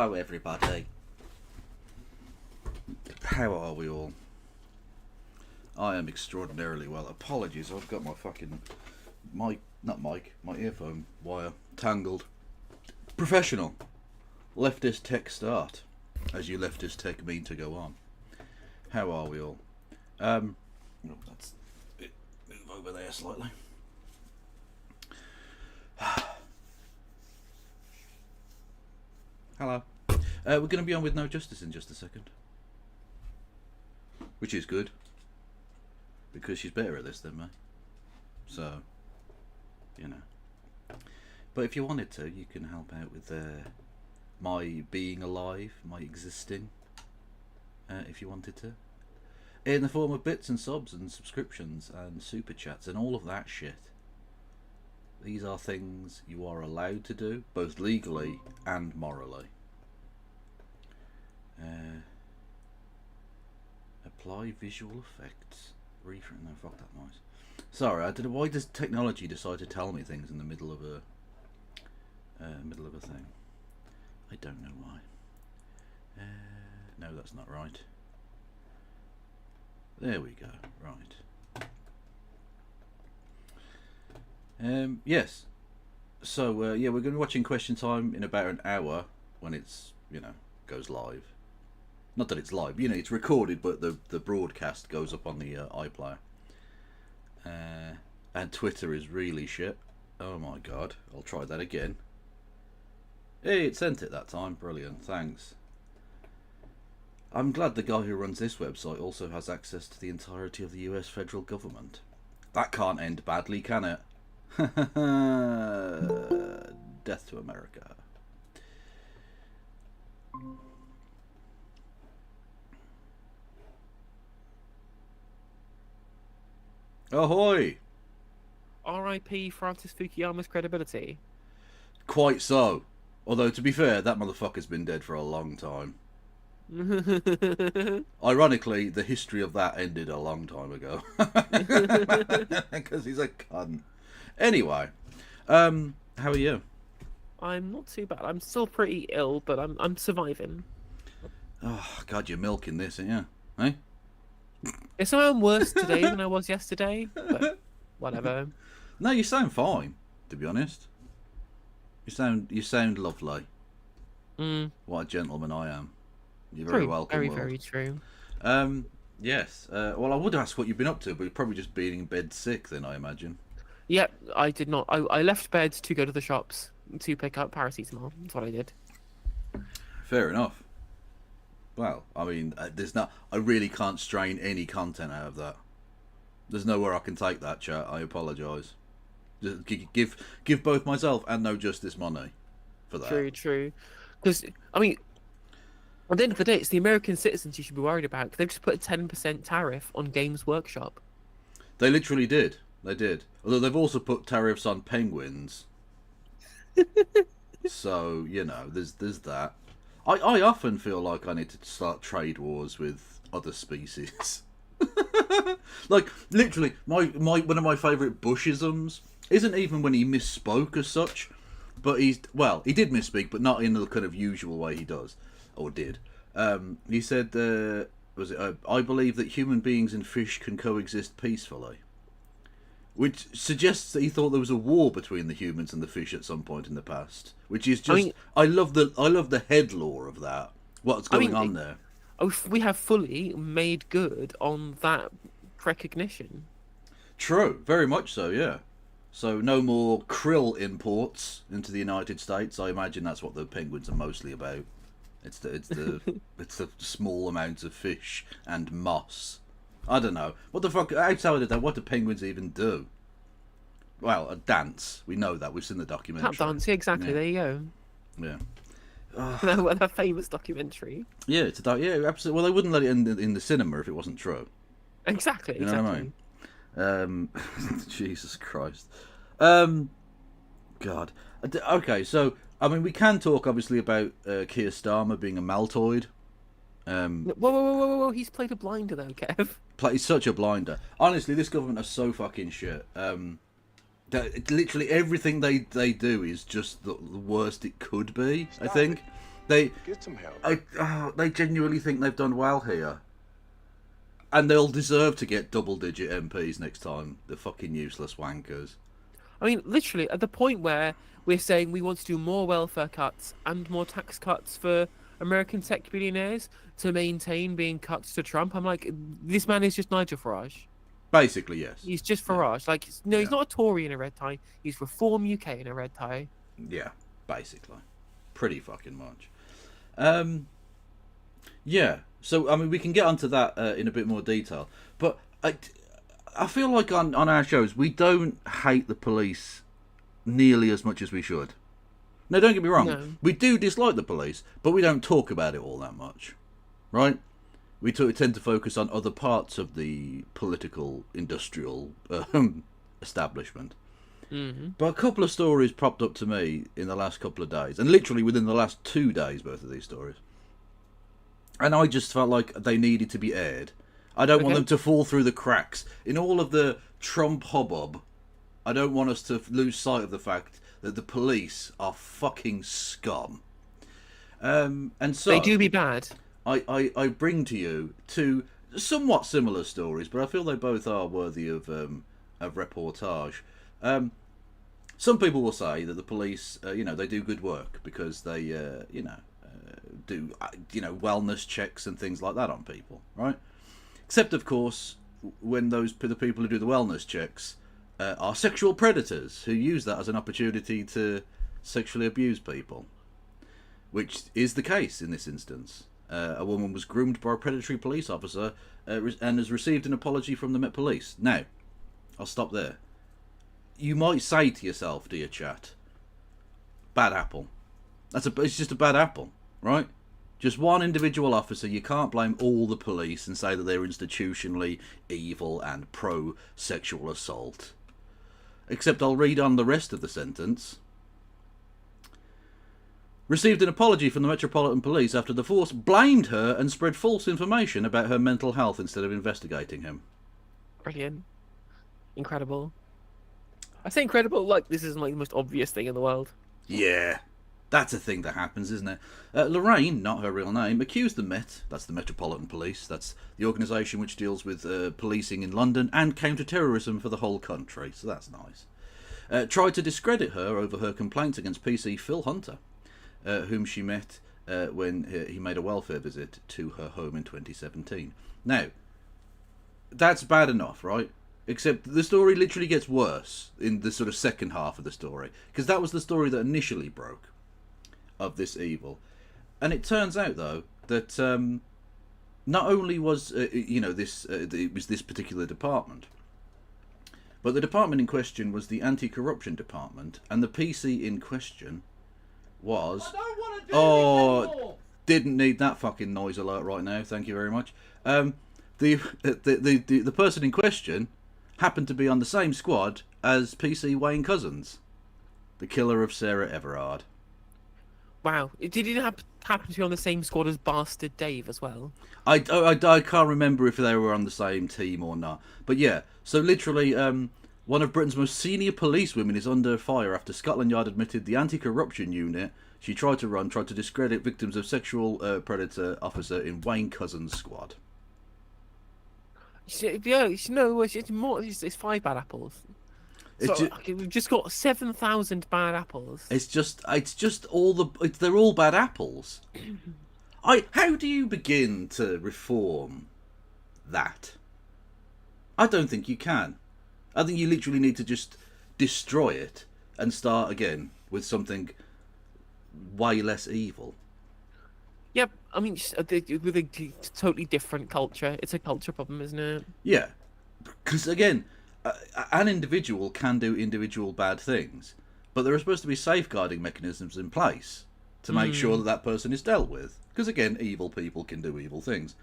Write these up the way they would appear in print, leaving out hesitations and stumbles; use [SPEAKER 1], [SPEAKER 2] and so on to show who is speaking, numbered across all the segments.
[SPEAKER 1] Hello, everybody. How are we all? I am extraordinarily well. Apologies, I've got my fucking my earphone wire tangled. Professional. Leftist tech start, as you leftist tech mean to go on. How are we all? Let's move over there slightly. Hello. We're going to be on with No Justice in just a second. Which is good. Because she's better at this than me. So, you know. But if you wanted to, you can help out with my being alive, my existing. If you wanted to. In the form of bits and subs and subscriptions and super chats and all of that shit. These are things you are allowed to do, both legally and morally. Apply visual effects. No, fuck that noise. Sorry, I don't know why does technology decide to tell me things in the middle of a thing. I don't know why. No, that's not right. There we go. Right. Yes. So yeah, we're going to be watching Question Time in about an hour when it's, you know, goes live. Not that it's live, you know, it's recorded, but the broadcast goes up on the iPlayer. And Twitter is really shit. Oh my god, I'll try that again. Hey, it sent it that time. Brilliant, thanks. I'm glad the guy who runs this website also has access to the entirety of the US federal government. That can't end badly, can it? Death to America. Ahoy!
[SPEAKER 2] R.I.P. Francis Fukuyama's credibility.
[SPEAKER 1] Quite so. Although, to be fair, that motherfucker's been dead for a long time. Ironically, the history of that ended a long time ago. Because he's a cunt. Anyway, how are you?
[SPEAKER 2] I'm not too bad. I'm still pretty ill, but I'm surviving.
[SPEAKER 1] Oh, God, you're milking this, ain't you? Eh?
[SPEAKER 2] It's somehow worse today than I was yesterday, but whatever.
[SPEAKER 1] No, you sound fine, to be honest. You sound lovely. What a gentleman I am. You're very welcome.
[SPEAKER 2] Very, very true.
[SPEAKER 1] Yes. Well, I would ask what you've been up to, but you're probably just being in bed sick then, I imagine.
[SPEAKER 2] Yep, I did not. I left bed to go to the shops to pick up paracetamol. That's what I did.
[SPEAKER 1] Fair enough. Well, I mean, I really can't strain any content out of that. There's nowhere I can take that, chat. I apologise. Just give both myself and No Justice money for that.
[SPEAKER 2] True. Because, I mean, at the end of the day, it's the American citizens you should be worried about. They've just put a 10% tariff on Games Workshop.
[SPEAKER 1] They literally did. They did. Although they've also put tariffs on penguins. So, you know, there's that. I often feel like I need to start trade wars with other species. Like, literally, one of my favourite Bushisms isn't even when he misspoke as such, but he did misspeak, but not in the kind of usual way he does, or did. He said, I believe that human beings and fish can coexist peacefully. Which suggests that he thought there was a war between the humans and the fish at some point in the past. Which is just, I love the head lore of that. What's going on there?
[SPEAKER 2] We have fully made good on that recognition.
[SPEAKER 1] True, very much so, yeah. So no more krill imports into the United States. I imagine that's what the penguins are mostly about. It's the small amounts of fish and moss. I don't know. What the fuck? Outside of that, what do penguins even do? Well, a dance. We know that. We've seen the documentary.
[SPEAKER 2] Tap dance, yeah, exactly. Yeah. There you
[SPEAKER 1] go.
[SPEAKER 2] Yeah. That famous documentary.
[SPEAKER 1] Yeah, yeah, absolutely. Well, they wouldn't let it in the cinema if it wasn't true.
[SPEAKER 2] Exactly.
[SPEAKER 1] You know what I mean? Jesus Christ. God. Okay, so I mean, we can talk obviously about Keir Starmer being a Maltoid.
[SPEAKER 2] Whoa! He's played a blinder though, Kev.
[SPEAKER 1] He's such a blinder. Honestly, this government are so fucking shit. Literally everything they do is just the worst it could be. I think They,
[SPEAKER 3] Get some help.
[SPEAKER 1] they genuinely think they've done well here. And they'll deserve to get double-digit MPs next time. The fucking useless wankers.
[SPEAKER 2] I mean, literally, at the point where we're saying we want to do more welfare cuts and more tax cuts for American tech billionaires to maintain being cuts to Trump, I'm like, this man is just Nigel Farage.
[SPEAKER 1] Basically, yes.
[SPEAKER 2] He's just Farage. Like, no, he's
[SPEAKER 1] Yeah.
[SPEAKER 2] not a Tory in a red tie. He's Reform UK in a red tie.
[SPEAKER 1] Yeah, basically. Pretty fucking much. Yeah, so, I mean, we can get onto that in a bit more detail. But I feel like on our shows, we don't hate the police nearly as much as we should. Now, don't get me wrong.
[SPEAKER 2] No.
[SPEAKER 1] We do dislike the police, but we don't talk about it all that much. Right? We tend to focus on other parts of the political, industrial establishment.
[SPEAKER 2] Mm-hmm.
[SPEAKER 1] But a couple of stories popped up to me in the last couple of days, and literally within the last 2 days, both of these stories. And I just felt like they needed to be aired. I don't want them to fall through the cracks. In all of the Trump hubbub, I don't want us to lose sight of the fact that the police are fucking scum. And so
[SPEAKER 2] They do be bad.
[SPEAKER 1] I bring to you two somewhat similar stories, but I feel they both are worthy of reportage. Some people will say that the police, they do good work because they, do, wellness checks and things like that on people, right? Except, of course, when the people who do the wellness checks are sexual predators who use that as an opportunity to sexually abuse people, which is the case in this instance. A woman was groomed by a predatory police officer and has received an apology from the Met Police. Now, I'll stop there. You might say to yourself, dear chat, bad apple. It's just a bad apple, right? Just one individual officer. You can't blame all the police and say that they're institutionally evil and pro-sexual assault. Except I'll read on the rest of the sentence. Received an apology from the Metropolitan Police after the force blamed her and spread false information about her mental health instead of investigating him.
[SPEAKER 2] Brilliant. Incredible. I say incredible like this isn't like the most obvious thing in the world.
[SPEAKER 1] Yeah, that's a thing that happens, isn't it? Lorraine, not her real name, accused the Met, that's the Metropolitan Police, that's the organisation which deals with policing in London and counter-terrorism for the whole country, so that's nice. Tried to discredit her over her complaints against PC Phil Hunter, whom she met when he made a welfare visit to her home in 2017. Now, that's bad enough, right? Except the story literally gets worse in the sort of second half of the story, because that was the story that initially broke of this evil. And it turns out, though, that not only was, it was this particular department, but the department in question was the anti-corruption department, and the PC in question was...
[SPEAKER 4] I don't want to do this anymore.
[SPEAKER 1] Didn't need that fucking noise alert right now, thank you very much. The person in question happened to be on the same squad as PC Wayne Couzens, the killer of Sarah Everard.
[SPEAKER 2] Wow. Did he happen to be on the same squad as Bastard Dave as well?
[SPEAKER 1] I can't remember if they were on the same team or not. But yeah, so literally one of Britain's most senior policewomen is under fire after Scotland Yard admitted the anti-corruption unit she tried to discredit victims of sexual predator officer in Wayne Couzens' squad.
[SPEAKER 2] Yeah, it's 5 bad apples. We've just got 7,000 bad apples.
[SPEAKER 1] It's just they're all bad apples. How do you begin to reform that? I don't think you can. I think you literally need to just destroy it and start again with something way less evil.
[SPEAKER 2] Yep, I mean, with a totally different culture. It's a culture problem, isn't it?
[SPEAKER 1] Yeah, because again, an individual can do individual bad things, but there are supposed to be safeguarding mechanisms in place to make sure that that person is dealt with. Because again, evil people can do evil things.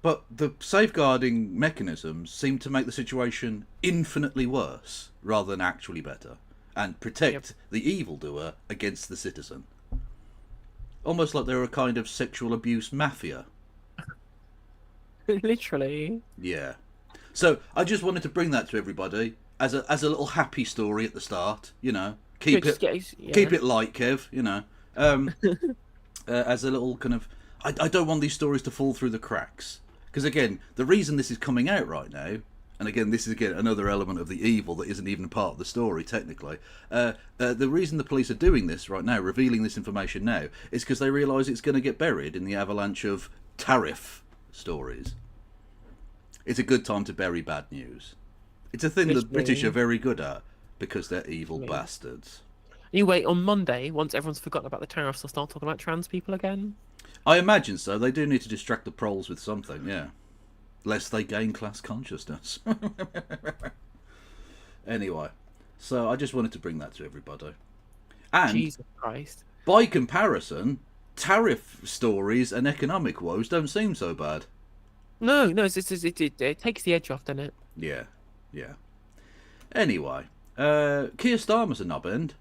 [SPEAKER 1] But the safeguarding mechanisms seem to make the situation infinitely worse rather than actually better, and protect the evildoer against the citizen. Almost like they're a kind of sexual abuse mafia.
[SPEAKER 2] Literally.
[SPEAKER 1] Yeah. So I just wanted to bring that to everybody as a little happy story at the start. You know, keep it light, Kev. You know. as a little kind of... I don't want these stories to fall through the cracks. Because, again, the reason this is coming out right now, and again, this is, again, another element of the evil that isn't even part of the story, technically. The reason the police are doing this right now, revealing this information now, is because they realise it's going to get buried in the avalanche of tariff stories. It's a good time to bury bad news. It's a thing that the British are very good at, because they're evil bastards.
[SPEAKER 2] Anyway, on Monday, once everyone's forgotten about the tariffs, they'll start talking about trans people again.
[SPEAKER 1] I imagine so. They do need to distract the proles with something, yeah. Lest they gain class consciousness. Anyway, so I just wanted to bring that to everybody. And,
[SPEAKER 2] Jesus Christ.
[SPEAKER 1] by comparison, tariff stories and economic woes don't seem so bad.
[SPEAKER 2] No, it takes the edge off, doesn't it?
[SPEAKER 1] Yeah, yeah. Anyway, Keir Starmer's a knob end.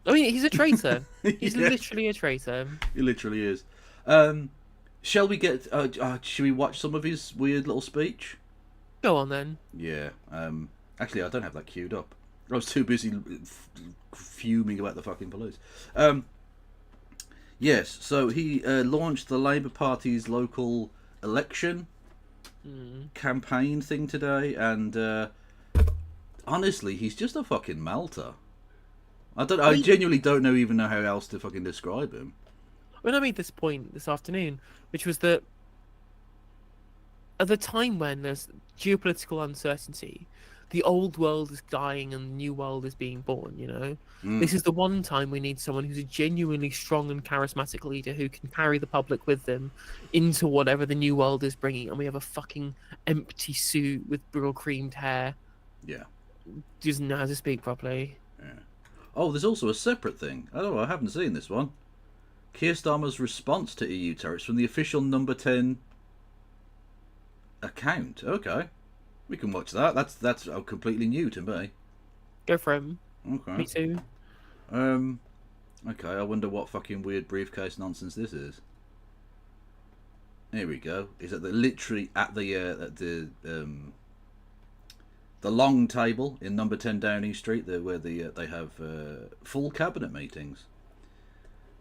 [SPEAKER 2] I mean, he's a traitor. He's
[SPEAKER 1] Yeah.
[SPEAKER 2] literally a traitor.
[SPEAKER 1] He literally is. Shall we get... should we watch some of his weird little speech?
[SPEAKER 2] Go on, then.
[SPEAKER 1] Yeah. Actually, I don't have that queued up. I was too busy fuming about the fucking police. Yes, so he launched the Labour Party's local election campaign thing today, and honestly, he's just a fucking melter. I genuinely don't even know how else to fucking describe him.
[SPEAKER 2] When I made this point this afternoon, which was that at the time when there's geopolitical uncertainty, the old world is dying and the new world is being born, you know? This is the one time we need someone who's a genuinely strong and charismatic leader who can carry the public with them into whatever the new world is bringing. And we have a fucking empty suit with brill-creamed hair.
[SPEAKER 1] Yeah.
[SPEAKER 2] Doesn't know how to speak properly.
[SPEAKER 1] Yeah. Oh, there's also a separate thing. I haven't seen this one. Keir Starmer's response to EU tariffs from the official Number 10 account. Okay. We can watch that. That's completely new to me.
[SPEAKER 2] Go for him.
[SPEAKER 1] Okay.
[SPEAKER 2] Me too.
[SPEAKER 1] Okay, I wonder what fucking weird briefcase nonsense this is. Here we go. Is it literally at the long table in Number 10 Downing Street, where they have full cabinet meetings.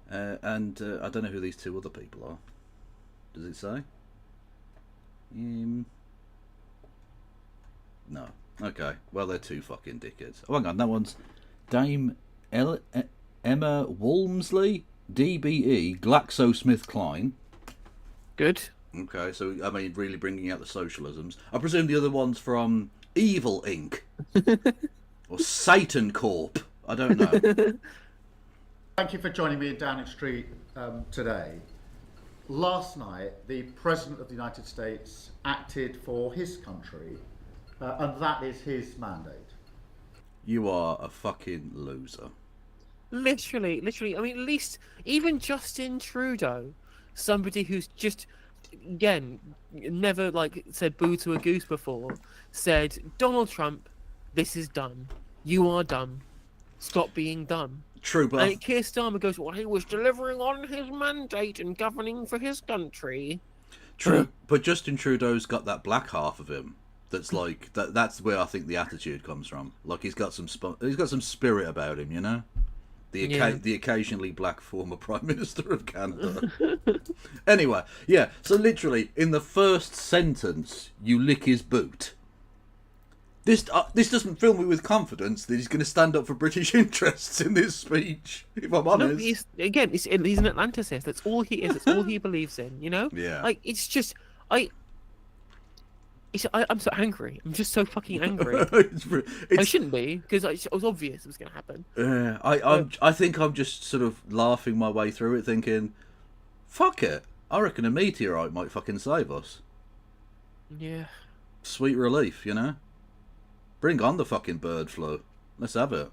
[SPEAKER 1] And I don't know who these two other people are. Does it say? No. Okay. Well, they're two fucking dickheads. Oh, hang on. That one's Dame Emma Walmsley, DBE, GlaxoSmithKline.
[SPEAKER 2] Good.
[SPEAKER 1] Okay, so, I mean, really bringing out the socialisms. I presume the other one's from Evil Inc. or Satan Corp. I don't know.
[SPEAKER 4] Thank you for joining me in Downing Street today. Last night, the President of the United States acted for his country, and that is his mandate.
[SPEAKER 1] You are a fucking loser.
[SPEAKER 2] Literally. I mean, at least even Justin Trudeau, somebody who's just, again, never said boo to a goose before, said, Donald Trump, this is dumb. You are dumb. Stop being dumb.
[SPEAKER 1] True, but
[SPEAKER 2] And Keir Starmer goes, well, he was delivering on his mandate and governing for his country.
[SPEAKER 1] true, but Justin Trudeau's got that black half of him. That's like that's where I think the attitude comes from. Like he's got some spirit about him, you know. The occasionally black former Prime Minister of Canada. Anyway, yeah. So literally, in the first sentence, you lick his boot. This doesn't fill me with confidence that he's going to stand up for British interests in this speech. If I'm honest.
[SPEAKER 2] No, he's an Atlanticist. That's all he is. That's all he believes in. You know.
[SPEAKER 1] Yeah.
[SPEAKER 2] Like it's just I'm so angry. I'm just so fucking angry. I shouldn't be because it was obvious it was going to happen.
[SPEAKER 1] I think I'm just sort of laughing my way through it, thinking, "Fuck it! I reckon a meteorite might fucking save us."
[SPEAKER 2] Yeah.
[SPEAKER 1] Sweet relief, you know. Bring on the fucking bird flu. Let's have it.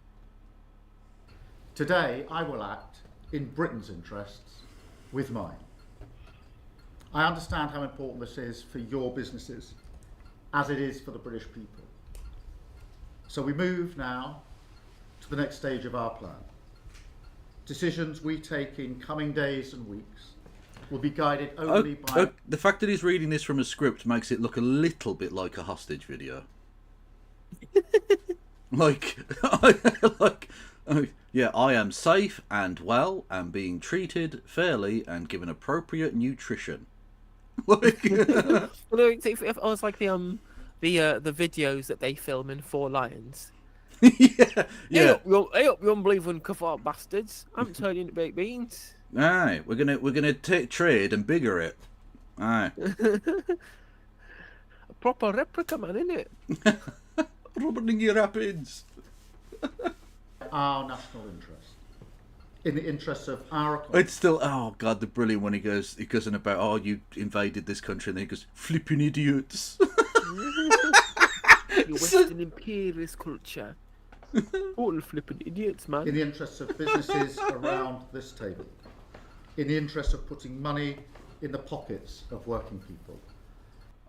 [SPEAKER 4] Today, I will act in Britain's interests with mine. I understand how important this is for your businesses, as it is for the British people. So we move now to the next stage of our plan. Decisions we take in coming days and weeks will be guided only by...
[SPEAKER 1] The fact that he's reading this from a script makes it look a little bit like a hostage video. like Oh, yeah, I am safe and well and being treated fairly and given appropriate nutrition. Like,
[SPEAKER 2] Although if I was like the videos that they film in Four Lions.
[SPEAKER 1] yeah, yeah.
[SPEAKER 2] Hey up, you unbelieving kafar bastards! I'm turning into baked beans.
[SPEAKER 1] Aye, we're gonna take trade and bigger it. Aye,
[SPEAKER 2] A proper replica, man, innit?
[SPEAKER 1] rubbing your rapids.
[SPEAKER 4] Our national interest, in the interests of our economy.
[SPEAKER 1] It's still, oh god, the brilliant one. He goes on about, oh, you invaded this country, and then he goes, flipping idiots.
[SPEAKER 2] Your Western imperialist culture. All flipping idiots, man.
[SPEAKER 4] In the interests of businesses around this table. In the interest of putting money in the pockets of working people.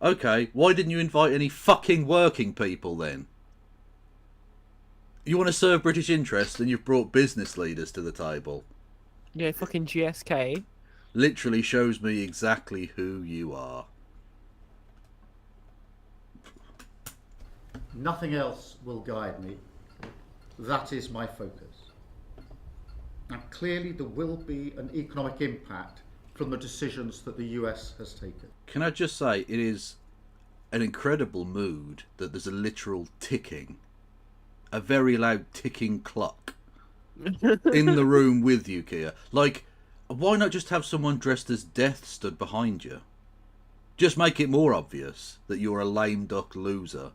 [SPEAKER 1] Okay, why didn't you invite any fucking working people then? You want to serve British interests, and you've brought business leaders to the table.
[SPEAKER 2] Yeah, fucking GSK.
[SPEAKER 1] Literally shows me exactly who you are.
[SPEAKER 4] Nothing else will guide me. That is my focus. And clearly there will be an economic impact from the decisions that the US has taken.
[SPEAKER 1] Can I just say, it is an incredible mood that there's a literal ticking, a very loud ticking clock in the room with you, Keir. Like, why not just have someone dressed as Death stood behind you? Just make it more obvious that you're a lame duck loser.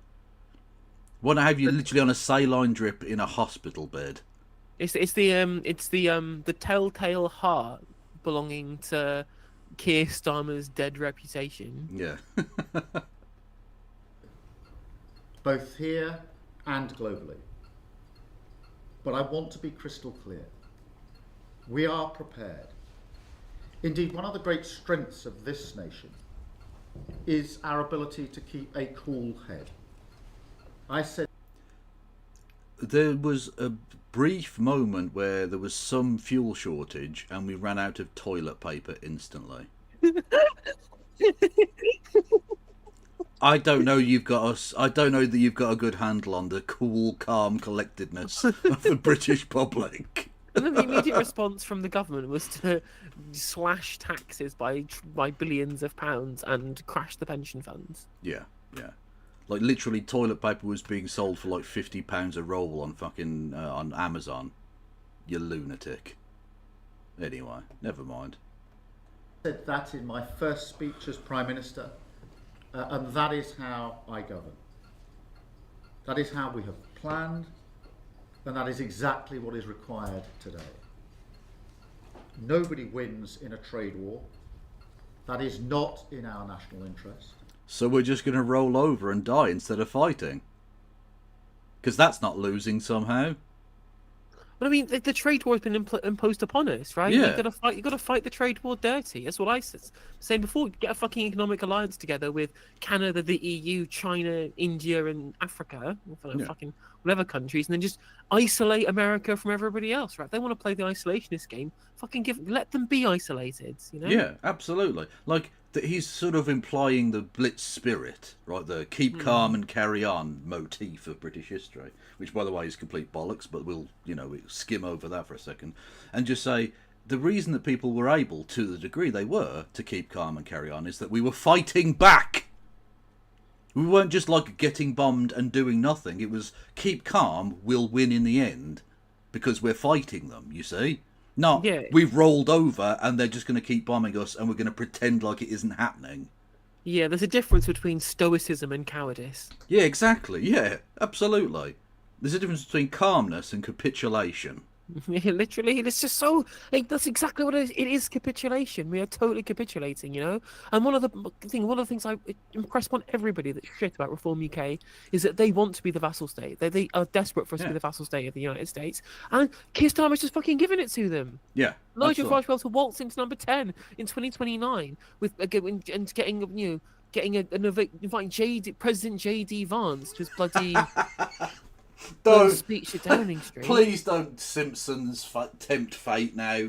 [SPEAKER 1] Want to have you literally on a saline drip in a hospital bed?
[SPEAKER 2] It's the telltale heart belonging to Keir Starmer's dead reputation.
[SPEAKER 1] Yeah.
[SPEAKER 4] Both here and globally. But I want to be crystal clear. We are prepared. Indeed, one of the great strengths of this nation is our ability to keep a cool head. I said
[SPEAKER 1] There was a brief moment where there was some fuel shortage and we ran out of toilet paper instantly. I don't know I don't know that you've got a good handle on the cool, calm collectedness of the British public.
[SPEAKER 2] And then the immediate response from the government was to slash taxes by billions of pounds and crash the pension funds.
[SPEAKER 1] Yeah, yeah. Like, literally, toilet paper was being sold for like £50 a roll on fucking on Amazon. You lunatic. Anyway, never mind.
[SPEAKER 4] I said that in my first speech as Prime Minister, and that is how I govern. That is how we have planned, and that is exactly what is required today. Nobody wins in a trade war. That is not in our national interest.
[SPEAKER 1] So we're just going to roll over and die instead of fighting? Because that's not losing somehow.
[SPEAKER 2] But I mean, the trade war has been imposed upon us, right?
[SPEAKER 1] Yeah.
[SPEAKER 2] You got to fight the trade war dirty. That's what I was saying before. Get a fucking economic alliance together with Canada, the EU, China, India, and Africa,
[SPEAKER 1] Yeah.
[SPEAKER 2] fucking whatever countries, and then just isolate America from everybody else, right? They want to play the isolationist game. Fucking let them be isolated, you know?
[SPEAKER 1] Yeah, absolutely. Like, he's sort of implying the Blitz spirit, right? The keep calm and carry on motif of British history, which, by the way, is complete bollocks, but we'll skim over that for a second and just say the reason that people were able, to the degree they were, to keep calm and carry on is that we were fighting back. We weren't just like getting bombed and doing nothing. It was keep calm, we'll win in the end because we're fighting them, you see? No,
[SPEAKER 2] Yeah.
[SPEAKER 1] we've rolled over and they're just going to keep bombing us and we're going to pretend like it isn't happening.
[SPEAKER 2] Yeah, there's a difference between stoicism and cowardice.
[SPEAKER 1] Yeah, exactly. Yeah, absolutely. There's a difference between calmness and capitulation.
[SPEAKER 2] Yeah, literally, it's just so like that's exactly what it is. It is capitulation. We are totally capitulating, you know. And one of the things I impress upon everybody that's shit about Reform UK is that they want to be the vassal state. They are desperate for us to be the vassal state of the United States, and Keir Starmer's just fucking giving it to them.
[SPEAKER 1] Yeah,
[SPEAKER 2] Nigel
[SPEAKER 1] absolutely.
[SPEAKER 2] Farage will to waltz into number 10 in 2029 with and getting inviting President JD Vance to his bloody.
[SPEAKER 1] Don't
[SPEAKER 2] speech at Downing Street.
[SPEAKER 1] Please don't Simpsons tempt fate now.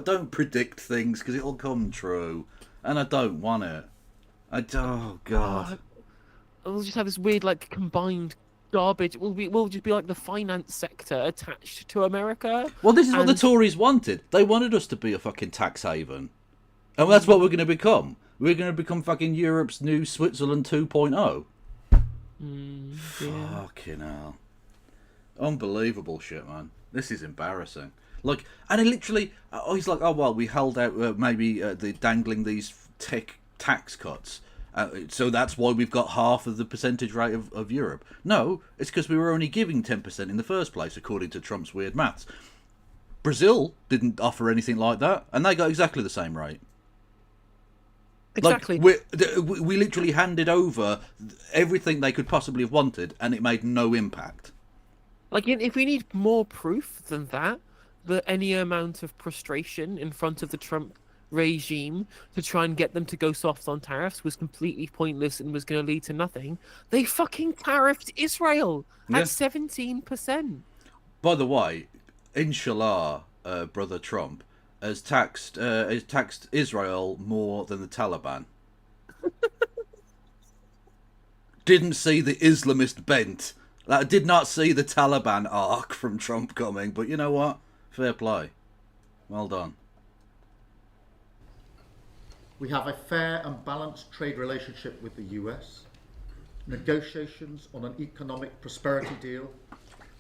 [SPEAKER 1] Don't predict things because it'll come true, and I don't want it. Oh god.
[SPEAKER 2] We'll just have this weird, like, combined garbage. We'll just be like the finance sector attached to America.
[SPEAKER 1] Well, this is what the
[SPEAKER 2] And
[SPEAKER 1] Tories wanted. They wanted us to be a fucking tax haven. And that's what we're going to become. We're going to become fucking Europe's new Switzerland 2.0.
[SPEAKER 2] yeah.
[SPEAKER 1] Fucking hell. Unbelievable shit, man. This is embarrassing. Like, and it literally, he's like, oh, well, we held out the dangling these tax cuts. So that's why we've got half of the percentage rate of Europe. No, it's because we were only giving 10% in the first place, according to Trump's weird maths. Brazil didn't offer anything like that, and they got exactly the same rate.
[SPEAKER 2] Exactly.
[SPEAKER 1] Like, we literally handed over everything they could possibly have wanted, and it made no impact.
[SPEAKER 2] Like, if we need more proof than that any amount of frustration in front of the Trump regime to try and get them to go soft on tariffs was completely pointless and was going to lead to nothing, they fucking tariffed Israel
[SPEAKER 1] Yeah.
[SPEAKER 2] at 17%.
[SPEAKER 1] By the way, inshallah, brother Trump has taxed Israel more than the Taliban. Didn't see the Islamist bent. Did not see the Taliban arc from Trump coming, but you know what? Fair play. Well done.
[SPEAKER 4] We have a fair and balanced trade relationship with the US, negotiations on an economic prosperity deal,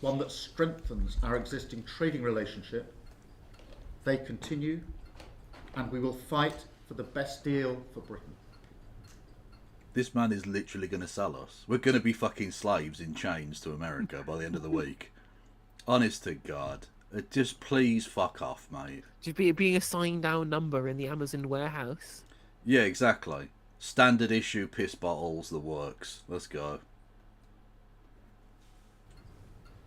[SPEAKER 4] one that strengthens our existing trading relationship. They continue, and we will fight for the best deal for Britain.
[SPEAKER 1] This man is literally going to sell us. We're going to be fucking slaves in chains to America by the end of the week. Honest to God. Just please fuck off, mate.
[SPEAKER 2] Just being a signed down number in the Amazon warehouse.
[SPEAKER 1] Yeah, exactly. Standard issue piss bottles, the works. Let's go.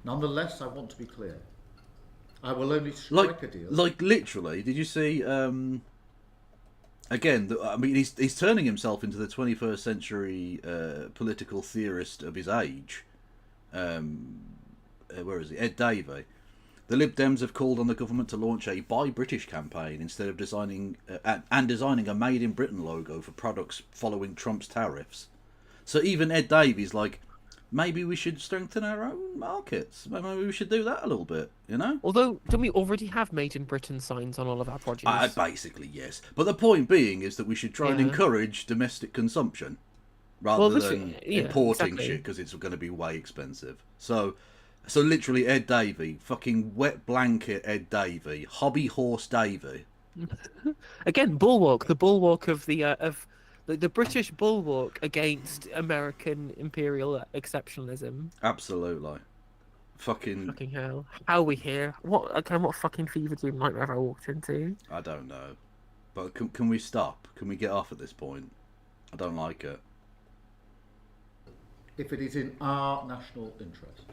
[SPEAKER 4] Nonetheless, I want to be clear. I will only strike a deal.
[SPEAKER 1] Like literally, did you see? Again, I mean, he's turning himself into the 21st century political theorist of his age. Where is he? Ed Davey. The Lib Dems have called on the government to launch a Buy British campaign instead of designing a Made in Britain logo for products following Trump's tariffs. So even Ed Davey's like, maybe we should strengthen our own markets. Maybe we should do that a little bit, you know?
[SPEAKER 2] Although, don't we already have Made in Britain signs on all of our produce?
[SPEAKER 1] Basically, yes. But the point being is that we should try and encourage domestic consumption rather than importing shit because it's going to be way expensive. So literally Ed Davey, fucking wet blanket Ed Davey, hobby horse Davey.
[SPEAKER 2] Again, bulwark, the bulwark of the British bulwark against American imperial exceptionalism.
[SPEAKER 1] Absolutely. Fucking
[SPEAKER 2] hell. How are we here? What fucking fever dream nightmare have I walked into?
[SPEAKER 1] I don't know. But can we stop? Can we get off at this point? I don't like it.
[SPEAKER 4] If it is in our national interest,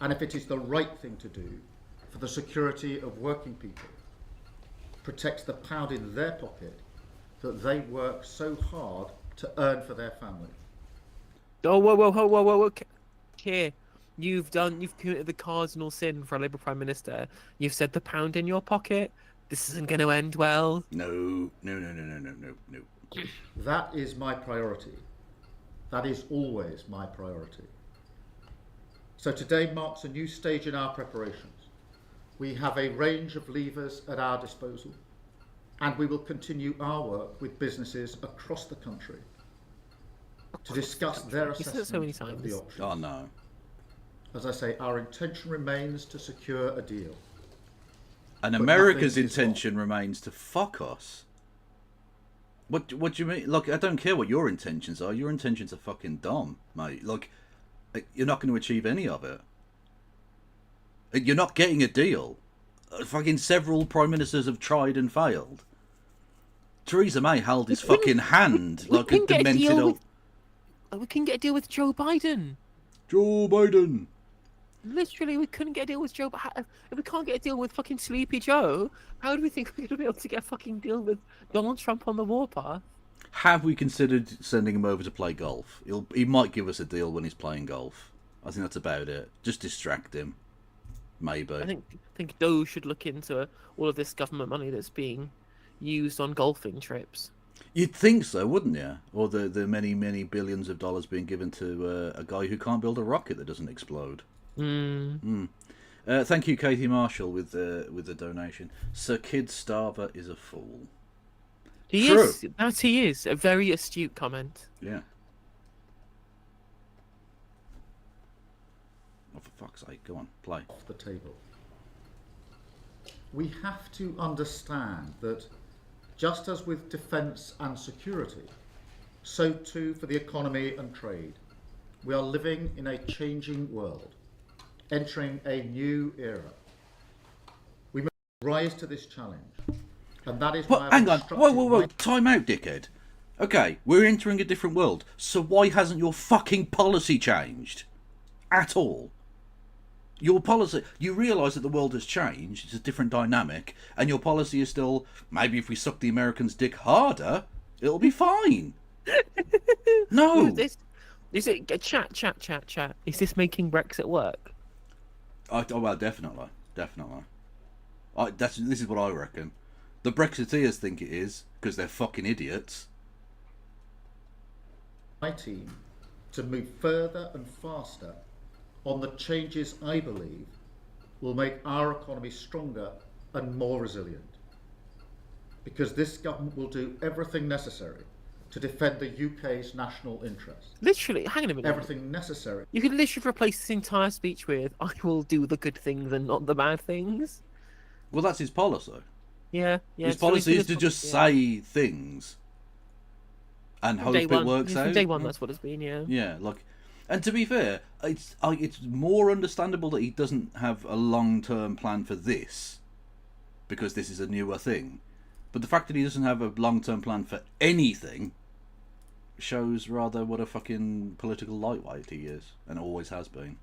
[SPEAKER 4] and if it is the right thing to do for the security of working people, protects the pound in their pocket that they work so hard to earn for their family.
[SPEAKER 2] Oh, whoa. Keir, you've committed the cardinal sin for a Labour Prime Minister. You've said the pound in your pocket. This isn't going to end well.
[SPEAKER 1] No.
[SPEAKER 4] That is my priority. That is always my priority. So today marks a new stage in our preparations. We have a range of levers at our disposal, and we will continue our work with businesses across the country to discuss their assessment of the options.
[SPEAKER 1] Oh no.
[SPEAKER 4] As I say, our intention remains to secure a deal.
[SPEAKER 1] And America's intention remains to fuck us. What do you mean? Like, I don't care what your intentions are. Your intentions are fucking dumb, mate. Like, you're not going to achieve any of it. You're not getting a deal. Fucking several prime ministers have tried and failed. Theresa May held his fucking hand like a demented old...
[SPEAKER 2] We can get a deal with Joe Biden.
[SPEAKER 1] Joe Biden.
[SPEAKER 2] Literally, we couldn't get a deal with Joe Biden. If we can't get a deal with fucking Sleepy Joe, how do we think we're going to be able to get a fucking deal with Donald Trump on the warpath?
[SPEAKER 1] Have we considered sending him over to play golf? He might give us a deal when he's playing golf. I think that's about it. Just distract him. Maybe.
[SPEAKER 2] I think Doe should look into all of this government money that's being used on golfing trips.
[SPEAKER 1] You'd think so, wouldn't you? Or the many billions of dollars being given to a guy who can't build a rocket that doesn't explode. Thank you, Katie Marshall, with the donation. Sir Kid Starver is a fool.
[SPEAKER 2] He
[SPEAKER 1] True.
[SPEAKER 2] is. That he is. A very astute comment.
[SPEAKER 1] Yeah. Oh, for fuck's sake, go on, play.
[SPEAKER 4] Off the table. We have to understand that just as with defence and security, so too for the economy and trade. We are living in a changing world, entering a new era. We must rise to this challenge. And that is why I've
[SPEAKER 1] Hang on, whoa,
[SPEAKER 4] instructed
[SPEAKER 1] time out, dickhead. Okay, we're entering a different world, so why hasn't your fucking policy changed? At all? Your policy, you realise that the world has changed, it's a different dynamic, and your policy is still, maybe if we suck the Americans' dick harder, it'll be fine. No.
[SPEAKER 2] Is it chat? Is this making Brexit work?
[SPEAKER 1] Oh well, definitely. This is what I reckon. The Brexiteers think it is, because they're fucking idiots.
[SPEAKER 4] my team to move further and faster on the changes I believe will make our economy stronger and more resilient. Because this government will do everything necessary to defend the UK's national interest.
[SPEAKER 2] Literally, hang on a minute.
[SPEAKER 4] Everything necessary.
[SPEAKER 2] You could literally replace this entire speech with, I will do the good things and not the bad things.
[SPEAKER 1] Well, that's his policy.
[SPEAKER 2] Yeah.
[SPEAKER 1] His policy is to just say things and hope it works out.
[SPEAKER 2] From day one, that's what it's been, yeah.
[SPEAKER 1] Yeah, and to be fair, it's more understandable that he doesn't have a long-term plan for this, because this is a newer thing. But the fact that he doesn't have a long-term plan for anything shows rather what a fucking political lightweight he is, and always has been.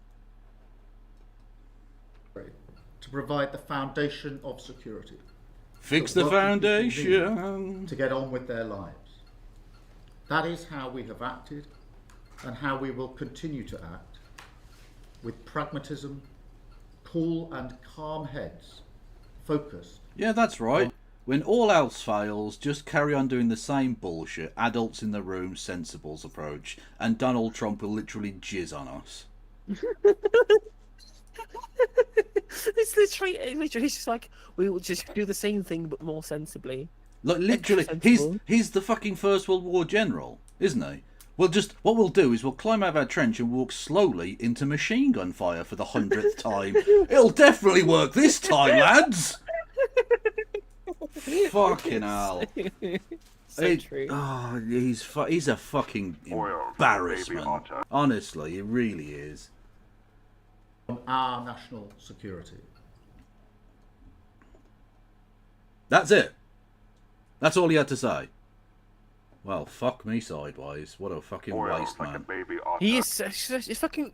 [SPEAKER 4] To provide the foundation of security.
[SPEAKER 1] Fix the foundation.
[SPEAKER 4] To get on with their lives. That is how we have acted and how we will continue to act, with pragmatism, cool and calm heads, focused.
[SPEAKER 1] Yeah, that's right. When all else fails, just carry on doing the same bullshit, adults in the room, sensibles approach, and Donald Trump will literally jizz on us.
[SPEAKER 2] It's literally just like, we will just do the same thing but more sensibly.
[SPEAKER 1] Like, literally, he's the fucking First World War general, isn't he? What we'll do is we'll climb out of our trench and walk slowly into machine gun fire for the 100th time. It'll definitely work this time, lads! Fucking hell.
[SPEAKER 2] So true.
[SPEAKER 1] Oh, he's a fucking embarrassment. Honestly, he really is.
[SPEAKER 4] On our national security.
[SPEAKER 1] That's it. That's all he had to say. Well, fuck me sideways. What a fucking waste, man.
[SPEAKER 2] He is it's fucking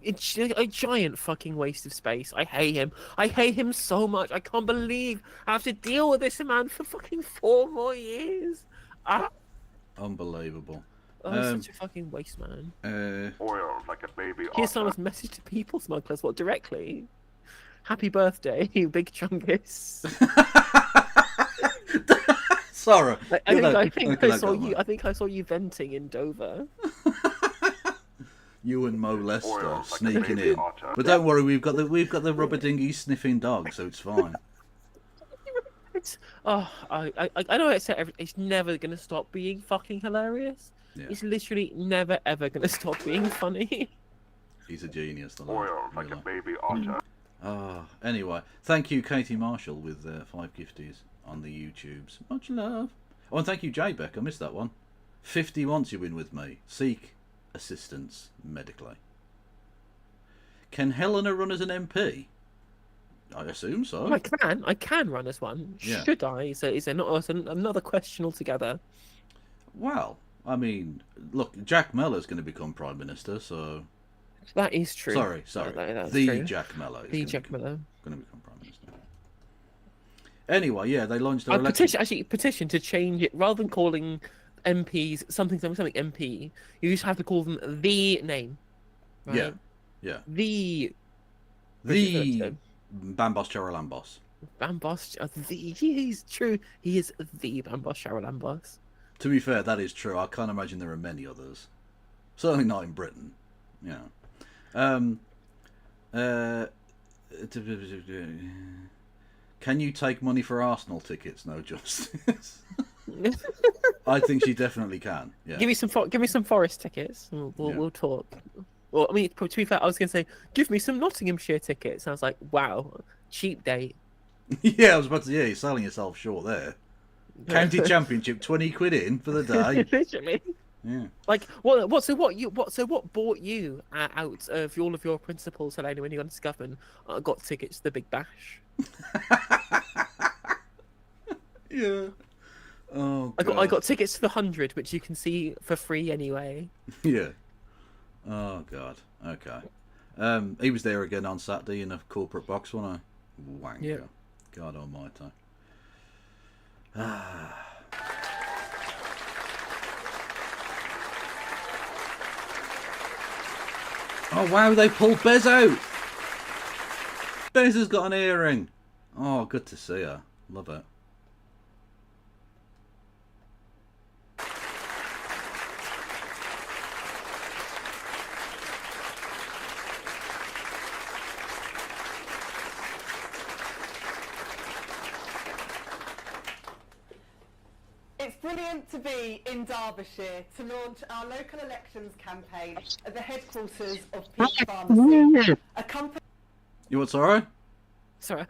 [SPEAKER 2] a giant fucking waste of space. I hate him. I hate him so much. I can't believe I have to deal with this man for fucking 4 more years.
[SPEAKER 1] Unbelievable.
[SPEAKER 2] Oh, he's such a fucking waste, man.
[SPEAKER 3] Oil like a baby
[SPEAKER 2] Here's someone's message to people smugglers. What, directly? Happy birthday, you big chungus.
[SPEAKER 1] Sorry.
[SPEAKER 2] I think I saw you venting in Dover.
[SPEAKER 1] You and Mo Lester
[SPEAKER 3] Like
[SPEAKER 1] sneaking in. But don't worry, we've got the rubber dinghy sniffing dog, so it's fine.
[SPEAKER 2] I know it's never gonna stop being fucking hilarious. Yeah. It's literally never ever gonna stop being funny.
[SPEAKER 1] He's a genius, the
[SPEAKER 3] lad. Oil like a baby otter.
[SPEAKER 1] Anyway, thank you, Katie Marshall, with 5 gifties on the YouTubes. Much love. Oh, and thank you, J-Beck. I missed that one. 50 wants you in with me. Seek assistance medically. Can Helena run as an MP? I assume so.
[SPEAKER 2] I can run as one. Yeah. Should I? Is there not another question altogether?
[SPEAKER 1] Well, I mean, look, Jack Mellor's going to become Prime Minister, so...
[SPEAKER 2] That is true.
[SPEAKER 1] Sorry.
[SPEAKER 2] That's
[SPEAKER 1] the
[SPEAKER 2] true.
[SPEAKER 1] Jack Mellor.
[SPEAKER 2] The Jack Mellor.
[SPEAKER 1] Going to become Prime Minister. Anyway, yeah, they launched their election...
[SPEAKER 2] petition to change it, rather than calling MPs something MP, you just have to call them the name. Right?
[SPEAKER 1] Yeah.
[SPEAKER 2] The
[SPEAKER 1] Bambos Charalambos.
[SPEAKER 2] Bambos, he is true. He is the Bambos Charalambos.
[SPEAKER 1] To be fair, that is true. I can't imagine there are many others. Certainly not in Britain. Yeah. Can you take money for Arsenal tickets? No justice. I think she definitely can. Yeah.
[SPEAKER 2] Give me some Forest tickets. We'll talk. Well, I mean, to be fair, I was going to say, give me some Nottinghamshire tickets. And I was like, wow, cheap date.
[SPEAKER 1] Yeah, I was about to. Yeah, you're selling yourself short there. County Championship, 20 quid in for the day.
[SPEAKER 2] Literally.
[SPEAKER 1] Yeah.
[SPEAKER 2] Like what bought you out of all of your principals, Helena, when you got into government? Got tickets to the Big Bash.
[SPEAKER 1] Yeah. Oh.
[SPEAKER 2] I got tickets to the 100, which you can see for free anyway.
[SPEAKER 1] Yeah. Oh God. Okay. He was there again on Saturday in a corporate box, wasn't I? Wanker.
[SPEAKER 2] Yeah.
[SPEAKER 1] God Almighty. Oh wow, they pulled Bez out. Bez has got an earring. Oh, good to see her. Love it.
[SPEAKER 5] It's brilliant to be in Derbyshire to launch our local elections campaign at the headquarters of Peak Pharmacy, a company.
[SPEAKER 1] You what, sorry?
[SPEAKER 2] Sorry,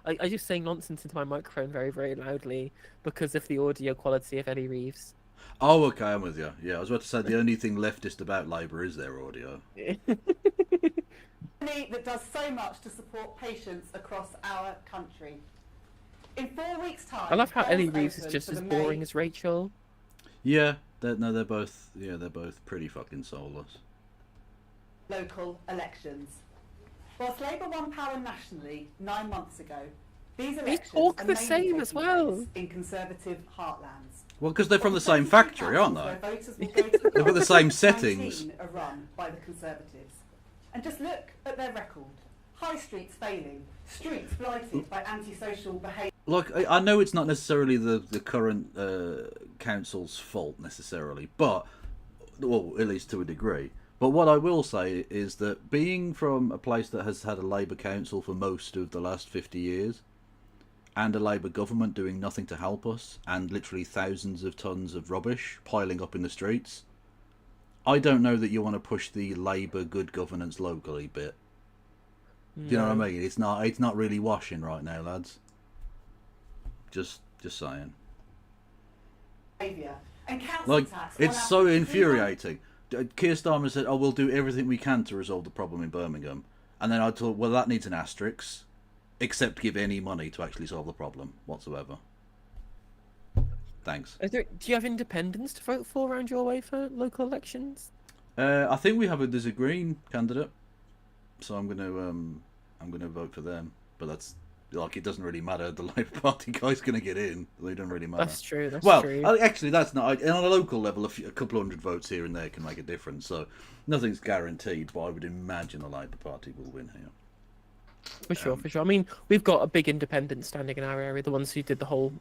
[SPEAKER 2] I just saying nonsense into my microphone very, very loudly because of the audio quality of Eddie Reeves.
[SPEAKER 1] Oh, okay, I'm with you. Yeah, I was about to say the only thing leftist about Labour is their audio.
[SPEAKER 5] That does so much to support patients across our country. In 4 weeks' time,
[SPEAKER 2] I love how
[SPEAKER 5] polls
[SPEAKER 2] Eddie Reeves is
[SPEAKER 5] open
[SPEAKER 2] just
[SPEAKER 5] for
[SPEAKER 2] as
[SPEAKER 5] the
[SPEAKER 2] boring
[SPEAKER 5] May
[SPEAKER 2] as Rachel.
[SPEAKER 1] Yeah, they're both pretty fucking soulless.
[SPEAKER 5] local elections. Whilst Labour won power nationally 9 months ago, these elections
[SPEAKER 2] talk
[SPEAKER 5] are
[SPEAKER 2] the
[SPEAKER 5] mainly
[SPEAKER 2] same as
[SPEAKER 5] taking
[SPEAKER 2] well.
[SPEAKER 5] place in Conservative heartlands.
[SPEAKER 1] Well, because they're from the same factory, aren't they?
[SPEAKER 5] Where voters will go to the
[SPEAKER 1] They've got the
[SPEAKER 5] polls.
[SPEAKER 1] same settings.
[SPEAKER 5] 19 are run by the Conservatives. And just look at their record. High streets failing, streets blighted by antisocial behaviour.
[SPEAKER 1] Look, I know it's not necessarily the current council's fault necessarily, but, well, at least to a degree. But what I will say is that being from a place that has had a Labour council for most of the last 50 years, and a Labour government doing nothing to help us, and literally thousands of tons of rubbish piling up in the streets, I don't know that you want to push the Labour good governance locally bit. Do you know what I mean? It's not really washing right now, lads. Just saying.
[SPEAKER 5] And council
[SPEAKER 1] Like,
[SPEAKER 5] tax
[SPEAKER 1] it's
[SPEAKER 5] on
[SPEAKER 1] so
[SPEAKER 5] average
[SPEAKER 1] infuriating. Keir Starmer said, "Oh, we'll do everything we can to resolve the problem in Birmingham," and then I thought, well, that needs an asterisk, except give any money to actually solve the problem whatsoever. Thanks.
[SPEAKER 2] Do you have independents to vote for around your way for local elections?
[SPEAKER 1] I think there's a Green candidate, so I'm gonna vote for them. But that's like, it doesn't really matter. The Labour Party guy's gonna get in. They don't really matter.
[SPEAKER 2] That's true. That's
[SPEAKER 1] Well,
[SPEAKER 2] true.
[SPEAKER 1] actually, that's not. On a local level, a couple hundred votes here and there can make a difference. So nothing's guaranteed, but I would imagine the Labour Party will win here.
[SPEAKER 2] For sure. I mean, we've got a big independent standing in our area, the ones who did the whole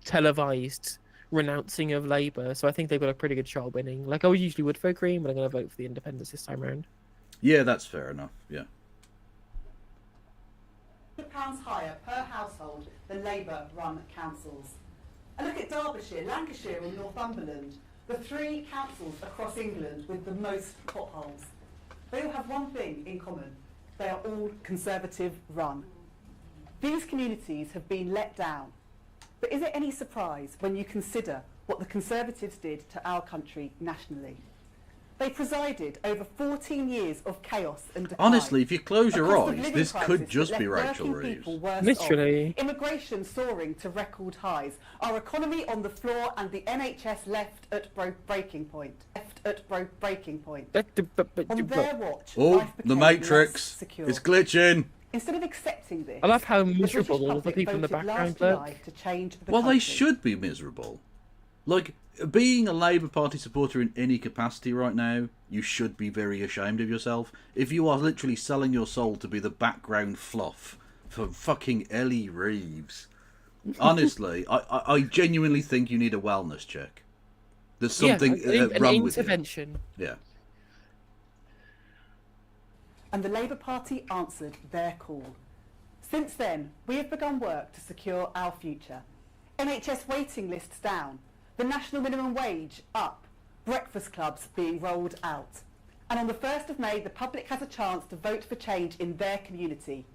[SPEAKER 2] televised renouncing of Labour. So I think they've got a pretty good shot of winning. Like, I usually would vote Green, but I'm going to vote for the independents this time around.
[SPEAKER 1] Yeah, that's fair enough. Yeah.
[SPEAKER 5] £100 higher per household than Labour-run councils. And look at Derbyshire, Lancashire and Northumberland, the three councils across England with the most potholes. They all have one thing in common. They are all Conservative-run. These communities have been let down. But is it any surprise when you consider what the Conservatives did to our country nationally? They presided over 14 years of chaos and decline.
[SPEAKER 1] Honestly, if you close
[SPEAKER 5] A
[SPEAKER 1] your
[SPEAKER 5] cost of
[SPEAKER 1] eyes,
[SPEAKER 5] living
[SPEAKER 1] this
[SPEAKER 5] crisis
[SPEAKER 1] could
[SPEAKER 5] that
[SPEAKER 1] just
[SPEAKER 5] left
[SPEAKER 1] be Rachel
[SPEAKER 5] working
[SPEAKER 1] Reeves.
[SPEAKER 5] people worse
[SPEAKER 2] Literally.
[SPEAKER 5] off. Immigration soaring to record highs. Our economy on the floor and the NHS left at breaking point. On their watch,
[SPEAKER 1] Oh,
[SPEAKER 5] life
[SPEAKER 1] the
[SPEAKER 5] became
[SPEAKER 1] Matrix.
[SPEAKER 5] less secure.
[SPEAKER 1] It's glitching.
[SPEAKER 5] Instead of accepting this,
[SPEAKER 2] I love how
[SPEAKER 5] the British
[SPEAKER 2] miserable all of the
[SPEAKER 5] public
[SPEAKER 2] people in the
[SPEAKER 5] voted
[SPEAKER 2] background
[SPEAKER 5] last July
[SPEAKER 2] look.
[SPEAKER 5] to change the
[SPEAKER 1] Well, they
[SPEAKER 5] country.
[SPEAKER 1] should be miserable. Like, being a Labour Party supporter in any capacity right now, you should be very ashamed of yourself. If you are literally selling your soul to be the background fluff for fucking Ellie Reeves. Honestly, I genuinely think you need a wellness check. There's something
[SPEAKER 2] an
[SPEAKER 1] wrong with you.
[SPEAKER 2] intervention.
[SPEAKER 1] Yeah.
[SPEAKER 5] And the Labour Party answered their call. Since then, we have begun work to secure our future. NHS waiting lists down, the national minimum wage up, breakfast clubs being rolled out. And on the 1st of May, the public has a chance to vote for change in their community,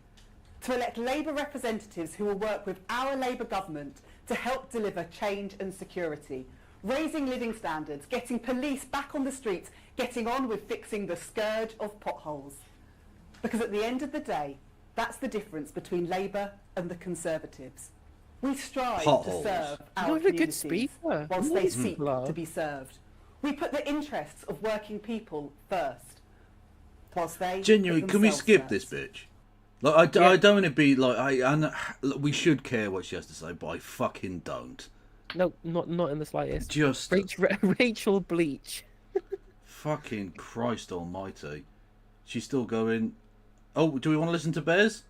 [SPEAKER 5] to elect Labour representatives who will work with our Labour government to help deliver change and security, raising living standards, getting police back on the streets, getting on with fixing the scourge of potholes. Because at the end of the day, that's the difference between Labour and the Conservatives. We strive
[SPEAKER 1] Potholes.
[SPEAKER 5] to serve our
[SPEAKER 2] You're a good
[SPEAKER 5] communities
[SPEAKER 2] speaker.
[SPEAKER 5] whilst they seek
[SPEAKER 2] Love.
[SPEAKER 5] to be served. We put the interests of working people first, whilst they
[SPEAKER 1] Genuinely,
[SPEAKER 5] put
[SPEAKER 1] can we
[SPEAKER 5] themselves
[SPEAKER 1] skip
[SPEAKER 5] first.
[SPEAKER 1] this bitch? Like,
[SPEAKER 2] Yeah.
[SPEAKER 1] I don't want to be like, we should care what she has to say, but I fucking don't.
[SPEAKER 2] No, not in the slightest.
[SPEAKER 1] Just
[SPEAKER 2] Rachel Bleach.
[SPEAKER 1] fucking Christ Almighty. She's still going. Oh, do we want to listen to Bez?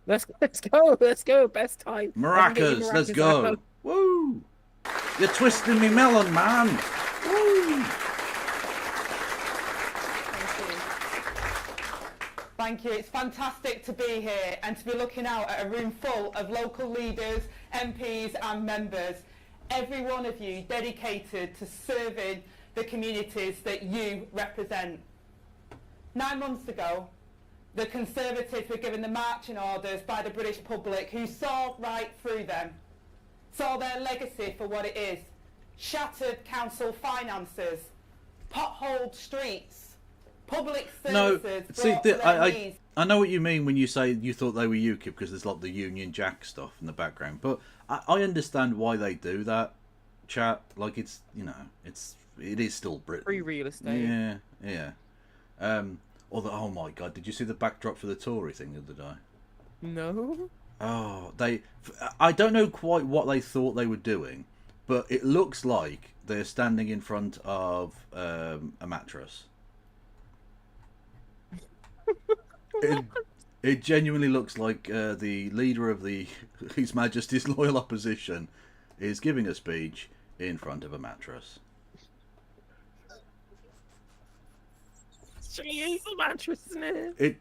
[SPEAKER 2] Let's go. Best time.
[SPEAKER 1] Maracas, let's go.
[SPEAKER 2] out.
[SPEAKER 1] Woo! You're twisting me melon, man. Woo!
[SPEAKER 6] Thank you. It's fantastic to be here and to be looking out at a room full of local leaders, MPs and members. Every one of you dedicated to serving the communities that you represent. 9 months ago, the Conservatives were given the marching orders by the British public, who saw right through them, saw their legacy for what it is: shattered council finances, potholed streets, public
[SPEAKER 1] No,
[SPEAKER 6] services
[SPEAKER 1] see,
[SPEAKER 6] brought to their knees.
[SPEAKER 1] I know what you mean when you say you thought they were UKIP because there's like the Union Jack stuff in the background, but I understand why they do that, chat. Like, it's, you know, it is still Britain.
[SPEAKER 2] Free real estate.
[SPEAKER 1] Yeah. Although, oh my god, did you see the backdrop for the Tory thing the other day?
[SPEAKER 2] No.
[SPEAKER 1] Oh, I don't know quite what they thought they were doing, but it looks like they're standing in front of a mattress. It genuinely looks like the leader of the His Majesty's Loyal Opposition is giving a speech in front of a mattress.
[SPEAKER 2] She is a mattress, isn't it?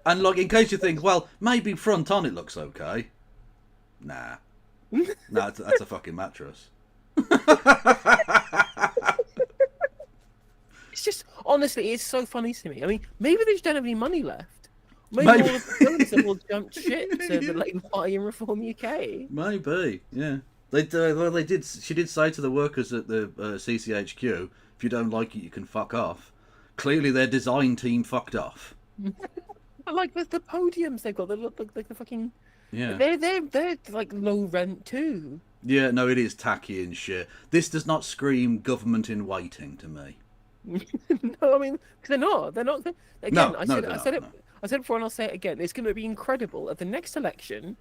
[SPEAKER 1] And like, in case you think, well, maybe front on it looks okay. Nah, that's a fucking mattress.
[SPEAKER 2] It's just, honestly, it's so funny to me. I mean, maybe they just don't have any money left. Maybe
[SPEAKER 1] Maybe.
[SPEAKER 2] all of the donors have all jumped ship to the Labour Party and Reform UK.
[SPEAKER 1] Maybe, yeah. They did. She did say to the workers at the CCHQ, "If you don't like it, you can fuck off." Clearly, their design team fucked off.
[SPEAKER 2] But like the podiums they've got, they look like the fucking.
[SPEAKER 1] Yeah.
[SPEAKER 2] They're like low rent too.
[SPEAKER 1] Yeah. No, it is tacky and shit. This does not scream government in waiting to me.
[SPEAKER 2] No, I mean, because they're not. They're not. Again,
[SPEAKER 1] No,
[SPEAKER 2] I
[SPEAKER 1] no,
[SPEAKER 2] said,
[SPEAKER 1] they're
[SPEAKER 2] I
[SPEAKER 1] not,
[SPEAKER 2] said it.
[SPEAKER 1] no.
[SPEAKER 2] I said it before, and I'll say it again. It's going to be incredible at the next election.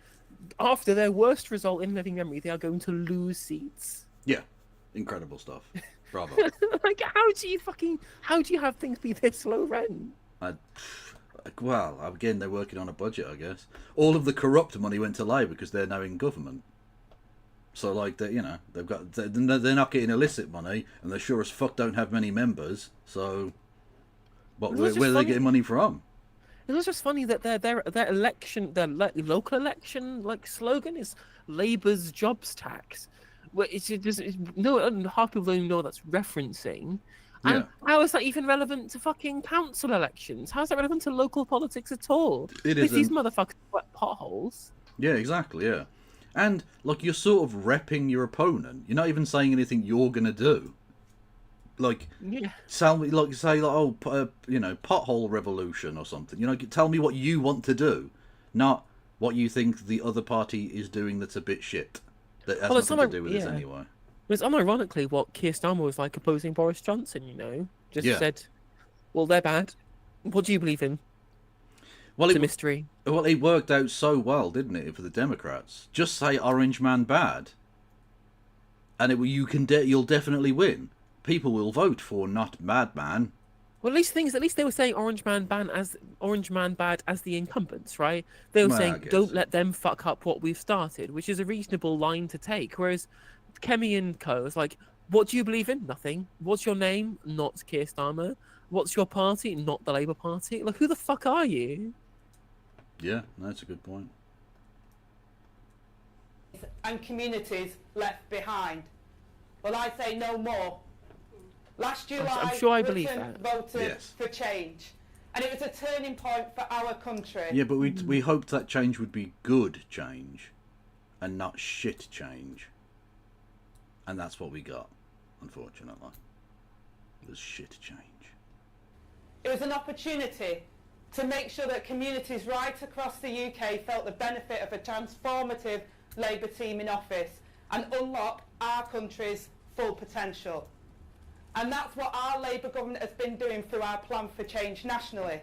[SPEAKER 2] After their worst result in living memory, they are going to lose seats.
[SPEAKER 1] Yeah. Incredible stuff. Bravo.
[SPEAKER 2] Like, how do you have things be this low rent?
[SPEAKER 1] Well, again, they're working on a budget, I guess. All of the corrupt money went to Labour because they're now in government. So, like, they're not getting illicit money, and they sure as fuck don't have many members. So, where are they getting money from?
[SPEAKER 2] It was just funny that their election, their local election slogan is Labour's jobs tax. Well, half people don't even know what that's referencing. And
[SPEAKER 1] Yeah.
[SPEAKER 2] how is that even relevant to fucking council elections? How is that relevant to local politics at all?
[SPEAKER 1] It
[SPEAKER 2] These
[SPEAKER 1] isn't.
[SPEAKER 2] motherfuckers wet potholes.
[SPEAKER 1] Yeah, exactly, yeah. And, like, you're sort of repping your opponent. You're not even saying anything you're going to do. Like,
[SPEAKER 2] Yeah.
[SPEAKER 1] tell me, like, say, like, pothole revolution or something. You know, tell me what you want to do, not what you think the other party is doing that's a bit shit. That has
[SPEAKER 2] Well,
[SPEAKER 1] nothing to do with this anyway.
[SPEAKER 2] But it's unironically what Keir Starmer was like opposing Boris Johnson, you know? Just
[SPEAKER 1] Yeah.
[SPEAKER 2] said, well, they're bad. What do you believe in?
[SPEAKER 1] Well,
[SPEAKER 2] It's a mystery.
[SPEAKER 1] Well, it worked out so well, didn't it, for the Democrats? Just say Orange Man bad, and you'll definitely win. People will vote for not Madman.
[SPEAKER 2] Well, at least they were saying Orange Man bad as the incumbents, right? They were
[SPEAKER 1] Well, I
[SPEAKER 2] saying
[SPEAKER 1] guess.
[SPEAKER 2] don't let them fuck up what we've started, which is a reasonable line to take. Whereas Kemi and Co is like, what do you believe in? Nothing. What's your name? Not Keir Starmer. What's your party? Not the Labour Party. Like, who the fuck are you?
[SPEAKER 1] Yeah, that's a good point.
[SPEAKER 6] And communities left behind. Well, I say no more. Last July,
[SPEAKER 2] I'm sure I believe
[SPEAKER 6] Britain
[SPEAKER 2] that.
[SPEAKER 6] voted
[SPEAKER 1] Yes.
[SPEAKER 6] for change. And it was a turning point for our country.
[SPEAKER 1] Yeah, but we hoped that change would be good change, and not shit change. And that's what we got, unfortunately. It was shit change.
[SPEAKER 6] It was an opportunity to make sure that communities right across the UK felt the benefit of a transformative Labour team in office and unlock our country's full potential. And that's what our Labour government has been doing through our plan for change nationally.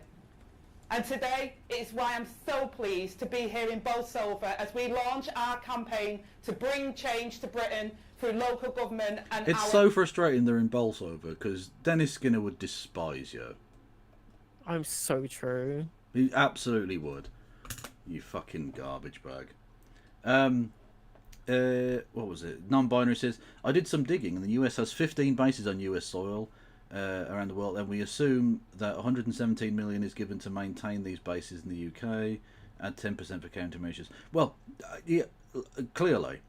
[SPEAKER 6] And today is why I'm so pleased to be here in Bolsover as we launch our campaign to bring change to Britain through local government and
[SPEAKER 1] It's so frustrating they're in Bolsover, because Dennis Skinner would despise you.
[SPEAKER 2] I'm so true.
[SPEAKER 1] He absolutely would. You fucking garbage bag. What was it? Non-binary says, I did some digging and the US has 15 bases on US soil around the world, and we assume that 117 million is given to maintain these bases in the UK, add 10% for countermeasures. Well, yeah, clearly.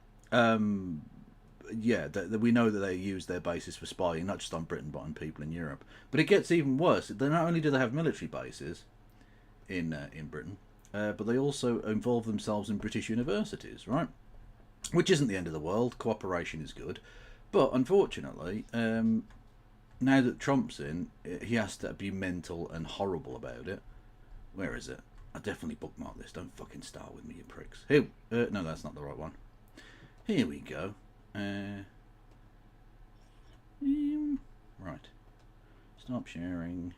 [SPEAKER 1] Yeah, we know that they use their bases for spying, not just on Britain but on people in Europe. But it gets even worse. Not only do they have military bases in Britain, but they also involve themselves in British universities, right? Which isn't the end of the world. Cooperation is good. But unfortunately, now that Trump's in, he has to be mental and horrible about it. Where is it? I definitely bookmarked this. Don't fucking start with me, you pricks. Here, no, that's not the right one. Here we go. Right. Stop sharing.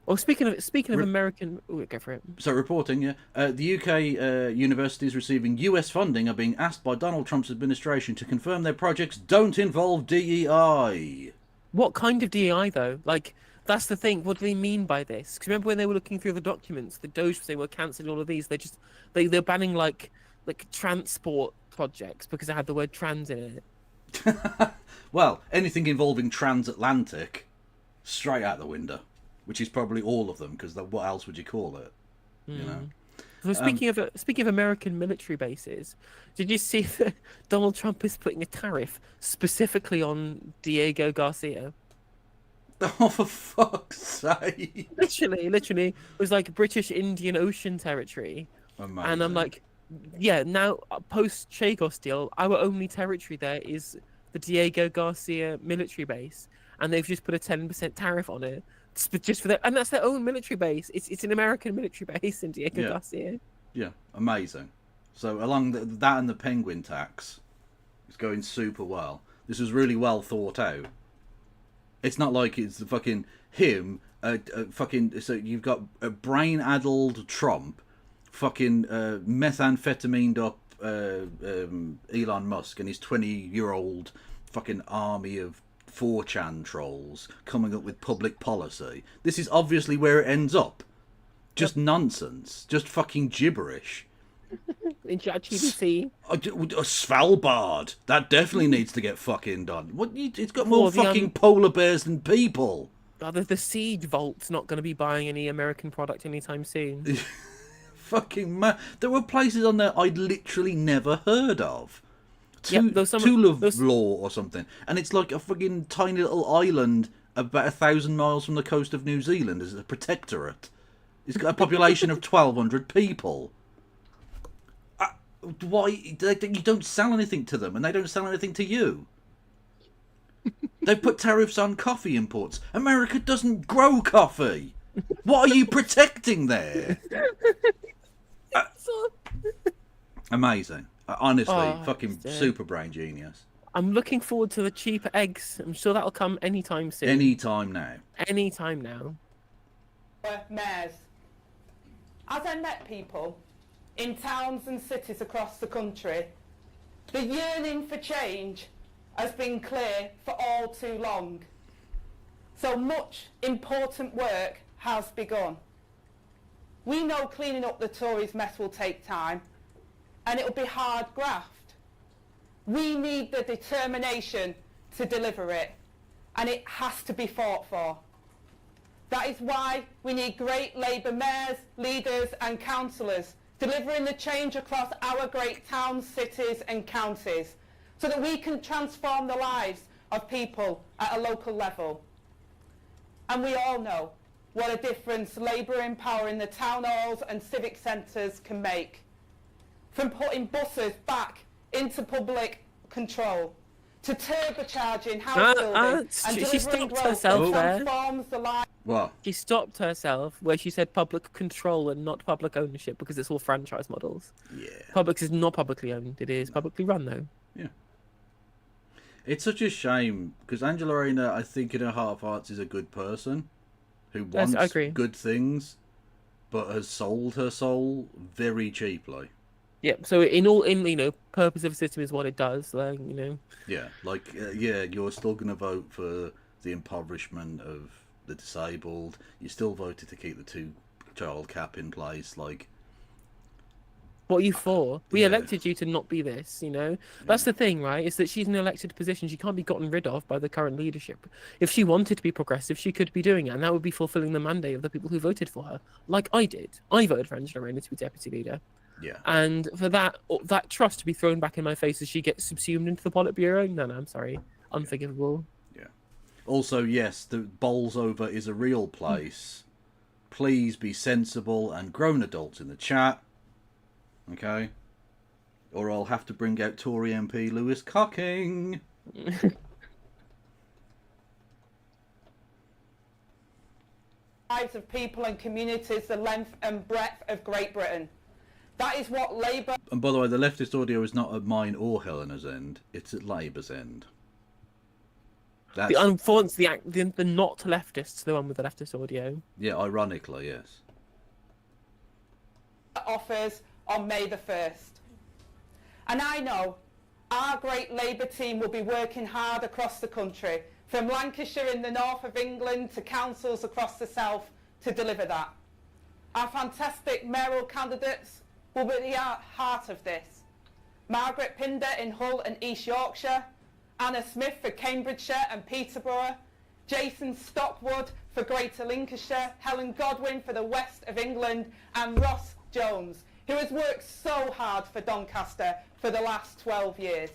[SPEAKER 2] Well, speaking of American, go for it.
[SPEAKER 1] So reporting, yeah, the UK universities receiving US funding are being asked by Donald Trump's administration to confirm their projects don't involve DEI.
[SPEAKER 2] What kind of DEI though? Like, that's the thing. What do they mean by this? Because remember when they were looking through the documents, the Doge was saying we're cancelling all of these. They're banning like transport projects because they had the word trans in it.
[SPEAKER 1] Well, anything involving transatlantic, straight out the window. Which is probably all of them, because what else would you call it? You know.
[SPEAKER 2] So speaking of American military bases, did you see that Donald Trump is putting a tariff specifically on Diego Garcia?
[SPEAKER 1] Oh, for fuck's sake!
[SPEAKER 2] Literally, it was like British Indian Ocean territory.
[SPEAKER 1] Amazing.
[SPEAKER 2] And I'm like, yeah, now post Chagos deal, our only territory there is the Diego Garcia military base, and they've just put a 10% tariff on it. Just for that, and that's their own military base. It's an American military base in Diego Garcia.
[SPEAKER 1] Yeah, amazing. So along that and the penguin tax, it's going super well. This was really well thought out. It's not like it's fucking him. So you've got a brain-addled Trump, fucking methamphetamine up Elon Musk and his 20-year-old fucking army of 4chan trolls coming up with public policy. This is obviously where it ends up. Just nonsense. Just fucking gibberish.
[SPEAKER 2] In ChatGPT.
[SPEAKER 1] Svalbard. That definitely needs to get fucking done. What? It's got more fucking polar bears than people.
[SPEAKER 2] The Seed Vault's not going to be buying any American product anytime soon.
[SPEAKER 1] Fucking man. There were places on there I'd literally never heard of. Law or something, and it's like a fucking tiny little island about 1,000 miles from the coast of New Zealand as a protectorate. It's got a population of 1,200 people. Why you don't sell anything to them, and they don't sell anything to you? They've put tariffs on coffee imports. America doesn't grow coffee. What are you protecting there? Amazing. Honestly, fucking super brain genius.
[SPEAKER 2] I'm looking forward to the cheaper eggs. I'm sure that'll come anytime soon.
[SPEAKER 1] Anytime now.
[SPEAKER 6] Mayors. As I met people in towns and cities across the country, the yearning for change has been clear for all too long. So much important work has begun. We know cleaning up the Tories' mess will take time, and it'll be hard graft. We need the determination to deliver it, and it has to be fought for. That is why we need great Labour mayors, leaders and councillors delivering the change across our great towns, cities and counties, so that we can transform the lives of people at a local level. And we all know what a difference Labour in power in the town halls and civic centres can make. From putting buses back into public control, to turbocharging house building and
[SPEAKER 2] she
[SPEAKER 6] delivering
[SPEAKER 2] stopped
[SPEAKER 6] growth
[SPEAKER 2] herself
[SPEAKER 6] that
[SPEAKER 2] there.
[SPEAKER 6] transforms the lives.
[SPEAKER 1] Well,
[SPEAKER 2] She stopped herself where she said public control and not public ownership because it's all franchise models.
[SPEAKER 1] yeah.
[SPEAKER 2] Publix is not publicly owned. It is publicly run, though.
[SPEAKER 1] Yeah. It's such a shame because Angela Rayner, I think in her heart of hearts, is a good person who
[SPEAKER 2] Yes,
[SPEAKER 1] wants
[SPEAKER 2] I agree.
[SPEAKER 1] good things, but has sold her soul very cheaply.
[SPEAKER 2] Yeah. So purpose of a system is what it does. Like,
[SPEAKER 1] Yeah, yeah, you're still going to vote for the impoverishment of the disabled. You still voted to keep the 2-child cap in place. Like,
[SPEAKER 2] what are you for? We
[SPEAKER 1] Yeah.
[SPEAKER 2] elected you to not be this, That's the thing, right? Is that she's in an elected position. She can't be gotten rid of by the current leadership. If she wanted to be progressive, she could be doing it, and that would be fulfilling the mandate of the people who voted for her. Like I did. I voted for Angela Rayner to be deputy leader.
[SPEAKER 1] yeah.
[SPEAKER 2] And for that trust to be thrown back in my face as she gets subsumed into the Politburo, no, I'm sorry. Unforgivable.
[SPEAKER 1] Also, yes, the Bowlsover is a real place. Please be sensible and grown adults in the chat. Okay? Or I'll have to bring out Tory MP Lewis Cocking.
[SPEAKER 6] Lives of people and communities the length and breadth of Great Britain. That is what Labour...
[SPEAKER 1] And by the way, the leftist audio is not at mine or Helena's end. It's at Labour's end. That's,
[SPEAKER 2] The not leftists, the one with the leftist audio.
[SPEAKER 1] yeah, ironically, yes.
[SPEAKER 6] offers on May the 1st. And I know our great Labour team will be working hard across the country, from Lancashire in the north of England to councils across the south, to deliver that. Our fantastic mayoral candidates will be at the heart of this. Margaret Pinder in Hull and East Yorkshire, Anna Smith for Cambridgeshire and Peterborough, Jason Stockwood for Greater Lincolnshire, Helen Godwin for the west of England, and Ross Jones, who has worked so hard for Doncaster for the last 12 years.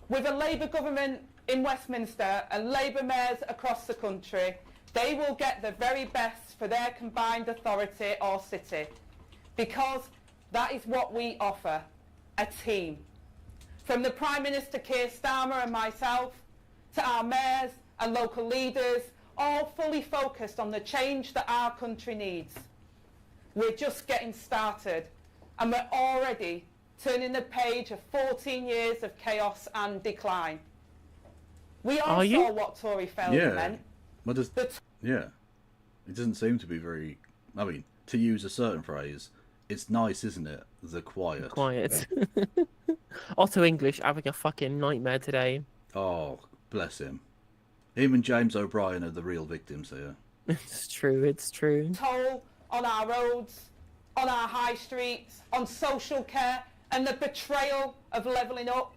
[SPEAKER 6] With a Labour government in Westminster and Labour mayors across the country, they will get the very best for their combined authority or city, because that is what we offer, a team. From the Prime Minister Keir Starmer and myself, to our mayors and local leaders, all fully focused on the change that our country needs. We're just getting started, and we're already turning the page of 14 years of chaos and decline. We all saw what Tory failure meant.
[SPEAKER 1] What does... Yeah. It doesn't seem to be very... I mean, to use a certain phrase, it's nice, isn't it? The quiet.
[SPEAKER 2] Quiet. Otto English having a fucking nightmare today.
[SPEAKER 1] Oh, bless him. Him and James O'Brien are the real victims here.
[SPEAKER 2] It's true, it's true.
[SPEAKER 6] Toll on our roads, on our high streets, on social care, and the betrayal of levelling up.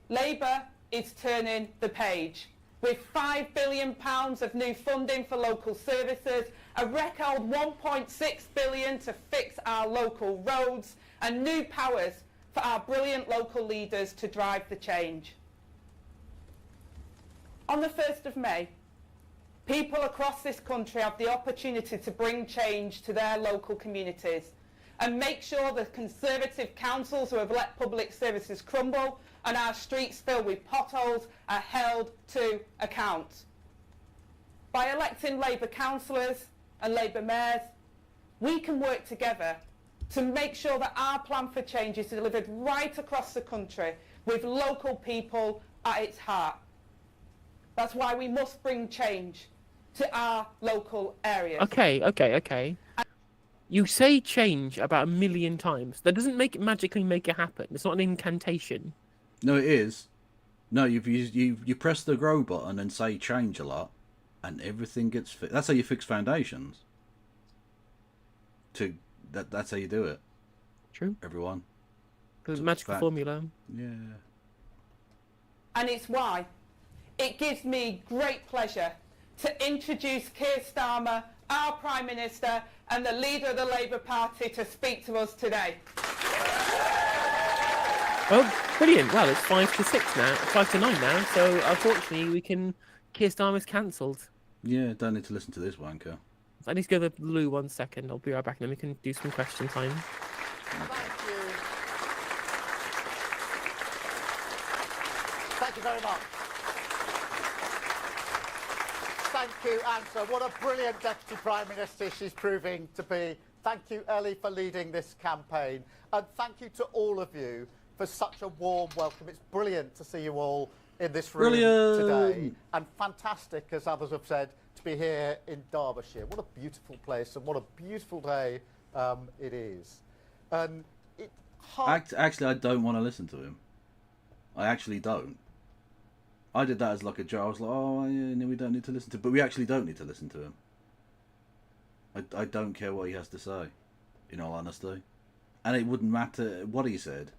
[SPEAKER 6] Labour is turning the page. With £5 billion of new funding for local services, a record £1.6 billion to fix our local roads, and new powers for our brilliant local leaders to drive the change. On the 1st of May, people across this country have the opportunity to bring change to their local communities and make sure the Conservative councils who have let public services crumble and our streets filled with potholes are held to account. By electing Labour councillors and Labour mayors, we can work together to make sure that our plan for change is delivered right across the country with local people at its heart. That's why we must bring change to our local areas.
[SPEAKER 2] Okay. You say change about 1 million times. That doesn't magically make it happen. It's not an incantation.
[SPEAKER 1] No, it is. No, you press the grow button and say change a lot, and everything gets fixed. That's how you fix foundations. That's how you do it.
[SPEAKER 2] True.
[SPEAKER 1] Everyone.
[SPEAKER 2] The magical formula.
[SPEAKER 1] Yeah.
[SPEAKER 6] And it's why it gives me great pleasure to introduce Keir Starmer, our Prime Minister and the leader of the Labour Party, to speak to us today.
[SPEAKER 2] Oh, brilliant. Well, it's 5 to 6 now, 5 to 9 now, so unfortunately Keir Starmer's cancelled.
[SPEAKER 1] Yeah, don't need to listen to this wanker.
[SPEAKER 2] I need to go to the loo 1 second. I'll be right back and then we can do some question time.
[SPEAKER 7] Thank you. Thank you very much. Thank you, Angela. What a brilliant Deputy Prime Minister she's proving to be. Thank you, Ellie, for leading this campaign. And thank you to all of you for such a warm welcome. It's brilliant to see you all in this room today. And fantastic, as others have said, to be here in Derbyshire. What a beautiful place and what a beautiful day it is.
[SPEAKER 1] Actually, I don't want to listen to him. I actually don't. I did that as like a joke. I was like, oh, yeah, no, we don't need to listen to him. But we actually don't need to listen to him. I don't care what he has to say, in all honesty. And it wouldn't matter what he said.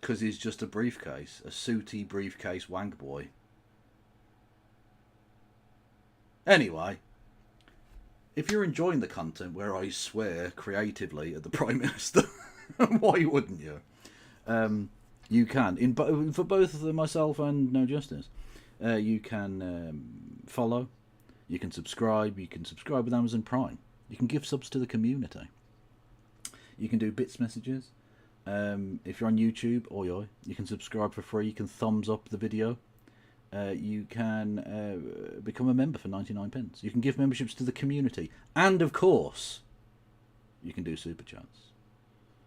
[SPEAKER 1] Because he's just a briefcase. A sooty briefcase wank boy. Anyway. If you're enjoying the content where I swear creatively at the Prime Minister, why wouldn't you? You can. For both myself and No Justice. You can follow. You can subscribe. You can subscribe with Amazon Prime. You can give subs to the community. You can do bits messages. If you're on YouTube, you can subscribe for free. You can thumbs up the video. You can become a member for 99p. You can give memberships to the community. And, of course, you can do super chats.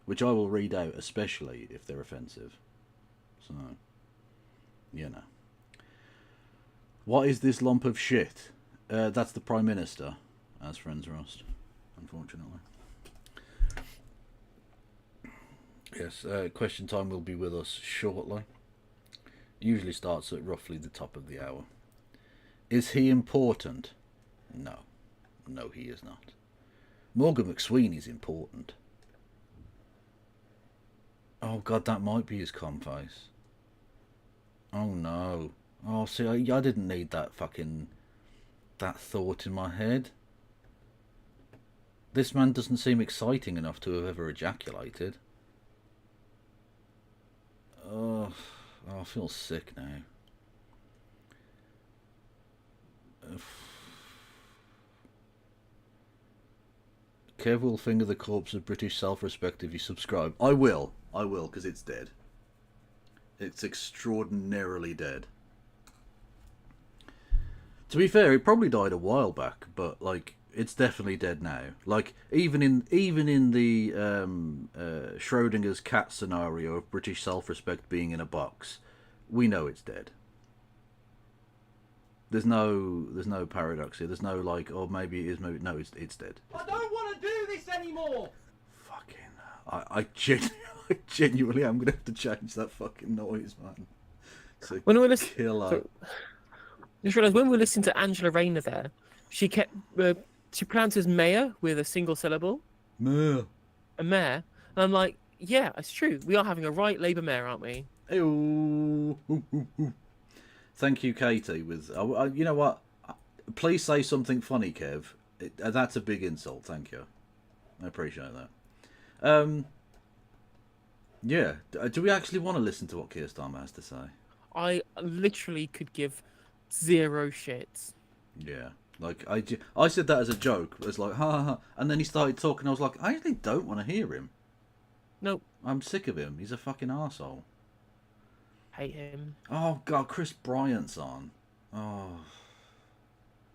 [SPEAKER 1] Which I will read out, especially if they're offensive. So, you know. What is this lump of shit? That's the Prime Minister, as Friends Roast, unfortunately. Yes, question time will be with us shortly. Usually starts at roughly the top of the hour. Is he important? No. No, he is not. Morgan McSweeney's important. Oh, God, that might be his com face. Oh, no. Oh, see, I didn't need that thought in my head. This man doesn't seem exciting enough to have ever ejaculated. Oh, I feel sick now. Kev will finger the corpse of British self-respect if you subscribe. I will, because it's dead. It's extraordinarily dead. To be fair, it probably died a while back, but like it's definitely dead now. Like even in the Schrodinger's cat scenario of British self-respect being in a box, we know it's dead. There's no paradox here. There's no like, oh maybe it is, maybe no. It's dead.
[SPEAKER 8] I don't want to do this anymore.
[SPEAKER 1] Fucking, I genuinely am gonna have to change that fucking noise, man. It's a
[SPEAKER 2] When we listen,
[SPEAKER 1] killer.
[SPEAKER 2] just realised when we were listening to Angela Rayner there, she kept she pronounces mayor with a single syllable.
[SPEAKER 1] Mayor.
[SPEAKER 2] A mayor. And I'm like, yeah, it's true. We are having a right Labour mayor, aren't we?
[SPEAKER 1] Ooh. Thank you, Katie. With you know what? Please say something funny, Kev. That's a big insult. Thank you. I appreciate that. Yeah. Do we actually want to listen to what Keir Starmer has to say?
[SPEAKER 2] I literally could give 0 shits.
[SPEAKER 1] Yeah. Like I said that as a joke. It was like ha ha ha, and then he started talking. I was like, I actually don't want to hear him.
[SPEAKER 2] Nope.
[SPEAKER 1] I'm sick of him. He's a fucking arsehole.
[SPEAKER 2] Hate him.
[SPEAKER 1] Oh God, Chris Bryant's on. Oh,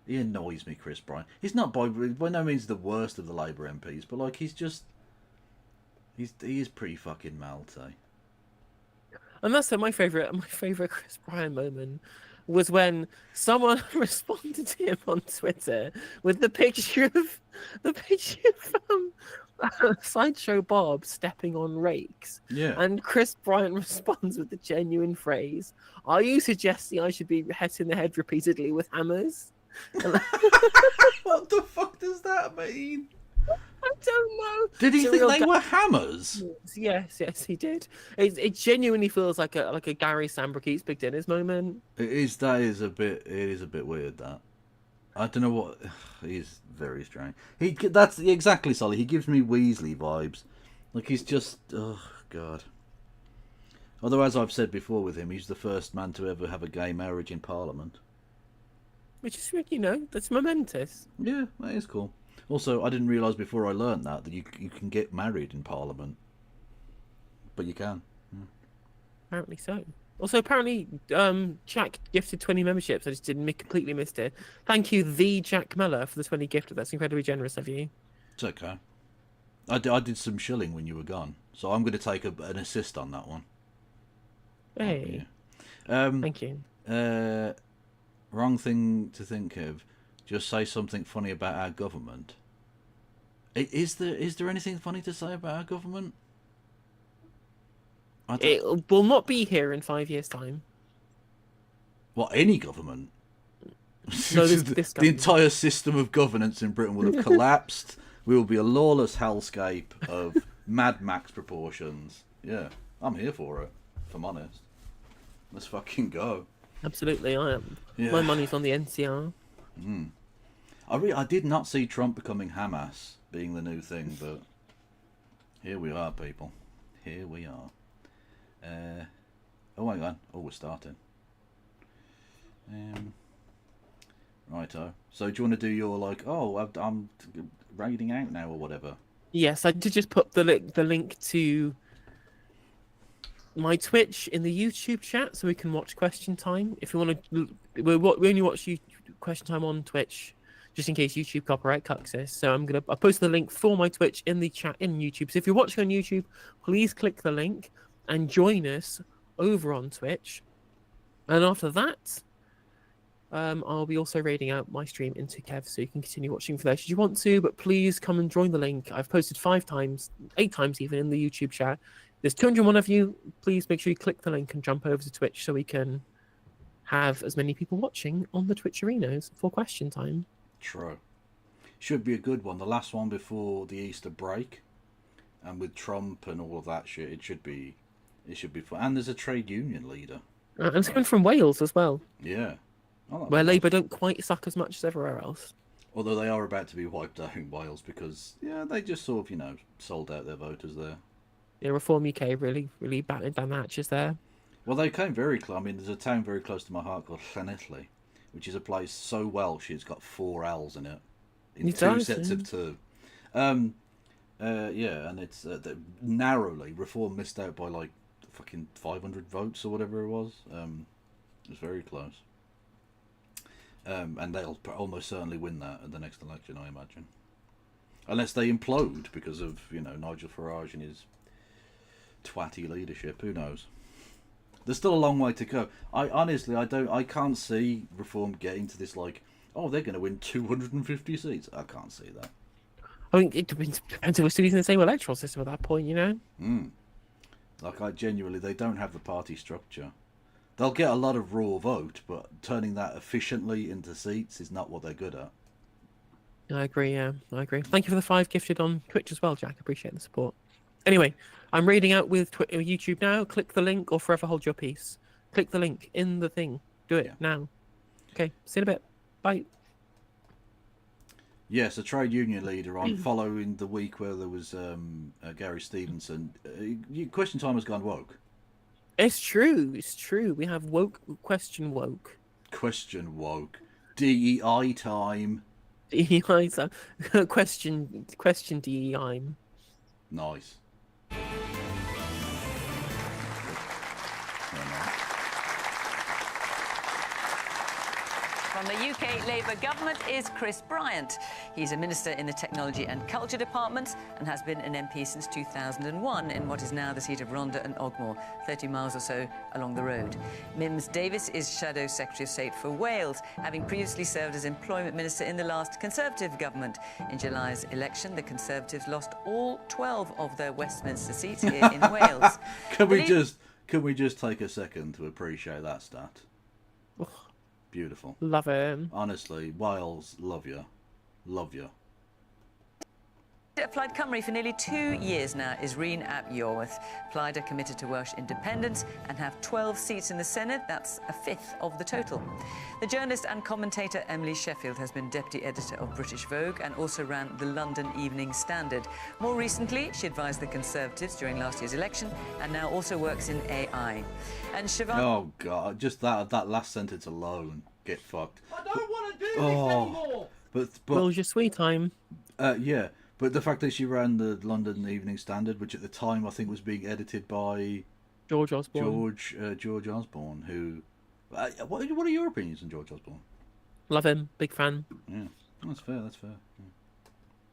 [SPEAKER 1] he annoys me, Chris Bryant. He's not by no means the worst of the Labour MPs, but like he is pretty fucking melty.
[SPEAKER 2] And that's my favourite Chris Bryant moment was when someone responded to him on Twitter with the picture of Sideshow Bob stepping on rakes.
[SPEAKER 1] Yeah.
[SPEAKER 2] And Chris Bryant responds with the genuine phrase, "Are you suggesting I should be hitting the head repeatedly with hammers?"
[SPEAKER 1] What the fuck does that mean?
[SPEAKER 2] I don't know.
[SPEAKER 1] Did he
[SPEAKER 2] It's a
[SPEAKER 1] think
[SPEAKER 2] real
[SPEAKER 1] they were hammers?
[SPEAKER 2] Yes, he did. It genuinely feels like a Gary Sambrook eats big dinners moment.
[SPEAKER 1] It is a bit weird, that. I don't know what. He's very strange. That's exactly, Solly. He gives me Weasley vibes. Like, he's just, oh god. Although, as I've said before with him, he's the first man to ever have a gay marriage in Parliament.
[SPEAKER 2] Which is, that's momentous.
[SPEAKER 1] Yeah, that is cool. Also, I didn't realise before I learnt that you can get married in Parliament. But you can.
[SPEAKER 2] Apparently so. Also, apparently, Jack gifted 20 memberships. I just completely missed it. Thank you, the Jack Miller, for the 20 gifted. That's incredibly generous of you.
[SPEAKER 1] It's okay. I did some shilling when you were gone, so I'm going to take an assist on that one.
[SPEAKER 2] Hey. Thank you.
[SPEAKER 1] Wrong thing to think of. Just say something funny about our government. Is there anything funny to say about our government?
[SPEAKER 2] It will not be here in 5 years' time.
[SPEAKER 1] What, any government?
[SPEAKER 2] No, this
[SPEAKER 1] the entire system of governance in Britain will have collapsed. We will be a lawless hellscape of Mad Max proportions. Yeah, I'm here for it, if I'm honest. Let's fucking go.
[SPEAKER 2] Absolutely, I am.
[SPEAKER 1] Yeah.
[SPEAKER 2] My money's on the NCR.
[SPEAKER 1] I did not see Trump becoming Hamas being the new thing, but here we are, people. Here we are. Oh, hang on. Oh, we're starting. Righto. So do you want to do your, like, I'm raiding out now or whatever?
[SPEAKER 2] Yes, I did just put the link to my Twitch in the YouTube chat so we can watch Question Time. If you want to, we only watch Question Time on Twitch, just in case YouTube copyright cucks us. So I post the link for my Twitch in the chat in YouTube. So if you're watching on YouTube, please click the link and join us over on Twitch. And after that, I'll be also raiding out my stream into Kev, so you can continue watching for there should you want to. But please come and join the link. I've posted 8 times even in the YouTube chat. There's 201 of you. Please make sure you click the link and jump over to Twitch so we can have as many people watching on the Twitch arenas for Question Time.
[SPEAKER 1] True. Should be a good one. The last one before the Easter break, and with Trump and all of that shit, it should be fun. And there's a trade union leader.
[SPEAKER 2] And it's coming from Wales as well.
[SPEAKER 1] Yeah. Oh,
[SPEAKER 2] where Labour don't quite suck as much as everywhere else.
[SPEAKER 1] Although they are about to be wiped out in Wales because, they just sort of, sold out their voters there.
[SPEAKER 2] Yeah, Reform UK really battered down the hatches there.
[SPEAKER 1] Well, they came very close. I mean, there's a town very close to my heart called Llanelli, which is a place so Welsh it's got 4 L's in it. In two sets of 2. And it's narrowly. Reform missed out by like fucking 500 votes or whatever it was. It was very close. And they'll almost certainly win that at the next election, I imagine. Unless they implode because of, Nigel Farage and his twatty leadership. Who knows? There's still a long way to go. I can't see Reform getting to this, like, they're going to win 250 seats. I can't see that.
[SPEAKER 2] I mean, it depends if we're still using the same electoral system at that point,
[SPEAKER 1] Like, they don't have the party structure. They'll get a lot of raw vote, but turning that efficiently into seats is not what they're good at.
[SPEAKER 2] I agree, I agree. Thank you for the 5 gifted on Twitch as well, Jack. Appreciate the support. Anyway, I'm reading out with YouTube now. Click the link or forever hold your peace. Click the link in the thing. Do it now. Okay, see you in a bit. Bye.
[SPEAKER 1] Yes, a trade union leader on following the week where there was Gary Stevenson. Question Time has gone woke.
[SPEAKER 2] It's true. We have question woke.
[SPEAKER 1] Question woke. DEI time.
[SPEAKER 2] DEI time. Question DEI.
[SPEAKER 1] Nice.
[SPEAKER 9] From the UK Labour government is Chris Bryant. He's a minister in the Technology and Culture Department and has been an MP since 2001 in what is now the seat of Rhondda and Ogmore, 30 miles or so along the road. Mims Davis is Shadow Secretary of State for Wales, having previously served as Employment Minister in the last Conservative government. In July's election, the Conservatives lost all 12 of their Westminster seats here in Wales.
[SPEAKER 1] Can we just take a second to appreciate that stat? Beautiful.
[SPEAKER 2] Love it.
[SPEAKER 1] Honestly, Wales, love you. Love you.
[SPEAKER 9] At Plaid Cymru for nearly 2 years now is Reen ap Iorwerth. Plaid are committed to Welsh independence and have 12 seats in the Senate. That's a fifth of the total. The journalist and commentator Emily Sheffield has been deputy editor of British Vogue and also ran the London Evening Standard. More recently, she advised the Conservatives during last year's election and now also works in AI. And Siobhan...
[SPEAKER 1] Oh, God. Just that last sentence alone. Get fucked.
[SPEAKER 8] I don't want to do this anymore.
[SPEAKER 1] But
[SPEAKER 2] Well, your sweet time.
[SPEAKER 1] yeah. But the fact that she ran the London Evening Standard, which at the time I think was being edited by
[SPEAKER 2] George Osborne.
[SPEAKER 1] George Osborne, who... what are your opinions on George Osborne?
[SPEAKER 2] Love him. Big fan.
[SPEAKER 1] Yeah, that's fair, that's fair. Yeah.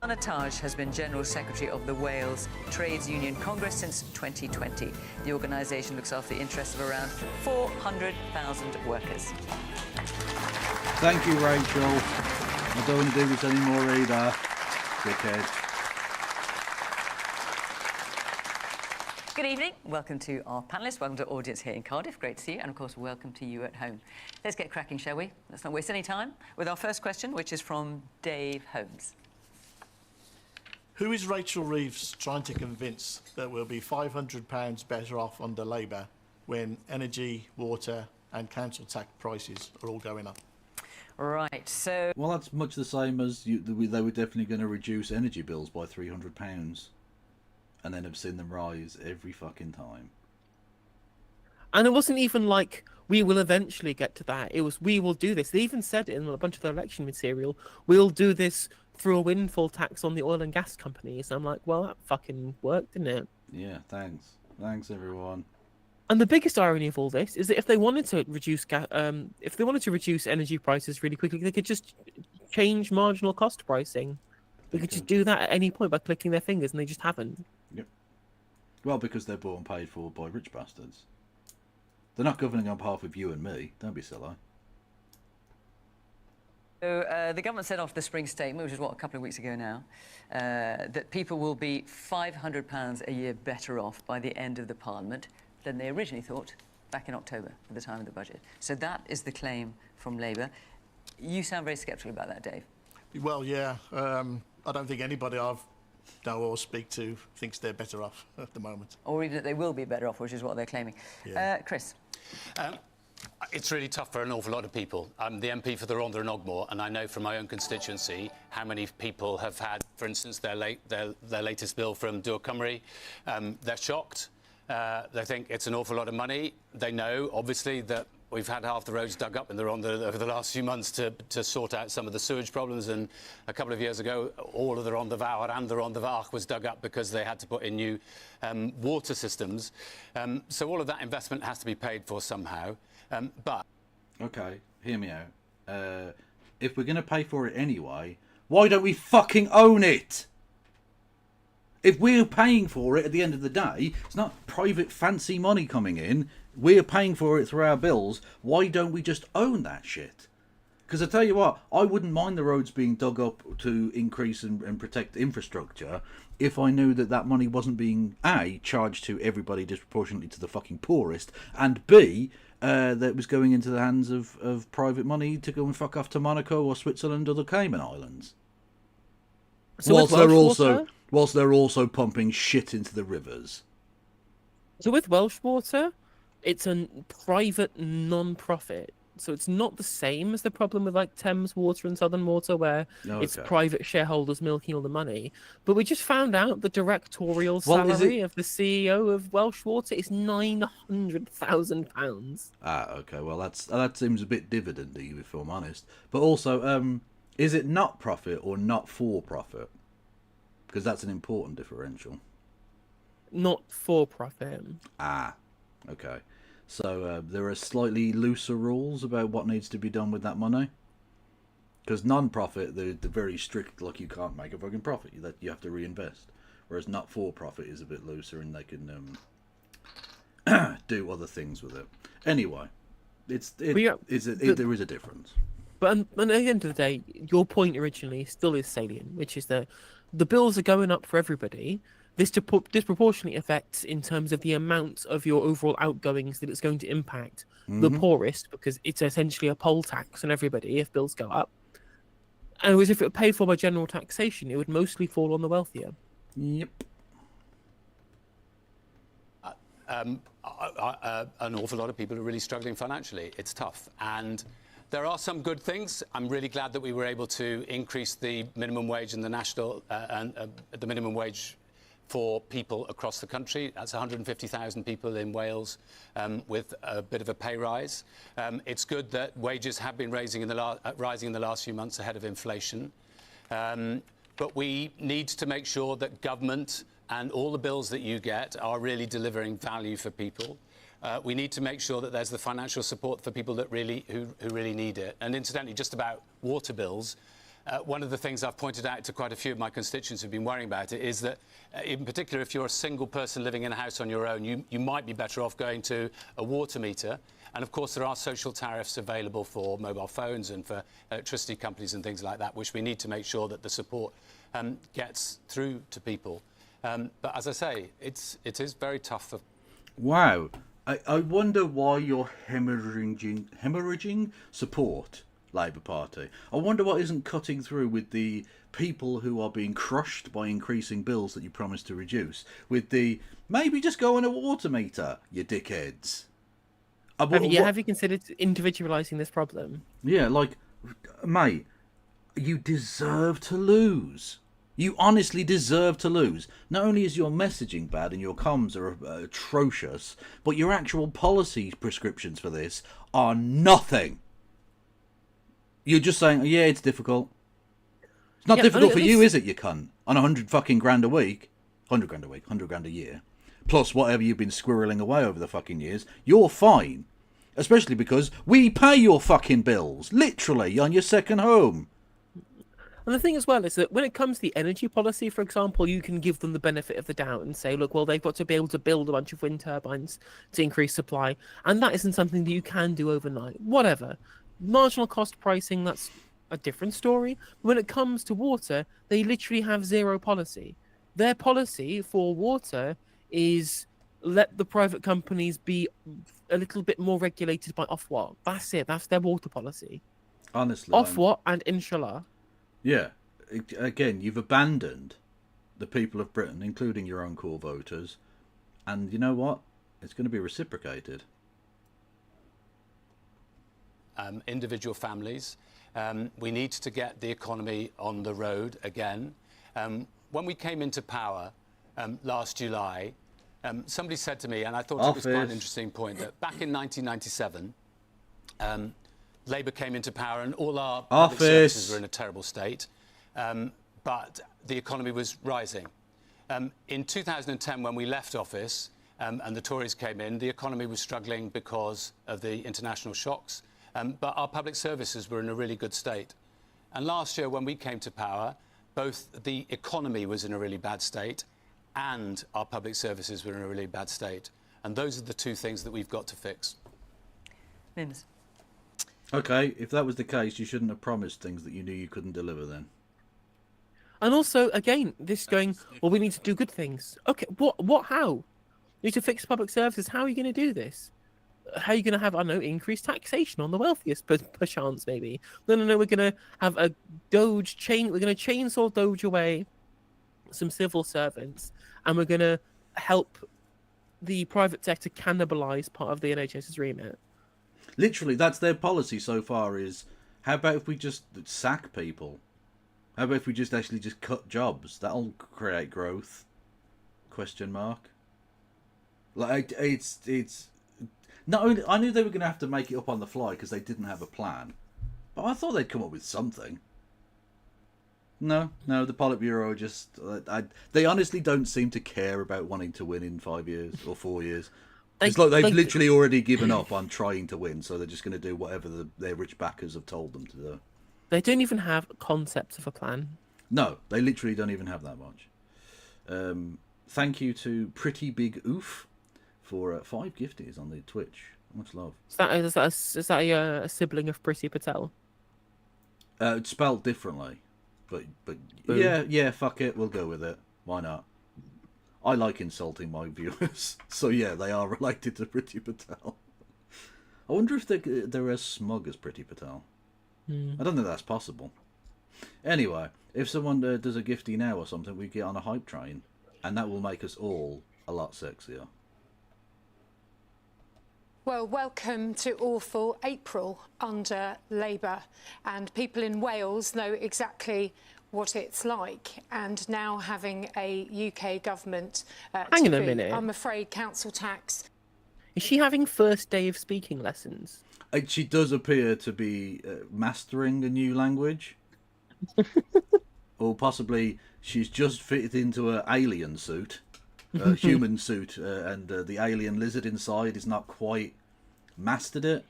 [SPEAKER 9] Anna Taj has been General Secretary of the Wales Trades Union Congress since 2020. The organisation looks after the interests of around 400,000 workers.
[SPEAKER 1] Thank you, Rachel. I don't want to do this anymore either. Dickhead.
[SPEAKER 9] Good evening. Welcome to our panellists. Welcome to our audience here in Cardiff. Great to see you. And, of course, welcome to you at home. Let's get cracking, shall we? Let's not waste any time with our first question, which is from Dave Holmes.
[SPEAKER 10] Who is Rachel Reeves trying to convince that we'll be £500 better off under Labour when energy, water and council tax prices are all going up?
[SPEAKER 9] Right, so...
[SPEAKER 1] Well, that's much the same as they were definitely going to reduce energy bills by £300 and then have seen them rise every fucking time.
[SPEAKER 2] And it wasn't even like, we will eventually get to that. It was, we will do this. They even said it in a bunch of their election material. We'll do this through a windfall tax on the oil and gas companies. And I'm like, well, that fucking worked, didn't it?
[SPEAKER 1] Yeah, thanks. Thanks, everyone.
[SPEAKER 2] And the biggest irony of all this is that if they wanted to reduce energy prices really quickly, they could just change marginal cost pricing. They could just do that at any point by clicking their fingers, and they just haven't.
[SPEAKER 1] Yep. Well, because they're bought and paid for by rich bastards. They're not governing on behalf of you and me. Don't be silly.
[SPEAKER 9] So the government said after the spring statement, which is, a couple of weeks ago now, that people will be £500 a year better off by the end of the Parliament than they originally thought back in October at the time of the budget. So that is the claim from Labour. You sound very sceptical about that, Dave.
[SPEAKER 10] Well, yeah. I don't think anybody I've know or speak to thinks they're better off at the moment.
[SPEAKER 9] Or even that they will be better off, which is what they're claiming.
[SPEAKER 10] Yeah.
[SPEAKER 9] Chris?
[SPEAKER 11] It's really tough for an awful lot of people. I'm the MP for the Rhondda and Ogmore, and I know from my own constituency how many people have had, for instance, their latest bill from Dŵr Cymru. They're shocked. They think it's an awful lot of money. They know, obviously, that we've had half the roads dug up in the Rhondda over the last few months to sort out some of the sewage problems. And a couple of years ago, all of the Rhondda Fawr and the Rhondda Fach was dug up because they had to put in new water systems. So all of that investment has to be paid for somehow. But...
[SPEAKER 1] Okay, hear me out. If we're going to pay for it anyway, why don't we fucking own it? If we're paying for it at the end of the day, it's not private fancy money coming in. We're paying for it through our bills. Why don't we just own that shit? Because I tell you what, I wouldn't mind the roads being dug up to increase and protect infrastructure if I knew that that money wasn't being, A, charged to everybody disproportionately to the fucking poorest, and B, that it was going into the hands of private money to go and fuck off to Monaco or Switzerland or the Cayman Islands.
[SPEAKER 2] So
[SPEAKER 1] whilst they're also pumping shit into the rivers.
[SPEAKER 2] So with Welsh Water, it's a private non-profit. So it's not the same as the problem with like Thames Water and Southern Water, where it's private shareholders milking all the money. But we just found out the directorial salary of the CEO of Welsh Water is £900,000.
[SPEAKER 1] Ah, okay. Well, that seems a bit dividendy, if I'm honest. But also, is it not profit or not for profit? Because that's an important differential.
[SPEAKER 2] Not for profit.
[SPEAKER 1] Ah, okay. So there are slightly looser rules about what needs to be done with that money? Because non-profit, they're very strict. Like, you can't make a fucking profit. That you have to reinvest. Whereas not-for-profit is a bit looser, and they can do other things with it. Anyway, there is a difference.
[SPEAKER 2] But at the end of the day, your point originally still is salient, which is that the bills are going up for everybody. This disproportionately affects in terms of the amount of your overall outgoings that it's going to impact the poorest, because it's essentially a poll tax on everybody if bills go up. And whereas if it were paid for by general taxation, it would mostly fall on the wealthier.
[SPEAKER 1] Yep.
[SPEAKER 11] An awful lot of people are really struggling financially. It's tough. And there are some good things. I'm really glad that we were able to increase the minimum wage and the national the minimum wage for people across the country. That's 150,000 people in Wales with a bit of a pay rise. It's good that wages have been rising in the last few months ahead of inflation. But we need to make sure that government and all the bills that you get are really delivering value for people. We need to make sure that there's the financial support for people that who really need it. And incidentally, just about water bills, one of the things I've pointed out to quite a few of my constituents who've been worrying about it is that, in particular, if you're a single person living in a house on your own, you might be better off going to a water meter. And of course, there are social tariffs available for mobile phones and for electricity companies and things like that, which we need to make sure that the support gets through to people. But as I say, it is very tough for...
[SPEAKER 1] Wow. I wonder why you're hemorrhaging support, Labour Party. I wonder what isn't cutting through with the people who are being crushed by increasing bills that you promised to reduce. With the, maybe just go on a water meter, you dickheads.
[SPEAKER 2] Have you considered individualising this problem?
[SPEAKER 1] Yeah, like, mate, you deserve to lose. You honestly deserve to lose. Not only is your messaging bad and your comms are atrocious, but your actual policy prescriptions for this are nothing. You're just saying, yeah, it's difficult. It's not difficult for you, is it, you cunt? On 100 fucking grand a week, 100 grand a week, 100 grand a year, plus whatever you've been squirreling away over the fucking years, you're fine. Especially because we pay your fucking bills, literally, on your second home.
[SPEAKER 2] And the thing as well is that when it comes to the energy policy, for example, you can give them the benefit of the doubt and say, look, well, they've got to be able to build a bunch of wind turbines to increase supply. And that isn't something that you can do overnight. Whatever. Marginal cost pricing, that's a different story. When it comes to water, they literally have zero policy. Their policy for water is let the private companies be a little bit more regulated by Ofwat. That's it. That's their water policy.
[SPEAKER 1] Honestly.
[SPEAKER 2] Ofwat and Inshallah.
[SPEAKER 1] Yeah. Again, you've abandoned the people of Britain, including your own core voters. And you know what? It's going to be reciprocated.
[SPEAKER 11] Individual families. We need to get the economy on the road again. When we came into power last July, somebody said to me, and I thought it was quite an interesting point, that back in 1997, Labour came into power and all our public services were in a terrible state, but the economy was rising. In 2010, when we left office and the Tories came in, the economy was struggling because of the international shocks, but our public services were in a really good state. And last year, when we came to power, both the economy was in a really bad state and our public services were in a really bad state. And those are the two things that we've got to fix.
[SPEAKER 9] Mims.
[SPEAKER 1] Okay, if that was the case, you shouldn't have promised things that you knew you couldn't deliver then.
[SPEAKER 2] And also, again, this going, well, we need to do good things. Okay, how? You need to fix public services. How are you going to do this? How are you going to have, I don't know, increased taxation on the wealthiest, perchance, maybe? No, we're going to have a Doge chain. We're going to chainsaw Doge away some civil servants, and we're going to help the private sector cannibalise part of the NHS's remit.
[SPEAKER 1] Literally, that's their policy so far is, how about if we just sack people? How about if we just actually just cut jobs? That'll create growth. Question mark. Like, it's... Not only, I knew they were going to have to make it up on the fly because they didn't have a plan. But I thought they'd come up with something. No, the Politburo just... they honestly don't seem to care about wanting to win in 5 years or 4 years. It's like they've literally already given up on trying to win, so they're just going to do whatever their rich backers have told them to do.
[SPEAKER 2] They don't even have concepts of a plan.
[SPEAKER 1] No, they literally don't even have that much. Thank you to Pretty Big Oof for 5 gifties on the Twitch. Much love.
[SPEAKER 2] Is that a sibling of Priti Patel?
[SPEAKER 1] It's spelled differently, but
[SPEAKER 2] Boom.
[SPEAKER 1] yeah, fuck it, we'll go with it. Why not? I like insulting my viewers, so yeah, they are related to Priti Patel. I wonder if they're as smug as Priti Patel. I don't think that's possible. Anyway, if someone does a gifty now or something, we get on a hype train, and that will make us all a lot sexier.
[SPEAKER 12] Well, welcome to awful April under Labour, and people in Wales know exactly what it's like, and now having a UK government
[SPEAKER 2] Hang on a minute.
[SPEAKER 12] I'm afraid council tax.
[SPEAKER 2] Is she having first day of speaking lessons?
[SPEAKER 1] She does appear to be mastering a new language. Or possibly she's just fitted into an alien suit, a human suit, and the alien lizard inside is not quite mastered it.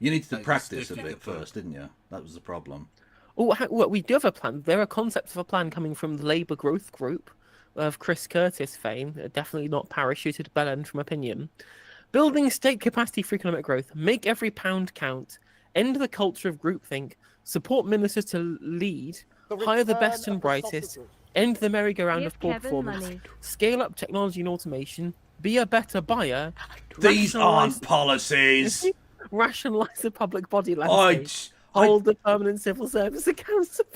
[SPEAKER 1] You needed to practice a bit first, didn't you? That was the problem.
[SPEAKER 2] Oh, well, we do have a plan. There are concepts of a plan coming from the Labour Growth Group of Chris Curtis fame, definitely not parachuted bellend from opinion. Building state capacity for economic growth, make every pound count, end the culture of groupthink, support ministers to lead, hire the best and brightest, end the merry-go-round of poor performance, scale up technology and automation, be a better buyer.
[SPEAKER 1] These aren't policies.
[SPEAKER 2] Rationalise the public body landscape. Hold the permanent civil service accountable.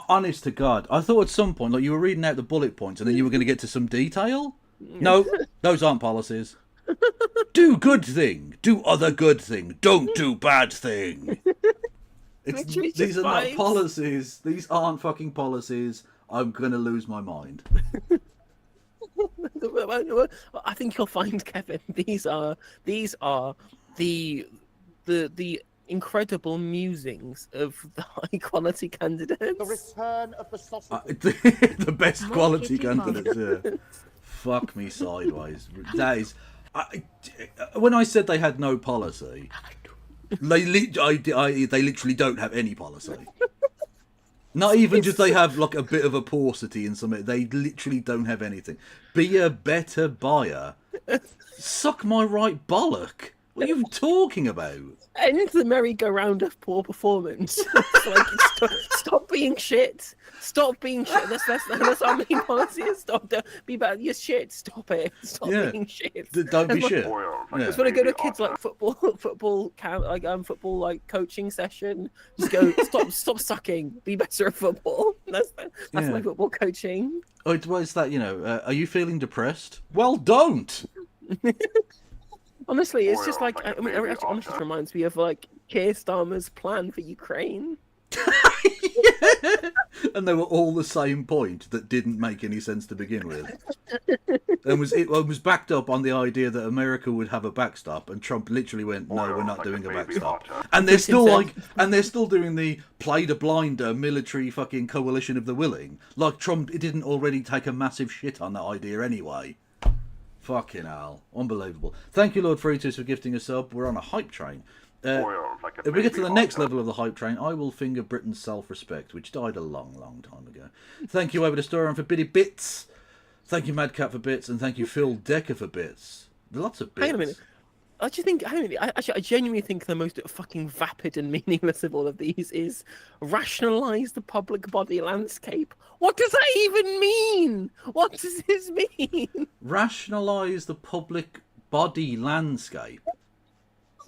[SPEAKER 1] Honest to God, I thought at some point, like you were reading out the bullet points, and then you were going to get to some detail. No, those aren't policies. Do good thing. Do other good thing. Don't do bad thing. These are not policies. These aren't fucking policies. I'm gonna lose my mind.
[SPEAKER 2] I think you'll find, Kevin, these are the incredible musings of the high quality candidates.
[SPEAKER 7] The return of the sausage.
[SPEAKER 1] The best quality candidates. Yeah. Fuck me sideways. That is. When I said they had no policy, they literally don't have any policy. Not even just they have like a bit of a paucity in something. They literally don't have anything. Be a better buyer. Suck my right bollock. What are you talking about?
[SPEAKER 2] End the merry-go-round of poor performance. Like, stop being shit. Stop being shit. That's our main policy. Stop. Be better. You're shit. Stop it. Stop being shit.
[SPEAKER 1] Don't be shit.
[SPEAKER 2] Just want to go to kids like football coaching session. Just go. Stop sucking. Be better at football. That's my football coaching.
[SPEAKER 1] Oh, it's that, you know. Are you feeling depressed? Well, don't.
[SPEAKER 2] Honestly, it's just like, I mean, it honestly reminds me of like Keir Starmer's plan for Ukraine.
[SPEAKER 1] And they were all the same point that didn't make any sense to begin with. And it was backed up on the idea that America would have a backstop, and Trump literally went, "No, we're not doing a backstop." And they're still doing the play the blinder military fucking coalition of the willing. Like Trump, it didn't already take a massive shit on that idea anyway. Fucking hell. Unbelievable. Thank you, Lord Fruitus, for gifting a sub. We're on a hype train. If we get to the next level of the hype train, I will finger Britain's self-respect, which died a long, long time ago. Thank you, Over the Story, for Biddy Bits. Thank you, Madcap, for bits. And thank you, Phil Decker, for bits. Lots of bits.
[SPEAKER 2] Hang on a minute. I genuinely think the most fucking vapid and meaningless of all of these is rationalise the public body landscape. What does that even mean? What does this mean?
[SPEAKER 1] Rationalise the public body landscape?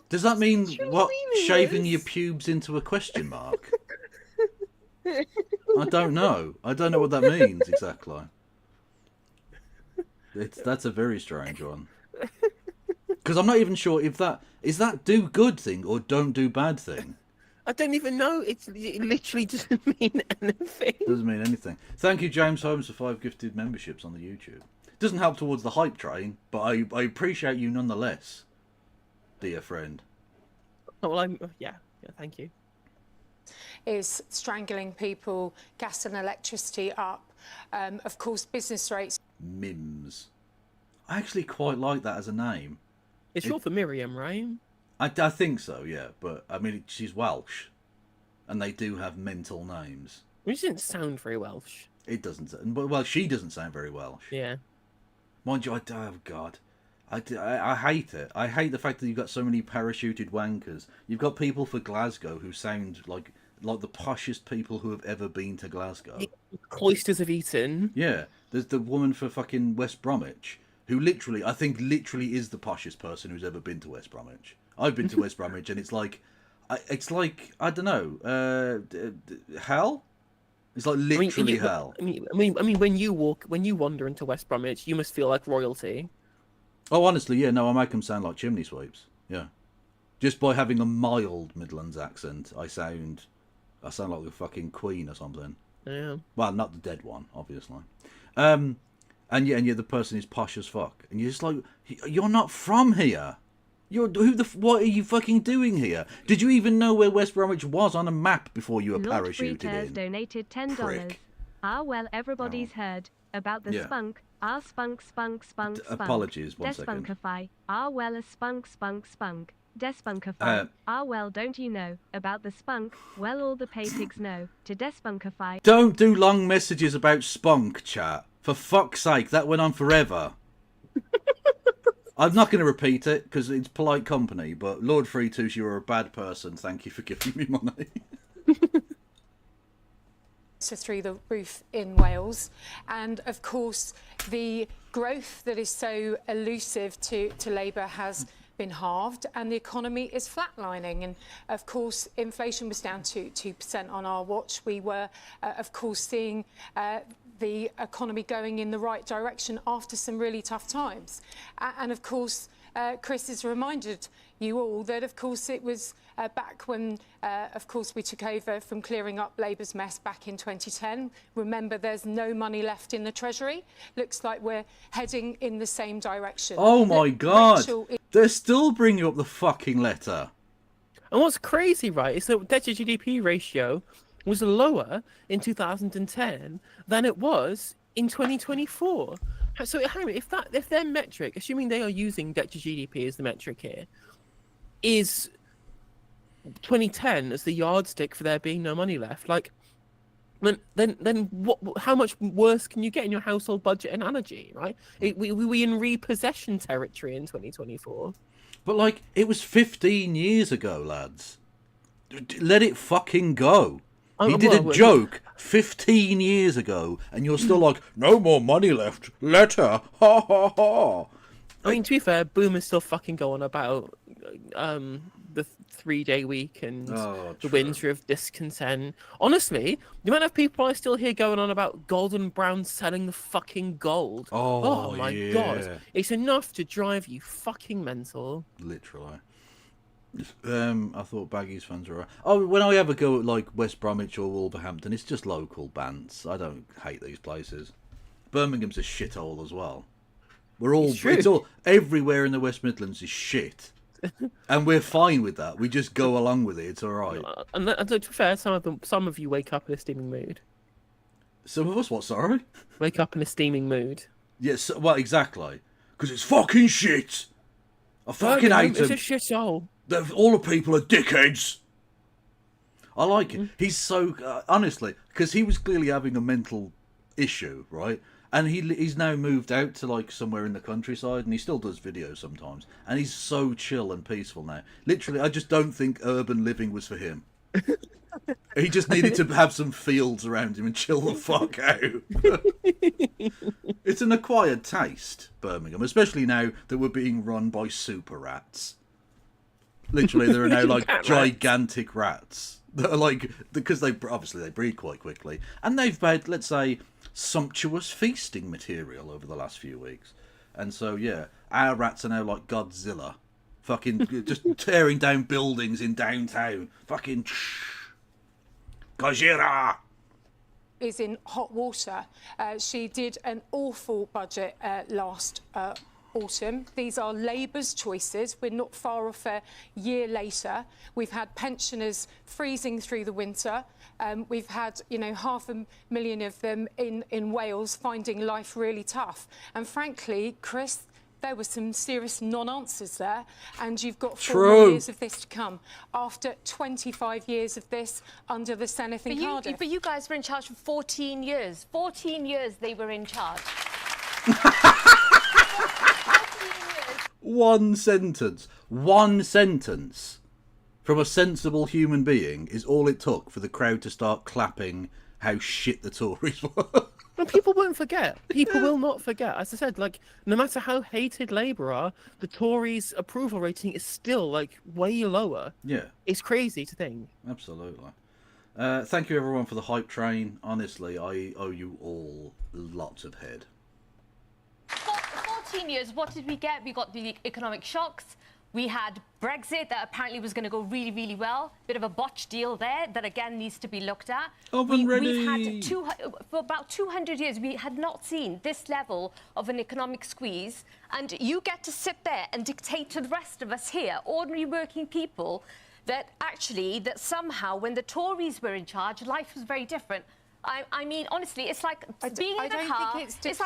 [SPEAKER 1] Does that mean what? Shaving your pubes into a question mark? I don't know. I don't know what that means exactly. That's a very strange one. Because I'm not even sure if that is that do good thing or don't do bad thing.
[SPEAKER 2] I don't even know. It literally doesn't mean anything.
[SPEAKER 1] Doesn't mean anything. Thank you, James Holmes, for 5 gifted memberships on the YouTube. Doesn't help towards the hype train, but I appreciate you nonetheless, dear friend.
[SPEAKER 2] Oh, well, yeah, thank you.
[SPEAKER 12] Is strangling people, gas and electricity up. Of course, business rates.
[SPEAKER 1] Mims. I actually quite like that as a name.
[SPEAKER 2] It's short for Miriam, right?
[SPEAKER 1] I think so, yeah. But, I mean, she's Welsh. and they do have mental names.
[SPEAKER 2] Which didn't sound very Welsh.
[SPEAKER 1] It doesn't. Well, she doesn't sound very Welsh.
[SPEAKER 2] Yeah.
[SPEAKER 1] Mind you, oh God. I hate it. I hate the fact that you've got so many parachuted wankers. You've got people for Glasgow who sound like the poshest people who have ever been to Glasgow.
[SPEAKER 2] Cloisters of Eton.
[SPEAKER 1] Yeah. There's the woman for fucking West Bromwich, who I think literally is the poshest person who's ever been to West Bromwich. I've been to West Bromwich, and it's like, I don't know, hell. It's like literally hell.
[SPEAKER 2] I mean, when you wander into West Bromwich, you must feel like royalty.
[SPEAKER 1] Oh, honestly, yeah, no, I make them sound like chimney sweeps. Yeah, just by having a mild Midlands accent, I sound like the fucking Queen or something.
[SPEAKER 2] Yeah.
[SPEAKER 1] Well, not the dead one, obviously. And yeah, the person is posh as fuck, and you're just like, you're not from here. What are you fucking doing here? Did you even know where West Bromwich was on a map before you were parachuted in?
[SPEAKER 13] Donated $10.
[SPEAKER 1] Prick.
[SPEAKER 13] Well, everybody's heard about the spunk. Spunk.
[SPEAKER 1] Apologies, one second.
[SPEAKER 13] Despunkify. Well, a spunk. Despunkify. Well, don't you know about the spunk? Well, all the pay pigs know to despunkify.
[SPEAKER 1] Don't do long messages about spunk, chat. For fuck's sake, that went on forever. I'm not going to repeat it because it's polite company, but Lord Freetooth, you're a bad person. Thank you for giving me money.
[SPEAKER 12] So through the roof in Wales, and of course the growth that is so elusive to Labour has been halved, and the economy is flatlining. And of course inflation was down to 2% on our watch. We were of course seeing the economy going in the right direction after some really tough times. And of course Chris has reminded you all that of course it was back when of course we took over from clearing up Labour's mess back in 2010. Remember, there's no money left in the Treasury. Looks like we're heading in the same direction.
[SPEAKER 1] Oh my God, they're still bringing up the fucking letter.
[SPEAKER 2] And what's crazy, right, is that debt to GDP ratio was lower in 2010 than it was in 2024. So if their metric, assuming they are using debt to GDP as the metric here, is 2010 as the yardstick for there being no money left, like, then what? How much worse can you get in your household budget and energy, right? We in repossession territory in 2024.
[SPEAKER 1] But like, it was 15 years ago, lads. Let it fucking go. He did a joke 15 years ago, and you're still like, no more money left. Letter. Ha ha ha.
[SPEAKER 2] I mean, to be fair, boomers still fucking go on about the 3-day week and the winter of discontent. Honestly, the amount of people I still hear going on about Golden Brown selling the fucking gold. Oh my God. It's enough to drive you fucking mental.
[SPEAKER 1] Literally. I thought Baggies fans were right. Oh, when I ever go at like West Bromwich or Wolverhampton, it's just local bands. I don't hate these places. Birmingham's a shithole as well. It's all everywhere in the West Midlands is shit, and we're fine with that. We just go along with it. It's all right.
[SPEAKER 2] And to be fair, some of you wake up in a steaming mood.
[SPEAKER 1] Some of us, what? Sorry,
[SPEAKER 2] wake up in a steaming mood.
[SPEAKER 1] Yes, well, exactly, because it's fucking shit. I fucking hate them.
[SPEAKER 2] It's a shithole.
[SPEAKER 1] All the people are dickheads. I like it. He's so honestly, because he was clearly having a mental issue, right? And he's now moved out to like somewhere in the countryside, and he still does videos sometimes. And he's so chill and peaceful now. Literally, I just don't think urban living was for him. He just needed to have some fields around him and chill the fuck out. It's an acquired taste, Birmingham, especially now that we're being run by super rats. Literally, there are now like gigantic rats that are like, because they breed quite quickly, and they've made, let's say, sumptuous feasting material over the last few weeks. And so yeah, our rats are now like Godzilla, fucking just tearing down buildings in downtown. Fucking Gojira
[SPEAKER 12] is in hot water. She did an awful budget last autumn. These are Labour's choices. We're not far off a year later. We've had pensioners freezing through the winter. We've had, 500,000 of them in Wales finding life really tough. And frankly, Chris, there were some serious non-answers there, and you've got 4
[SPEAKER 1] True.
[SPEAKER 12] more years of this to come after 25 years of this under the Senedd in Cardiff.
[SPEAKER 14] But you guys were in charge for 14 years. 14 years they were in charge. 14 years.
[SPEAKER 1] One sentence from a sensible human being is all it took for the crowd to start clapping how shit the Tories were.
[SPEAKER 2] And people won't forget. People will not forget. As I said, like, no matter how hated Labour are, the Tories' approval rating is still, like, way lower.
[SPEAKER 1] Yeah.
[SPEAKER 2] It's crazy to think.
[SPEAKER 1] Absolutely. Thank you, everyone, for the hype train. Honestly, I owe you all lots of head.
[SPEAKER 14] 14 years, what did we get? We got the economic shocks. We had Brexit that apparently was going to go really, really well. Bit of a botched deal there that, again, needs to be looked at.
[SPEAKER 1] Oven ready.
[SPEAKER 14] We've had for about 200 years, we had not seen this level of an economic squeeze. And you get to sit there and dictate to the rest of us here, ordinary working people, that actually, that somehow, when the Tories were in charge, life was very different. I mean, honestly, it's like being in a car. It's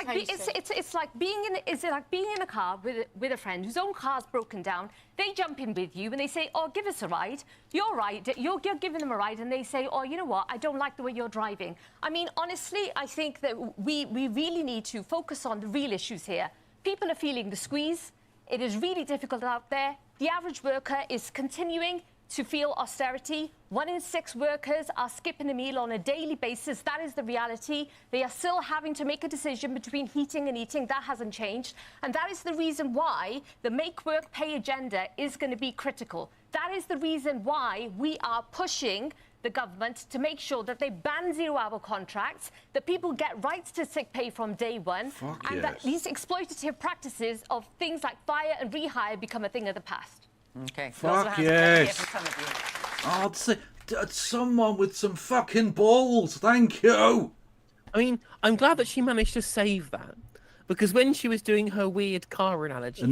[SPEAKER 14] like being in a car with a friend whose own car's broken down. They jump in with you and they say, "Oh, give us a ride." You're right. You're giving them a ride, and they say, "Oh, you know what? I don't like the way you're driving." I mean, honestly, I think that we really need to focus on the real issues here. People are feeling the squeeze. It is really difficult out there. The average worker is continuing to feel austerity. 1 in 6 workers are skipping a meal on a daily basis. That is the reality. They are still having to make a decision between heating and eating. That hasn't changed. And that is the reason why the Make Work Pay agenda is going to be critical. That is the reason why we are pushing the government to make sure that they ban 0-hour contracts, that people get rights to sick pay from day one, and that these exploitative practices of things like fire and rehire become a thing of the past.
[SPEAKER 9] Okay.
[SPEAKER 1] Fuck yes. Oh, I'd say someone with some fucking balls. Thank you.
[SPEAKER 2] I mean, I'm glad that she managed to save that, because when she was doing her weird car analogy,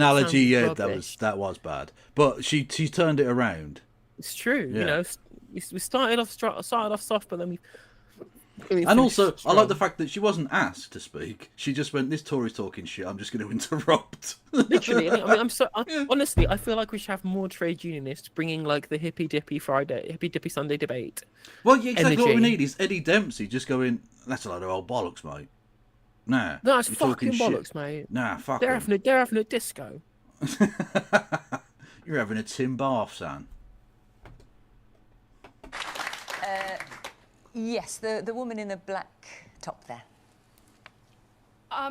[SPEAKER 1] Yeah,
[SPEAKER 2] rubbish.
[SPEAKER 1] that was bad. But she turned it around.
[SPEAKER 2] It's true.
[SPEAKER 1] Yeah.
[SPEAKER 2] You know, we started off soft, but then we
[SPEAKER 1] and also, I like the fact that she wasn't asked to speak. She just went, "This Tory's talking shit. I'm just going to interrupt."
[SPEAKER 2] Literally, I mean, honestly, I feel like we should have more trade unionists bringing like the hippy dippy Sunday debate.
[SPEAKER 1] Well, yeah, exactly
[SPEAKER 2] energy.
[SPEAKER 1] what we need is Eddie Dempsey just going, "That's a load of old bollocks, mate." Nah,
[SPEAKER 2] That's
[SPEAKER 1] you're
[SPEAKER 2] fucking
[SPEAKER 1] talking
[SPEAKER 2] bollocks,
[SPEAKER 1] shit.
[SPEAKER 2] mate.
[SPEAKER 1] Nah, fuck
[SPEAKER 2] They're
[SPEAKER 1] 'em.
[SPEAKER 2] having a disco.
[SPEAKER 1] You're having a Tim Bath, son.
[SPEAKER 9] Yes, the woman in the black top there.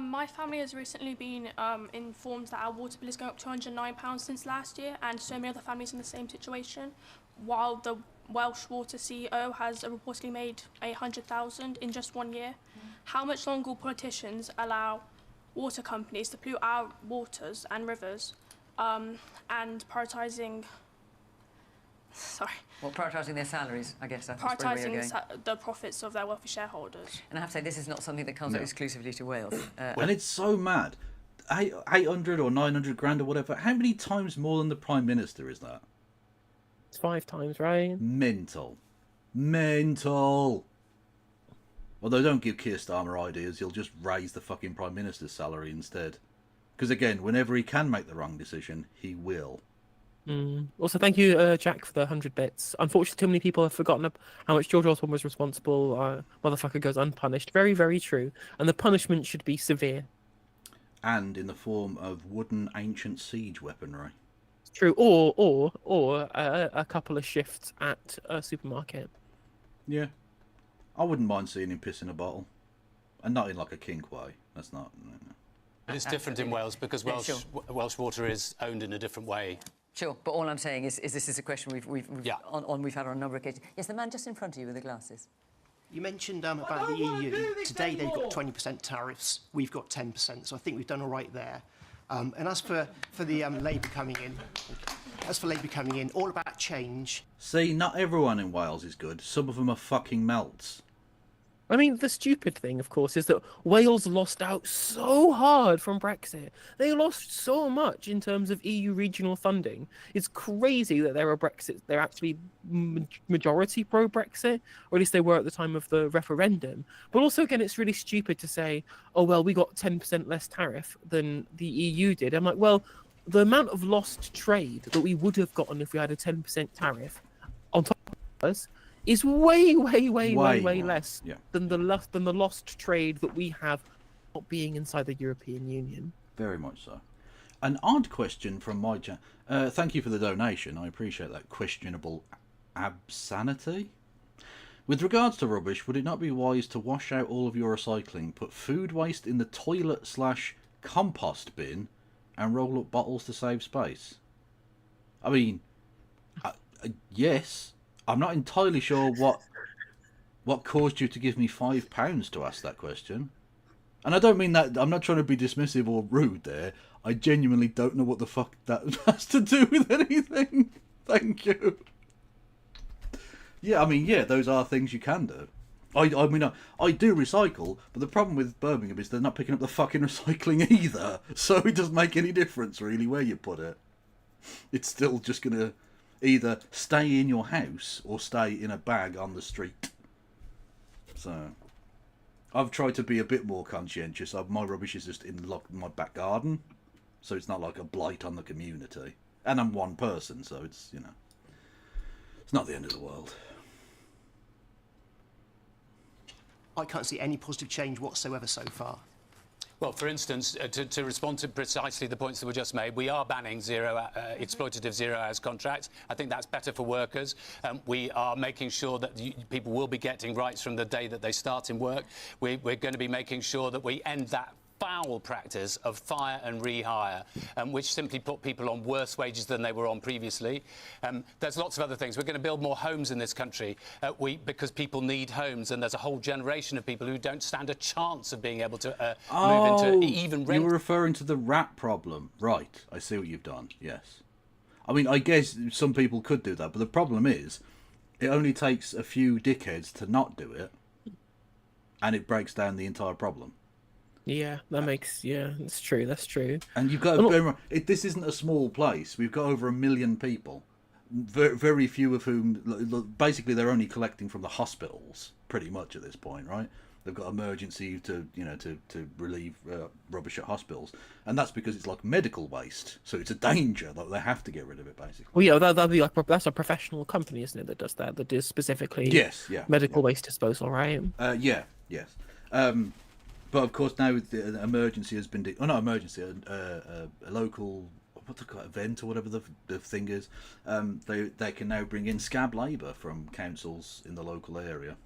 [SPEAKER 15] My family has recently been informed that our water bill is going up £209 since last year, and so many other families in the same situation, while the Welsh water CEO has reportedly made 100,000 in just 1 year. How much longer will politicians allow water companies to pollute our waters and rivers, and prioritising... Sorry.
[SPEAKER 9] Well, prioritising their salaries, I guess. That's probably where you're going.
[SPEAKER 15] Prioritising the profits of their wealthy shareholders.
[SPEAKER 9] And I have to say, this is not something that comes out exclusively to Wales.
[SPEAKER 1] And it's so mad. 800 or 900 grand or whatever. How many times more than the Prime Minister is that?
[SPEAKER 2] It's 5 times, right?
[SPEAKER 1] Mental. Although don't give Keir Starmer ideas, he'll just raise the fucking Prime Minister's salary instead. Because again, whenever he can make the wrong decision, he will.
[SPEAKER 2] Also, thank you, Jack, for the 100 bits. Unfortunately, too many people have forgotten how much George Osborne was responsible. Motherfucker goes unpunished. Very, very true. And the punishment should be severe.
[SPEAKER 1] And in the form of wooden ancient siege weaponry.
[SPEAKER 2] It's true. Or a couple of shifts at a supermarket.
[SPEAKER 1] Yeah. I wouldn't mind seeing him piss in a bottle. And not in like a kink way. That's not... No.
[SPEAKER 11] But it's different in Wales because Welsh water is owned in a different way.
[SPEAKER 9] Sure, but all I'm saying is this is a question we've had on a number of occasions. Yes, the man just in front of you with the glasses.
[SPEAKER 16] You mentioned about the EU. Today they've got 20% tariffs. We've got 10%, so I think we've done all right there. And as for the Labour coming in, all about change.
[SPEAKER 1] See, not everyone in Wales is good. Some of them are fucking melts.
[SPEAKER 2] I mean, the stupid thing, of course, is that Wales lost out so hard from Brexit. They lost so much in terms of EU regional funding. It's crazy that they're actually majority pro-Brexit, or at least they were at the time of the referendum. But also, again, it's really stupid to say, oh, well, we got 10% less tariff than the EU did. I'm like, well, the amount of lost trade that we would have gotten if we had a 10% tariff on top of us is way less than the lost trade that we have not being inside the European Union.
[SPEAKER 1] Very much so. An odd question from my chat. Thank you for the donation. I appreciate that. Questionable absanity. With regards to rubbish, would it not be wise to wash out all of your recycling, put food waste in the toilet/compost bin, and roll up bottles to save space? I mean, yes. I'm not entirely sure what caused you to give me £5 to ask that question. And I don't mean that, I'm not trying to be dismissive or rude there. I genuinely don't know what the fuck that has to do with anything. Thank you. Yeah, I mean, yeah, those are things you can do. I mean, I do recycle, but the problem with Birmingham is they're not picking up the fucking recycling either. So it doesn't make any difference, really, where you put it. It's still just going to either stay in your house or stay in a bag on the street. So I've tried to be a bit more conscientious. My rubbish is just in my back garden, so it's not like a blight on the community. And I'm one person, so it's, you know, it's not the end of the world.
[SPEAKER 16] I can't see any positive change whatsoever so far.
[SPEAKER 11] Well, for instance, to respond to precisely the points that were just made, we are banning exploitative zero-hours contracts. I think that's better for workers. We are making sure that people will be getting rights from the day that they start in work. We're going to be making sure that we end that foul practice of fire and rehire, which simply put people on worse wages than they were on previously. There's lots of other things. We're going to build more homes in this country because people need homes, and there's a whole generation of people who don't stand a chance of being able to move into even rent.
[SPEAKER 1] You were referring to the rat problem. Right, I see what you've done, yes. I mean, I guess some people could do that, but the problem is it only takes a few dickheads to not do it, and it breaks down the entire problem.
[SPEAKER 2] Yeah, that's true, that's true.
[SPEAKER 1] And you've got to remember, this isn't a small place. We've got over 1 million people, very few of whom, basically they're only collecting from the hospitals, pretty much at this point, right? They've got emergency to relieve rubbish at hospitals, and that's because it's like medical waste, so it's a danger. Like they have to get rid of it, basically.
[SPEAKER 2] Well, yeah, that'd be like that's a professional company, isn't it, that does that? That does specifically medical waste disposal, right?
[SPEAKER 1] Yes. But of course now the emergency has been not emergency, a local event or whatever the thing is. They can now bring in scab labour from councils in the local area.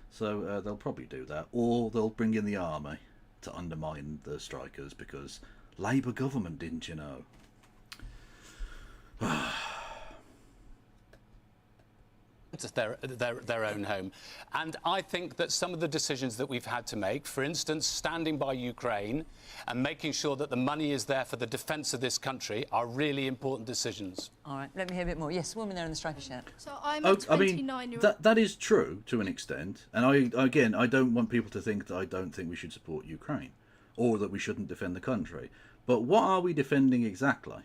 [SPEAKER 1] So they'll probably do that, or they'll bring in the army to undermine the strikers because Labour government, didn't you know?
[SPEAKER 11] Their own home. And I think that some of the decisions that we've had to make, for instance, standing by Ukraine and making sure that the money is there for the defence of this country, are really important decisions.
[SPEAKER 9] All right, let me hear a bit more. Yes, woman there in the stripy shirt.
[SPEAKER 15] So I'm a 29-year-old...
[SPEAKER 1] that is true to an extent. And I don't want people to think that I don't think we should support Ukraine or that we shouldn't defend the country. But what are we defending exactly?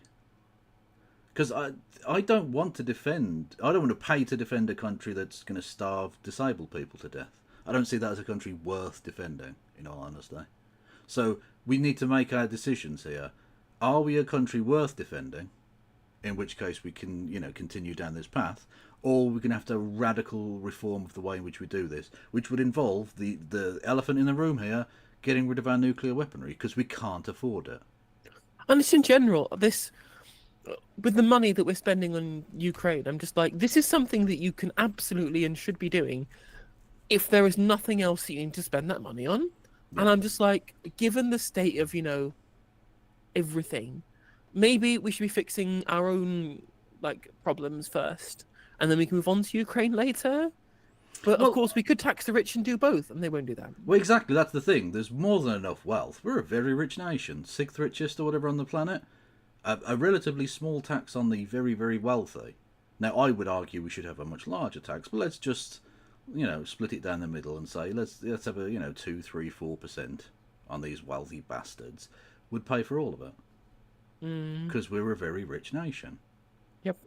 [SPEAKER 1] Because I don't want to defend... I don't want to pay to defend a country that's going to starve disabled people to death. I don't see that as a country worth defending, in all honesty. So we need to make our decisions here. Are we a country worth defending? In which case we can, continue down this path. Or we're going to have to radical reform of the way in which we do this, which would involve the elephant in the room here, getting rid of our nuclear weaponry, because we can't afford it.
[SPEAKER 2] And it's in general, with the money that we're spending on Ukraine, I'm just like, this is something that you can absolutely and should be doing if there is nothing else that you need to spend that money on. Yeah. And I'm just like, given the state of, everything, maybe we should be fixing our own, problems first, and then we can move on to Ukraine later. But of course, we could tax the rich and do both, and they won't do that.
[SPEAKER 1] Well, exactly, that's the thing. There's more than enough wealth. We're a very rich nation, 6th richest or whatever on the planet. A relatively small tax on the very, very wealthy. Now, I would argue we should have a much larger tax, but let's just you know, split it down the middle and say let's have a 2, 3, 4% on these wealthy bastards, would pay for all of it. Because we're a very rich nation.
[SPEAKER 2] Yep.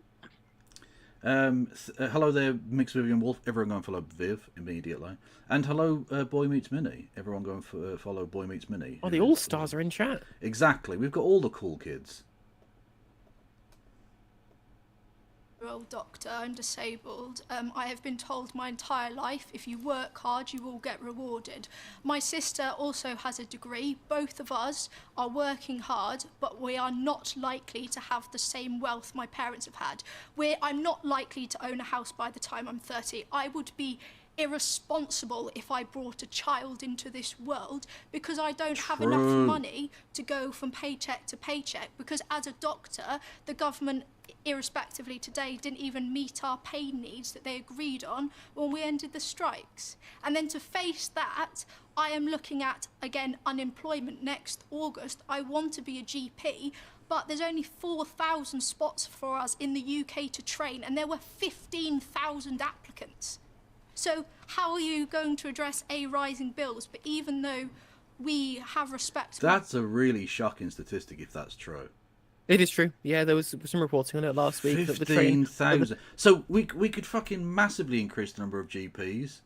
[SPEAKER 1] Hello there, Mixed Vivian Wolf. Everyone go and follow Viv immediately. And hello, Boy Meets Minnie. Everyone go and follow Boy Meets Minnie.
[SPEAKER 2] Oh, the All-Stars are in chat.
[SPEAKER 1] Exactly. We've got all the cool kids.
[SPEAKER 17] Doctor, I'm disabled. I have been told my entire life, if you work hard, you will get rewarded. My sister also has a degree. Both of us are working hard, but we are not likely to have the same wealth my parents have had. I'm not likely to own a house by the time I'm 30. I would be irresponsible if I brought a child into this world because I don't have enough money to go from paycheck to paycheck, because as a doctor, the government, irrespectively today, didn't even meet our pay needs that they agreed on when we ended the strikes. And then to face that, I am looking at, again, unemployment next August. I want to be a GP, but there's only 4,000 spots for us in the UK to train, and there were 15,000 applicants. So how are you going to address rising bills? But even though we have respect...
[SPEAKER 1] That's a really shocking statistic if that's true.
[SPEAKER 2] It is true. Yeah, there was some reporting on it last week.
[SPEAKER 1] 15,000. So we could fucking massively increase the number of GPs.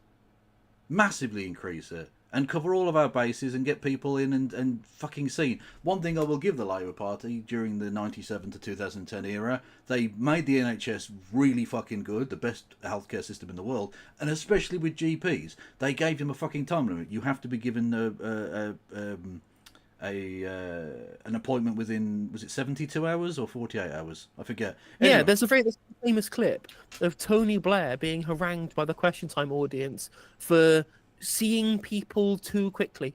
[SPEAKER 1] Massively increase it. And cover all of our bases and get people in and fucking seen. One thing I will give the Labour Party during the 97 to 2010 era, they made the NHS really fucking good, the best healthcare system in the world, and especially with GPs. They gave them a fucking time limit. You have to be given an appointment within, was it 72 hours or 48 hours? I forget. Anyway.
[SPEAKER 2] Yeah, there's a famous clip of Tony Blair being harangued by the Question Time audience for seeing people too quickly.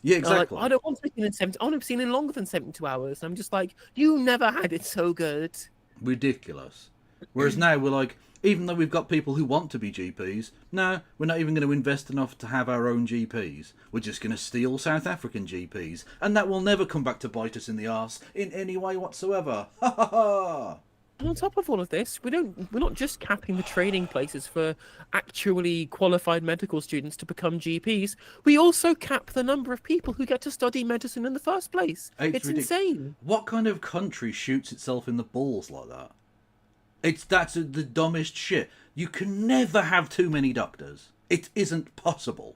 [SPEAKER 1] Yeah, exactly.
[SPEAKER 2] Like, I don't want to be in 70. I want to be seen in longer than 72 hours. I'm just like, you never had it so good.
[SPEAKER 1] Ridiculous. Whereas now we're like, even though we've got people who want to be GPs, no, we're not even going to invest enough to have our own GPs. We're just going to steal South African GPs, and that will never come back to bite us in the arse in any way whatsoever. Ha ha ha!
[SPEAKER 2] And on top of all of this, we're not just capping the training places for actually qualified medical students to become GPs. We also cap the number of people who get to study medicine in the first place. It's insane.
[SPEAKER 1] What kind of country shoots itself in the balls like that? That's the dumbest shit. You can never have too many doctors. It isn't possible.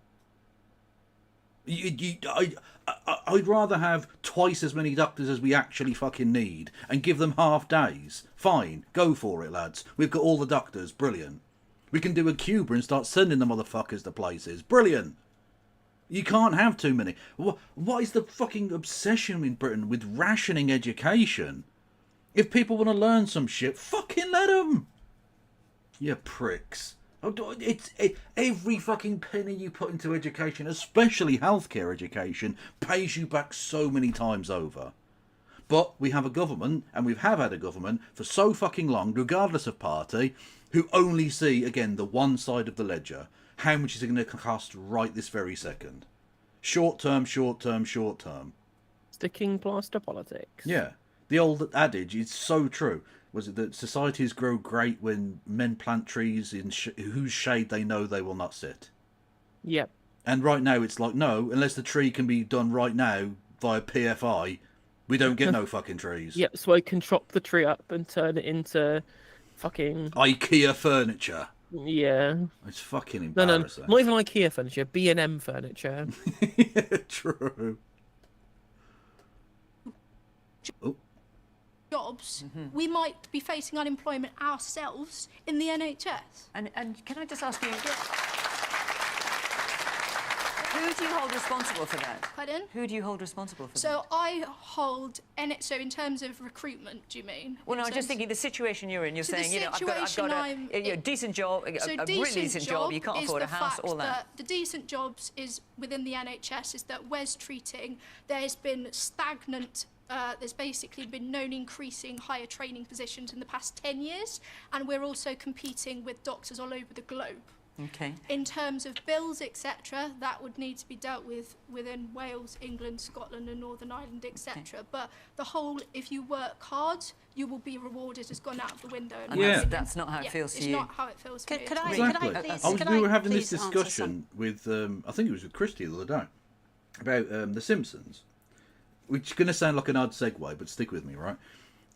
[SPEAKER 1] I'd rather have twice as many doctors as we actually fucking need and give them half days. Fine, go for it, lads. We've got all the doctors. Brilliant. We can do a Cuba and start sending the motherfuckers to places. Brilliant. You can't have too many. What is the fucking obsession in Britain with rationing education? If people want to learn some shit, fucking let them. You pricks. Every fucking penny you put into education, especially healthcare education, pays you back so many times over. But we have a government, and we have had a government for so fucking long, regardless of party, who only see, again, the one side of the ledger. How much is it going to cost right this very second? Short term, short term, short term.
[SPEAKER 2] Sticking plaster politics.
[SPEAKER 1] Yeah. The old adage is so true. Was it that societies grow great when men plant trees in whose shade they know they will not sit?
[SPEAKER 2] Yep.
[SPEAKER 1] And right now it's like, no, unless the tree can be done right now via PFI, we don't get no fucking trees.
[SPEAKER 2] Yep, so I can chop the tree up and turn it into fucking...
[SPEAKER 1] IKEA furniture.
[SPEAKER 2] Yeah.
[SPEAKER 1] It's fucking embarrassing.
[SPEAKER 2] No, not even IKEA furniture, B&M furniture.
[SPEAKER 1] Yeah, true. Oh.
[SPEAKER 17] Jobs, we might be facing unemployment ourselves in the NHS.
[SPEAKER 9] And can I just ask you, who do you hold responsible for that?
[SPEAKER 17] Pardon?
[SPEAKER 9] Who do you hold responsible for that?
[SPEAKER 17] So I hold, so in terms of recruitment, do you mean?
[SPEAKER 9] Well, no, I'm just thinking the situation you're in. You're saying,
[SPEAKER 17] I've got
[SPEAKER 9] a decent job, a really decent job, you can't afford a house, all that.
[SPEAKER 17] The decent jobs is within the NHS is that Wes treating, there's been stagnant. There's basically been no increasing higher training positions in the past 10 years, and we're also competing with doctors all over the globe.
[SPEAKER 9] Okay.
[SPEAKER 17] In terms of bills, etc., that would need to be dealt with within Wales, England, Scotland and Northern Ireland, etc. But the whole, if you work hard, you will be rewarded, has gone out of the window.
[SPEAKER 9] And that's not how it feels to
[SPEAKER 17] it's
[SPEAKER 9] you.
[SPEAKER 17] not how it feels to me.
[SPEAKER 1] Exactly. We were having this discussion with, I think it was with Christy the other day, about The Simpsons, which is going to sound like an odd segue, but stick with me, right?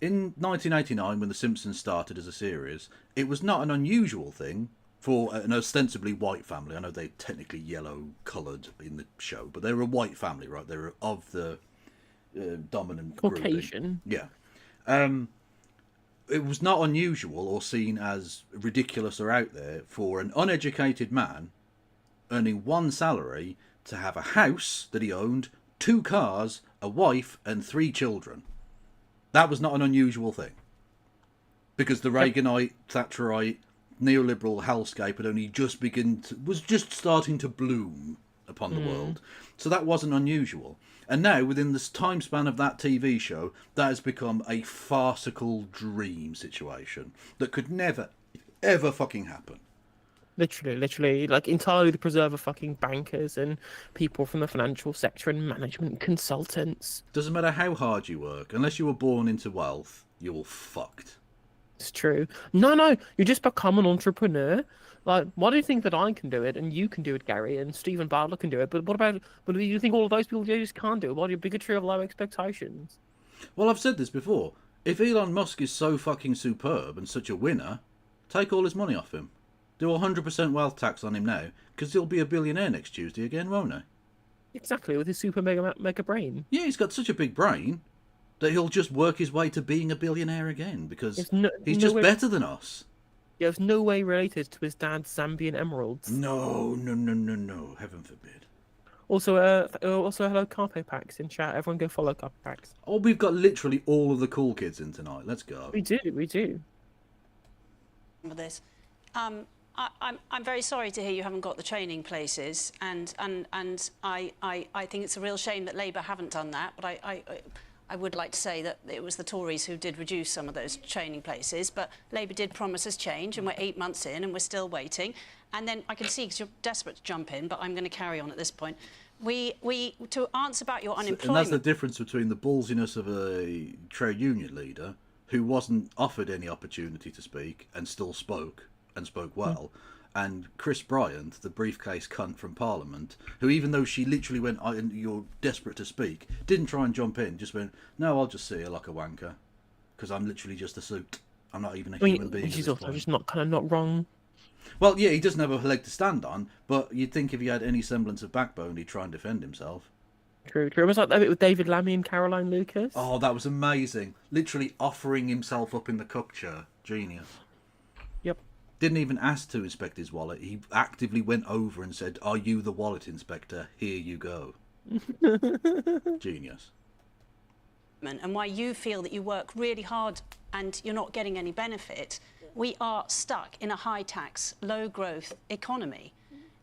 [SPEAKER 1] In 1989, when The Simpsons started as a series, it was not an unusual thing for an ostensibly white family. I know they're technically yellow-coloured in the show, but they were a white family, right? They were of the dominant
[SPEAKER 2] Caucasian.
[SPEAKER 1] grouping. Yeah. It was not unusual or seen as ridiculous or out there for an uneducated man earning one salary to have a house that he owned, 2 cars, a wife, and 3 children. That was not an unusual thing. Because the Reaganite, Thatcherite, neoliberal hellscape had only just was just starting to bloom upon the world. So that wasn't unusual. And now, within this time span of that TV show, that has become a farcical dream situation that could never, ever fucking happen.
[SPEAKER 2] Literally, like entirely to preserve of fucking bankers and people from the financial sector and management consultants.
[SPEAKER 1] Doesn't matter how hard you work, unless you were born into wealth, you're all fucked.
[SPEAKER 2] It's true. No, you just become an entrepreneur. Like, why do you think that I can do it and you can do it, Gary, and Stephen Bartlett can do it? But what about? But do you think all of those people just can't do it? Why do you bigotry of low expectations?
[SPEAKER 1] Well, I've said this before. If Elon Musk is so fucking superb and such a winner, take all his money off him. Do 100% wealth tax on him now, because he'll be a billionaire next Tuesday again, won't he?
[SPEAKER 2] Exactly, with his super mega brain.
[SPEAKER 1] Yeah, he's got such a big brain that he'll just work his way to being a billionaire again, because he's just better than us.
[SPEAKER 2] Yeah, it's no way related to his dad's Zambian emeralds.
[SPEAKER 1] No, heaven forbid.
[SPEAKER 2] Also, hello Carpe Packs in chat. Everyone go follow Carpe Packs.
[SPEAKER 1] Oh, we've got literally all of the cool kids in tonight. Let's go.
[SPEAKER 2] We do.
[SPEAKER 18] With this. I'm very sorry to hear you haven't got the training places, and I think it's a real shame that Labour haven't done that, but I would like to say that it was the Tories who did reduce some of those training places, but Labour did promise us change, and we're 8 months in and we're still waiting. And then I can see, because you're desperate to jump in, but I'm going to carry on at this point. To answer about your unemployment...
[SPEAKER 1] And that's the difference between the ballsiness of a trade union leader who wasn't offered any opportunity to speak and still spoke, and spoke well, and Chris Bryant, the briefcase cunt from Parliament, who, even though she literally went, you're desperate to speak, didn't try and jump in, just went, no, I'll just sit here like a wanker, because I'm literally just a suit. I'm not even a human being.
[SPEAKER 2] She's also just not wrong.
[SPEAKER 1] Well, yeah, he doesn't have a leg to stand on, but you'd think if he had any semblance of backbone, he'd try and defend himself.
[SPEAKER 2] True. It was like that bit with David Lammy and Caroline Lucas.
[SPEAKER 1] Oh, that was amazing. Literally offering himself up in the cup chair. Genius.
[SPEAKER 2] Yep.
[SPEAKER 1] Didn't even ask to inspect his wallet. He actively went over and said, "Are you the wallet inspector? Here you go." Genius.
[SPEAKER 18] And why you feel that you work really hard and you're not getting any benefit, we are stuck in a high-tax, low-growth economy.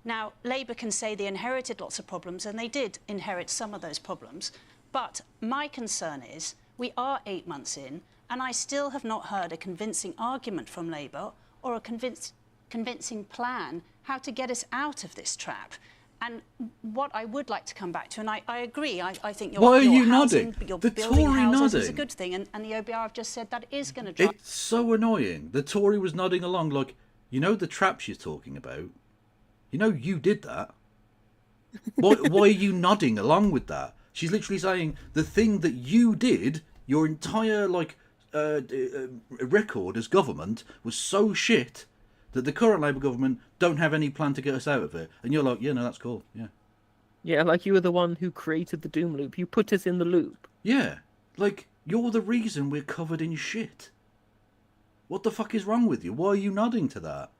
[SPEAKER 18] Now, Labour can say they inherited lots of problems, and they did inherit some of those problems. But my concern is we are 8 months in, and I still have not heard a convincing argument from Labour or a convincing plan how to get us out of this trap. And what I would like to come back to, and I agree, I think your
[SPEAKER 1] Why are you
[SPEAKER 18] housing,
[SPEAKER 1] nodding?
[SPEAKER 18] your
[SPEAKER 1] The
[SPEAKER 18] building
[SPEAKER 1] Tory
[SPEAKER 18] houses is a
[SPEAKER 1] nodding.
[SPEAKER 18] good thing, and the OBR have just said that is going to drive...
[SPEAKER 1] It's so annoying. The Tory was nodding along like, you know the trap she's talking about? You know you did that. Why are you nodding along with that? She's literally saying the thing that you did, your entire record as government was so shit that the current Labour government don't have any plan to get us out of it. And you're like, yeah, no, that's cool. Yeah.
[SPEAKER 2] Yeah, like you were the one who created the doom loop. You put us in the loop.
[SPEAKER 1] Yeah. Like, you're the reason we're covered in shit. What the fuck is wrong with you? Why are you nodding to that?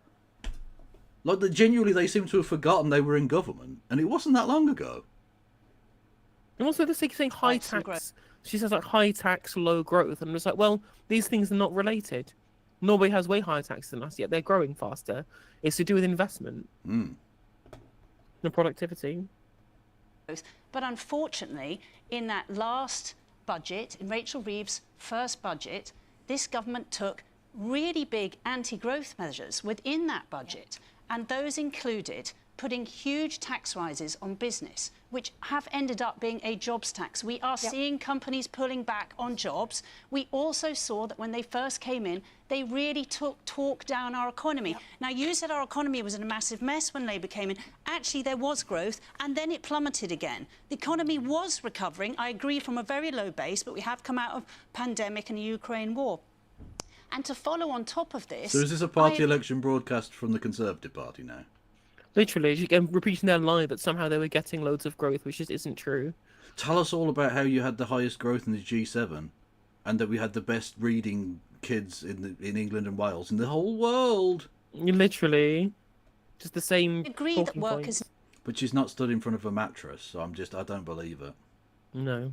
[SPEAKER 1] Like, genuinely, they seem to have forgotten they were in government. And it wasn't that long ago.
[SPEAKER 2] And also, they're saying high tax. She says, like, high tax, low growth. And I'm just like, well, these things are not related. Norway has way higher tax than us, yet they're growing faster. It's to do with investment. And productivity.
[SPEAKER 18] But unfortunately, in that last budget, in Rachel Reeves' first budget, this government took really big anti-growth measures within that budget. and those included putting huge tax rises on business, which have ended up being a jobs tax. We are seeing companies pulling back on jobs. We also saw that when they first came in, they really talked down our economy. Now, you said our economy was in a massive mess when Labour came in. Actually, there was growth, and then it plummeted again. The economy was recovering, I agree, from a very low base, but we have come out of pandemic and the Ukraine war. And to follow on top of this...
[SPEAKER 1] So is this a party election broadcast from the Conservative Party now?
[SPEAKER 2] Literally, again, repeating their lie that somehow they were getting loads of growth, which just isn't true.
[SPEAKER 1] Tell us all about how you had the highest growth in the G7, and that we had the best reading kids in England and Wales in the whole world.
[SPEAKER 2] Literally, just the same.
[SPEAKER 18] I agree that workers
[SPEAKER 1] But she's not stood in front of a mattress, so I don't believe it.
[SPEAKER 2] No.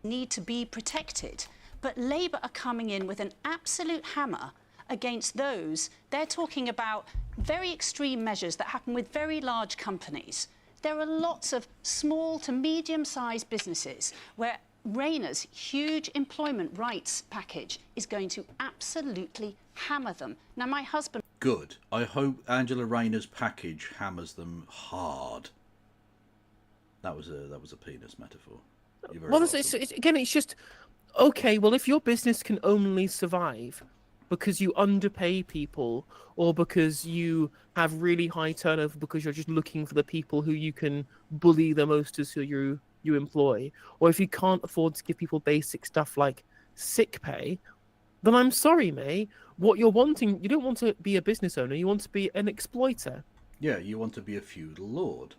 [SPEAKER 18] Need to be protected, but Labour are coming in with an absolute hammer against those. They're talking about very extreme measures that happen with very large companies. There are lots of small to medium-sized businesses where Rayner's huge employment rights package is going to absolutely hammer them. Now, my husband...
[SPEAKER 1] Good. I hope Angela Rayner's package hammers them hard. That was a penis metaphor. You're very
[SPEAKER 2] Well,
[SPEAKER 1] welcome.
[SPEAKER 2] it's just... Okay, well, if your business can only survive because you underpay people, or because you have really high turnover because you're just looking for the people who you can bully the most as who you employ, or if you can't afford to give people basic stuff like sick pay, then I'm sorry, May, what you're wanting, you don't want to be a business owner, you want to be an exploiter.
[SPEAKER 1] Yeah, you want to be a feudal lord,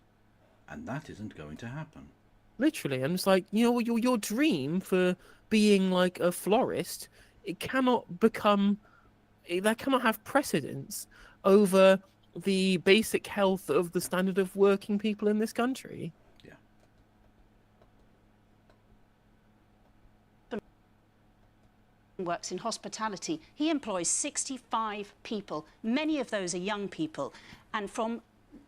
[SPEAKER 1] and that isn't going to happen.
[SPEAKER 2] Literally, I'm just like, you know, your dream for being like a florist, it cannot become, that cannot have precedence over the basic health of the standard of working people in this country.
[SPEAKER 18] works in hospitality. He employs 65 people. Many of those are young people. And from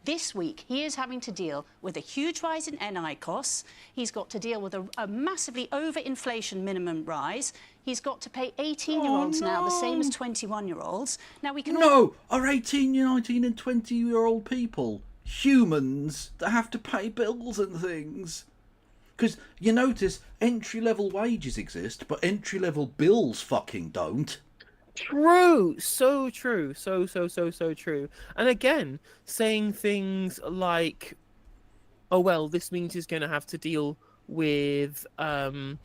[SPEAKER 18] this week, he is having to deal with a huge rise in NI costs. He's got to deal with a massively over-inflation minimum rise. He's got to pay 18-year-olds now the same as 21-year-olds. Now we can
[SPEAKER 1] are 18, 19 and 20-year-old people humans that have to pay bills and things? Because you notice entry-level wages exist, but entry-level bills fucking don't.
[SPEAKER 2] True, so true, so true. And again, saying things like, "Oh well, this means he's going to have to deal with above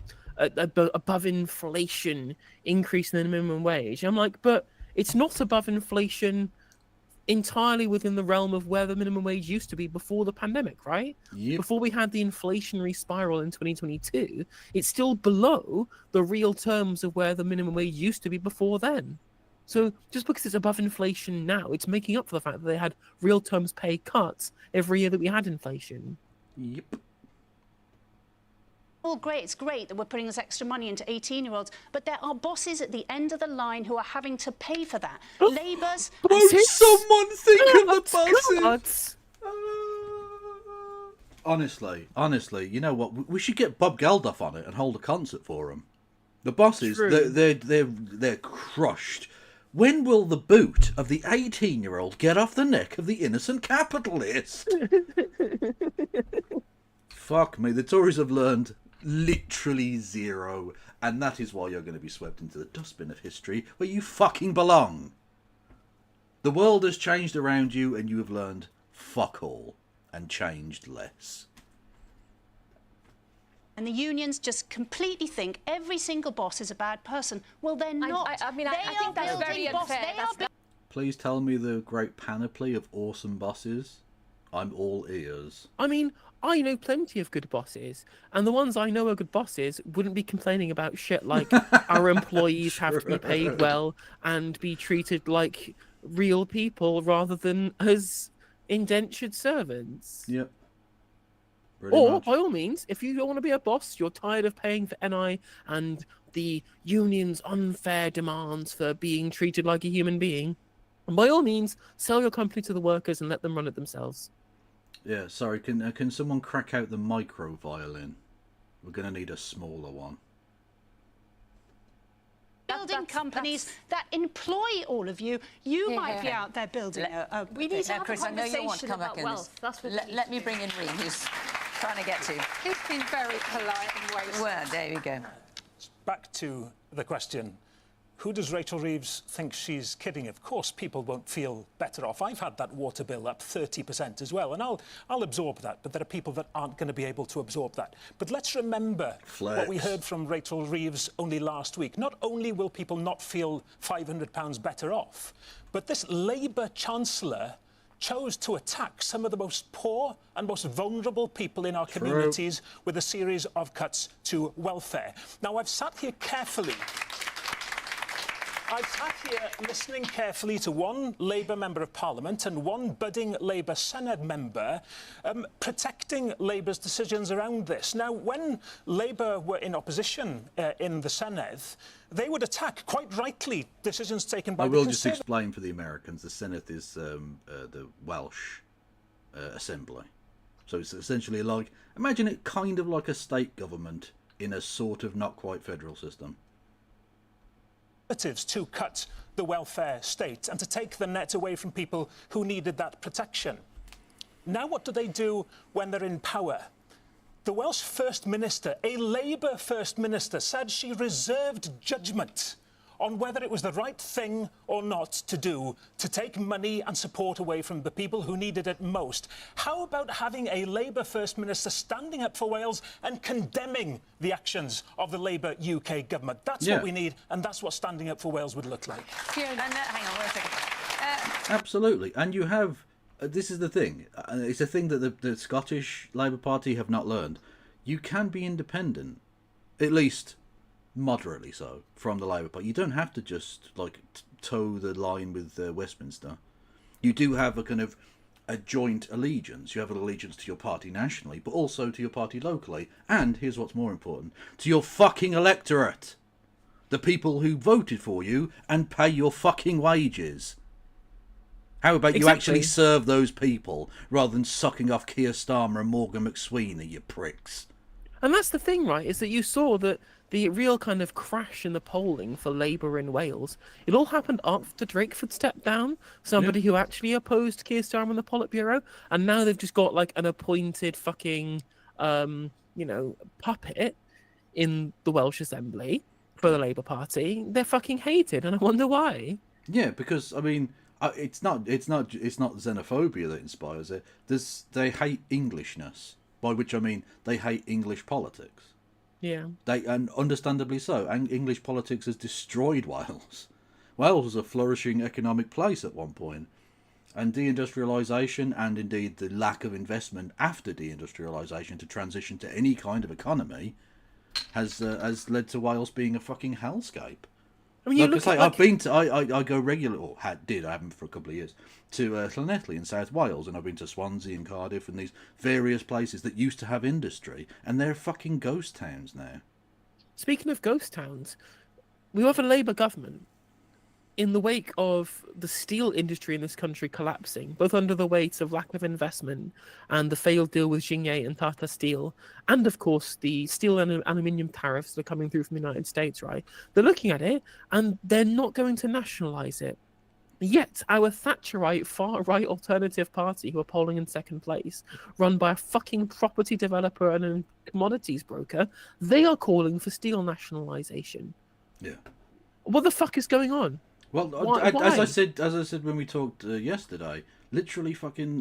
[SPEAKER 2] inflation increase in the minimum wage." I'm like, but it's not above inflation entirely within the realm of where the minimum wage used to be before the pandemic, right?
[SPEAKER 1] Yep.
[SPEAKER 2] Before we had the inflationary spiral in 2022, it's still below the real terms of where the minimum wage used to be before then. So just because it's above inflation now, it's making up for the fact that they had real terms pay cuts every year that we had inflation.
[SPEAKER 1] Yep.
[SPEAKER 18] All great, it's great that we're putting this extra money into 18-year-olds, but there are bosses at the end of the line who are having to pay for that. Labour's...
[SPEAKER 1] Won't someone think of the bosses? Honestly, you know what? We should get Bob Geldof on it and hold a concert for them. The bosses, they're crushed. When will the boot of the 18-year-old get off the neck of the innocent capitalist? Fuck me, the Tories have learned literally zero, and that is why you're going to be swept into the dustbin of history where you fucking belong. The world has changed around you and you have learned fuck all and changed less.
[SPEAKER 18] And the unions just completely think every single boss is a bad person. Well, they're not.
[SPEAKER 14] I think that's very unfair.
[SPEAKER 1] Please tell me the great panoply of awesome bosses. I'm all ears.
[SPEAKER 2] I mean, I know plenty of good bosses, and the ones I know are good bosses wouldn't be complaining about shit like our employees have to be paid well and be treated like real people rather than as indentured servants.
[SPEAKER 1] Yep.
[SPEAKER 2] Or, by all means, if you don't want to be a boss, you're tired of paying for NI and the union's unfair demands for being treated like a human being, by all means, sell your company to the workers and let them run it themselves.
[SPEAKER 1] Yeah, sorry, can someone crack out the micro violin? We're going to need a smaller one.
[SPEAKER 18] building companies that employ all of you. You might be out there building
[SPEAKER 14] We need to have
[SPEAKER 9] Chris,
[SPEAKER 14] a
[SPEAKER 9] I know you want to
[SPEAKER 14] conversation
[SPEAKER 9] come back
[SPEAKER 14] about
[SPEAKER 9] in
[SPEAKER 14] wealth.
[SPEAKER 9] this.
[SPEAKER 14] That's what
[SPEAKER 9] Let me bring in Reem, who's trying to get to.
[SPEAKER 12] He's been very polite and wasteful.
[SPEAKER 9] Well, there we go.
[SPEAKER 19] Back to the question. Who does Rachel Reeves think she's kidding? Of course, people won't feel better off. I've had that water bill up 30% as well, and I'll absorb that, but there are people that aren't going to be able to absorb that. But let's remember what we heard from Rachel Reeves only last week. Not only will people not feel £500 better off, but this Labour Chancellor chose to attack some of the most poor and most vulnerable people in our communities with a series of cuts to welfare. Now, I've sat here carefully. I've sat here listening carefully to one Labour Member of Parliament and one budding Labour Senate member protecting Labour's decisions around this. Now, when Labour were in opposition in the Senedd, they would attack, quite rightly, decisions taken by
[SPEAKER 1] I
[SPEAKER 19] the
[SPEAKER 1] will just explain for the Americans. The Senedd is the Welsh assembly. So it's essentially like, imagine it kind of like a state government in a sort of not quite federal system.
[SPEAKER 19] To cut the welfare state and to take the net away from people who needed that protection. Now what do they do when they're in power? The Welsh First Minister, a Labour First Minister, said she reserved judgment on whether it was the right thing or not to do to take money and support away from the people who needed it most. How about having a Labour First Minister standing up for Wales and condemning the actions of the Labour UK government? That's what we need, and that's what standing up for Wales would look like.
[SPEAKER 9] Hang on, wait a second.
[SPEAKER 1] Absolutely. And you have... this is the thing. It's a thing that the Scottish Labour Party have not learned. You can be independent. At least... moderately so, from the Labour Party. You don't have to just, like, toe the line with Westminster. You do have a kind of a joint allegiance. You have an allegiance to your party nationally, but also to your party locally. And, here's what's more important, to your fucking electorate. The people who voted for you and pay your fucking wages. How about you actually serve those people, rather than sucking off Keir Starmer and Morgan McSweeney, you pricks?
[SPEAKER 2] And that's the thing, right, is that you saw that the real kind of crash in the polling for Labour in Wales, it all happened after Drakeford stepped down, somebody who actually opposed Keir Starmer and the Politburo, and now they've just got, like, an appointed fucking, puppet in the Welsh Assembly for the Labour Party. They're fucking hated, and I wonder why.
[SPEAKER 1] Yeah, because, I mean, it's not xenophobia that inspires it. They hate Englishness, by which I mean they hate English politics.
[SPEAKER 2] Yeah.
[SPEAKER 1] And understandably so. And English politics has destroyed Wales. Wales was a flourishing economic place at one point. And deindustrialisation, and indeed the lack of investment after deindustrialisation to transition to any kind of economy, has led to Wales being a fucking hellscape.
[SPEAKER 2] I mean,
[SPEAKER 1] I've been to, I go regularly, or I haven't for a couple of years, to Llanelli in South Wales, and I've been to Swansea and Cardiff and these various places that used to have industry, and they're fucking ghost towns now.
[SPEAKER 2] Speaking of ghost towns, we have a Labour government in the wake of the steel industry in this country collapsing, both under the weight of lack of investment and the failed deal with Xingye and Tata Steel, and of course the steel and aluminium tariffs that are coming through from the United States, right? They're looking at it and they're not going to nationalise it. Yet our Thatcherite far-right alternative party, who are polling in second place, run by a fucking property developer and a commodities broker, they are calling for steel nationalisation.
[SPEAKER 1] Yeah.
[SPEAKER 2] What the fuck is going on?
[SPEAKER 1] Well,
[SPEAKER 2] Why?
[SPEAKER 1] as I said when we talked yesterday, literally fucking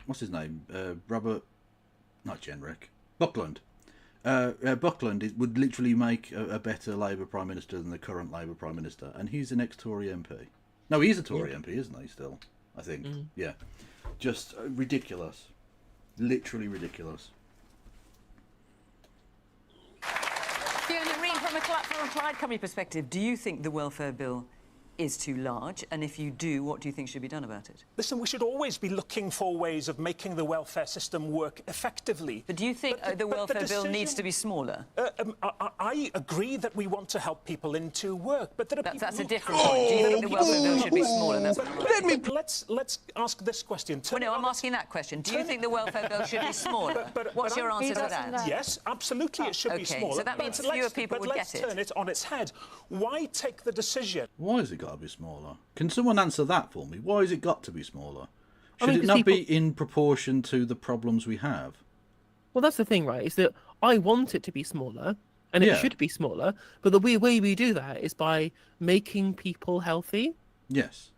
[SPEAKER 1] what's his name? Robert, not Jenrick, Buckland. Buckland would literally make a better Labour Prime Minister than the current Labour Prime Minister, and he's an ex-Tory MP. No, he's a Tory MP, isn't he? Still, I think. Yeah, just ridiculous, literally ridiculous.
[SPEAKER 9] Fiona, from a Clyde company perspective, do you think the welfare bill is too large? And if you do, what do you think should be done about it?
[SPEAKER 19] Listen, we should always be looking for ways of making the welfare system work effectively.
[SPEAKER 9] But do you think the welfare bill needs to be smaller?
[SPEAKER 19] I agree that we want to help people into work, but there are people...
[SPEAKER 9] That's a different point. Do you think the welfare bill should be smaller? That's
[SPEAKER 19] Let's ask this question.
[SPEAKER 9] Well, no, I'm asking that question. Do you think the welfare bill should be smaller? What's your answer to that?
[SPEAKER 19] Yes, absolutely, it should be smaller.
[SPEAKER 9] So that means fewer people would get it.
[SPEAKER 19] But let's turn it on its head. Why take the decision?
[SPEAKER 1] Why has it got to be smaller? Can someone answer that for me? Why has it got to be smaller? Should it not be in proportion to the problems we have?
[SPEAKER 2] Well, that's the thing, right? Is that I want it to be smaller, and it should be smaller. But the way we do that is by making people healthy.
[SPEAKER 1] Yes.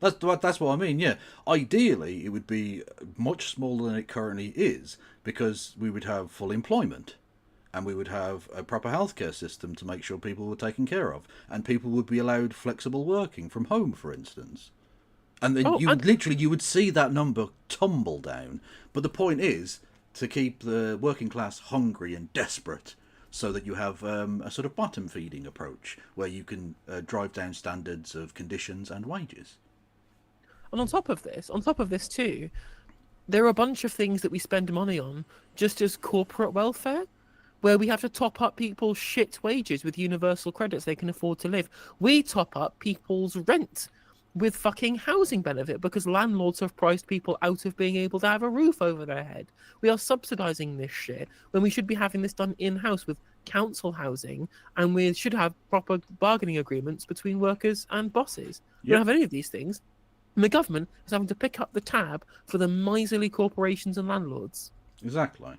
[SPEAKER 1] That's what I mean, yeah. Ideally, it would be much smaller than it currently is, because we would have full employment, and we would have a proper healthcare system to make sure people were taken care of, and people would be allowed flexible working from home, for instance. And then you would see that number tumble down. But the point is to keep the working class hungry and desperate, so that you have a sort of bottom-feeding approach, where you can drive down standards of conditions and wages.
[SPEAKER 2] And on top of this too, there are a bunch of things that we spend money on just as corporate welfare, where we have to top up people's shit wages with universal credits they can afford to live. We top up people's rent with fucking housing benefit because landlords have priced people out of being able to have a roof over their head. We are subsidising this shit when we should be having this done in-house with council housing, and we should have proper bargaining agreements between workers and bosses. We don't have any of these things. And the government is having to pick up the tab for the miserly corporations and landlords.
[SPEAKER 1] Exactly.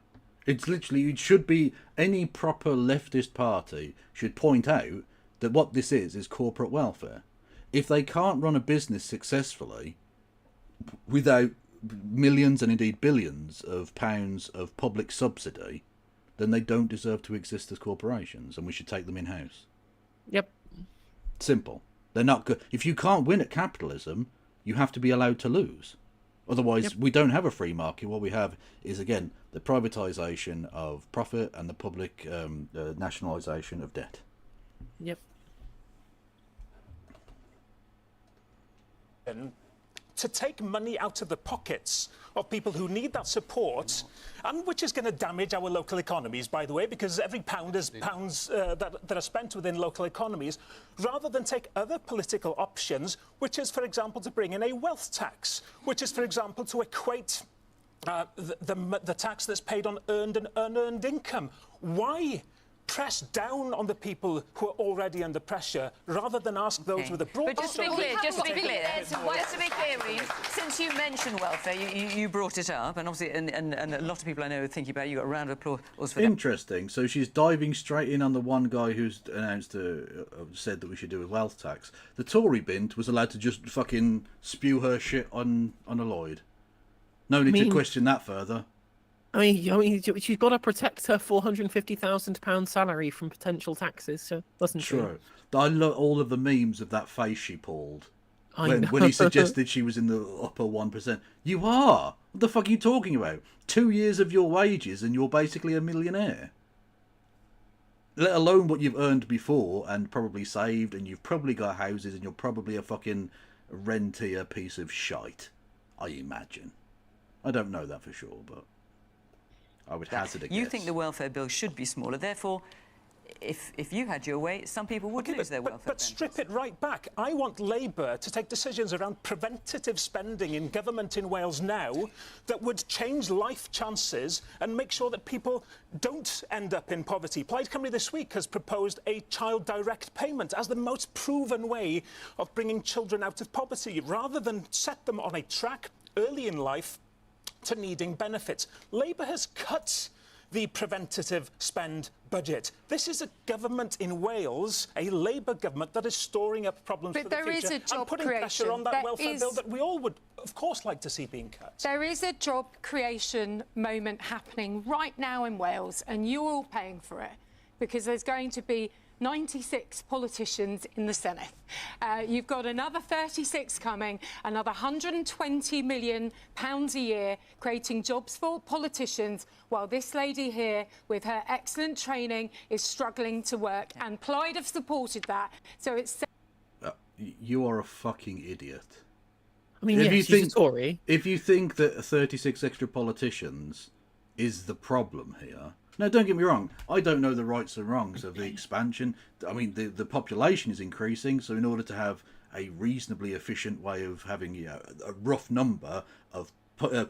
[SPEAKER 1] It's literally, it should be, any proper leftist party should point out that what this is corporate welfare. If they can't run a business successfully without millions and indeed billions of pounds of public subsidy, then they don't deserve to exist as corporations, and we should take them in-house.
[SPEAKER 2] Yep.
[SPEAKER 1] Simple. They're not good. If you can't win at capitalism, you have to be allowed to lose. Otherwise, we don't have a free market. What we have is, again, the privatisation of profit and the public nationalisation of debt.
[SPEAKER 2] Yep.
[SPEAKER 19] To take money out of the pockets of people who need that support, and which is going to damage our local economies, by the way, because every pound is pounds that are spent within local economies, rather than take other political options, which is, for example, to bring in a wealth tax, which is, for example, to equate the tax that's paid on earned and unearned income. Why press down on the people who are already under pressure, rather than ask those with a broad...
[SPEAKER 9] But just to be clear, Reeve, since you mentioned welfare, you brought it up, and obviously, and a lot of people I know are thinking about it. You got a round of applause for that.
[SPEAKER 1] Interesting. So she's diving straight in on the one guy who's said that we should do a wealth tax. The Tory bint was allowed to just fucking spew her shit on a Lloyd. No need to question that further.
[SPEAKER 2] I mean, she's got to protect her £450,000 salary from potential taxes, so doesn't she?
[SPEAKER 1] True. I love all of the memes of that face she pulled when he suggested she was in the upper 1%. You are. What the fuck are you talking about? 2 years of your wages and you're basically a millionaire. Let alone what you've earned before and probably saved, and you've probably got houses, and you're probably a fucking rentier piece of shite, I imagine. I don't know that for sure, but I would hazard a guess.
[SPEAKER 9] You think the welfare bill should be smaller, therefore, if you had your way, some people would lose their welfare
[SPEAKER 19] But strip it right back. I want Labour to take decisions around preventative spending in government in Wales now that would change life chances and make sure that people don't end up in poverty. Plaid Cymru this week has proposed a child direct payment as the most proven way of bringing children out of poverty, rather than set them on a track early in life to needing benefits. Labour has cut the preventative spend budget. This is a government in Wales, a Labour government, that is storing up problems for the future and putting pressure on that welfare bill that we all would, of course, like to see being cut.
[SPEAKER 12] There is a job creation moment happening right now in Wales, and you're all paying for it, because there's going to be 96 politicians in the Senate. You've got another 36 coming, another £120 million a year, creating jobs for politicians, while this lady here, with her excellent training, is struggling to work. And Plaid have supported that. So it's...
[SPEAKER 1] You are a fucking idiot.
[SPEAKER 2] I mean, yes, she's a Tory.
[SPEAKER 1] If you think that 36 extra politicians is the problem here... Now, don't get me wrong. I don't know the rights and wrongs of the expansion. I mean, the population is increasing, so in order to have a reasonably efficient way of having a rough number of